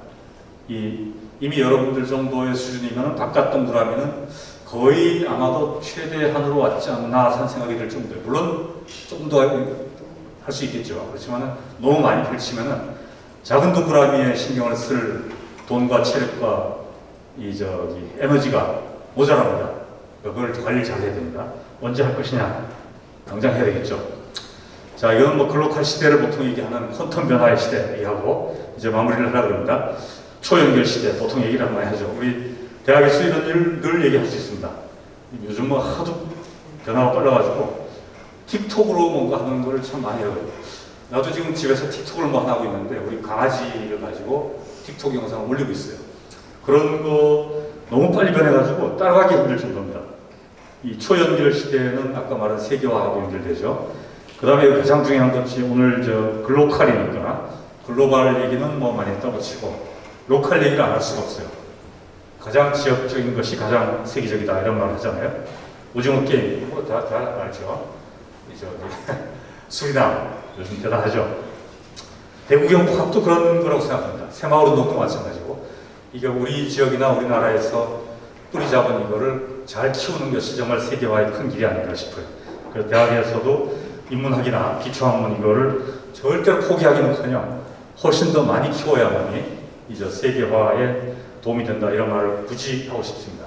이미 여러분들 정도의 수준이면 바깥 동그라미는 거의 아마도 최대한으로 왔지 않나 하는 생각이 들 정도예요. 물론 조금 더 할 수 있겠죠. 그렇지만 너무 많이 펼치면은 작은 동그라미에 신경을 쓸 돈과 체력과 에너지가 모자랍니다. 그걸 관리 잘 해야 됩니다. 언제 할 것이냐? 당장 해야 되겠죠. 자, 이건 뭐 글로컬 시대를 보통 얘기하는 퀀텀 변화의 시대 얘기하고 이제 마무리를 하려고 합니다. 초연결 시대 보통 얘기를 많이 하죠. 우리 대학에서 이런 일을 늘 얘기할 수 있습니다. 요즘 뭐 하도 변화가 빨라가지고 틱톡으로 뭔가 하는 걸 참 많이 해요. 나도 지금 집에서 틱톡을 뭐 하나 하고 있는데 우리 강아지를 가지고 틱톡 영상을 올리고 있어요. 그런 거 너무 빨리 변해가지고 따라가기 힘들 정도입니다. 이 초연결 시대에는 아까 말한 세계화하고 연결되죠. 그 다음에 가장 중요한 것이 오늘 저 글로컬이니까 글로벌 얘기는 뭐 많이 했다고 치고 로컬 얘기를 안 할 수가 없어요. 가장 지역적인 것이 가장 세계적이다 이런 말을 하잖아요. 오징어 게임 뭐 다 알죠. 이제 수리남 요즘 대단하죠. 대구경북학도 그런 거라고 생각합니다. 새마을 운동도 마찬가지고 이게 우리 지역이나 우리나라에서 뿌리 잡은 이거를 잘 키우는 것이 정말 세계화의 큰 길이 아닌가 싶어요. 그래서 대학에서도 인문학이나 기초학문 이거를 절대로 포기하기는커녕 훨씬 더 많이 키워야만이 이제 세계화에 도움이 된다 이런 말을 굳이 하고 싶습니다.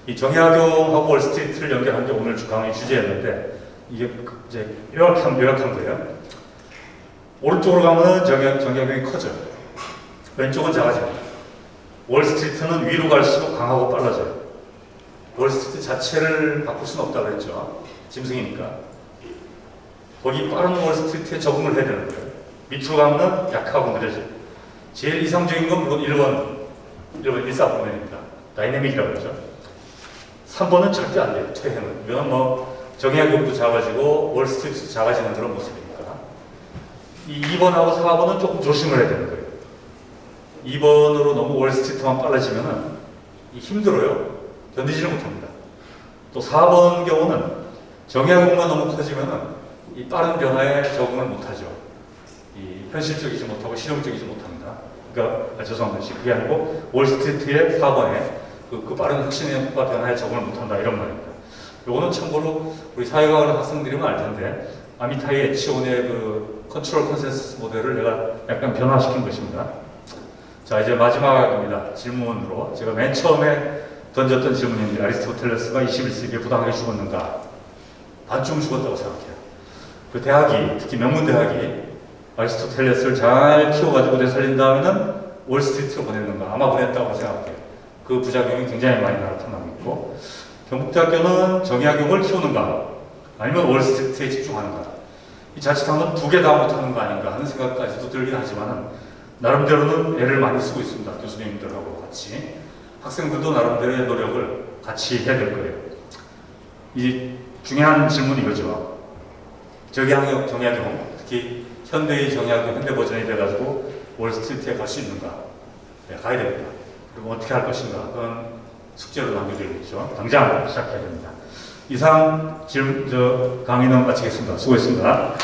이 정약용하고 월스트리트를 연결한 게 오늘 강의 주제였는데 이게 이제 요약한 거예요. 오른쪽으로 가면 정약용이 커져요. 왼쪽은 작아집니다. 월스트리트는 위로 갈수록 강하고 빨라져요. 월스트리트 자체를 바꿀 수는 없다고 그랬죠. 짐승이니까. 거기 빠른 월스트리트에 적응을 해야 되는 거예요. 밑으로 가면 약하고 느려져요. 제일 이상적인 건 물론 1번 일사분면입니다. 다이내믹이라고 그러죠. 3번은 절대 안 돼요. 퇴행은. 이건 뭐 정약용도 작아지고 월스트리트도 작아지는 그런 모습이니까. 이 2번하고 4번은 조금 조심을 해야 되는 거예요. 2번으로 너무 월스트리트만 빨라지면은 힘들어요. 견디지를 못합니다. 또 4번 경우는 정약용만 너무 커지면은 이 빠른 변화에 적응을 못하죠. 이 현실적이지 못하고 실용적이지 못합니다. 그러니까 죄송합니다. 그게 아니고 월스트리트의 4번에 그 빠른 혁신과 변화에 적응을 못한다 이런 말입니다. 요거는 참고로 우리 사회과학 학생들이면 알 텐데 아미타이 에치온의 그 컨트롤 컨센서스 모델을 내가 약간 변화시킨 것입니다. 자 이제 마지막입니다. 질문으로 제가 맨 처음에 던졌던 질문인데 아리스토텔레스가 21세기에 부당하게 죽었는가? 반쯤 죽었다고 생각해요. 그 대학이 특히 명문대학이 아리스토텔레스를 잘 키워가지고 되살린 다음에는 월스트리트로 보냈는가? 아마 보냈다고 생각해요. 그 부작용이 굉장히 많이 나타나고 있고 경북대학교는 정약용을 키우는가? 아니면 월스트리트에 집중하는가? 이 자칫하면 두 개 다 못하는 거 아닌가 하는 생각까지도 들긴 하지만 나름대로는 애를 많이 쓰고 있습니다. 교수님들하고 같이. 학생들도 나름대로의 노력을 같이 해야 될 거예요. 이 중요한 질문이 이거죠. 정약용, 특히 현대의 정약용, 현대 버전이 돼가지고 월스트리트에 갈 수 있는가? 네, 가야 됩니다. 그리고 어떻게 할 것인가? 그건 숙제로 남겨져 있죠. 당장 시작해야 됩니다. 이상 강의는 마치겠습니다. 수고했습니다.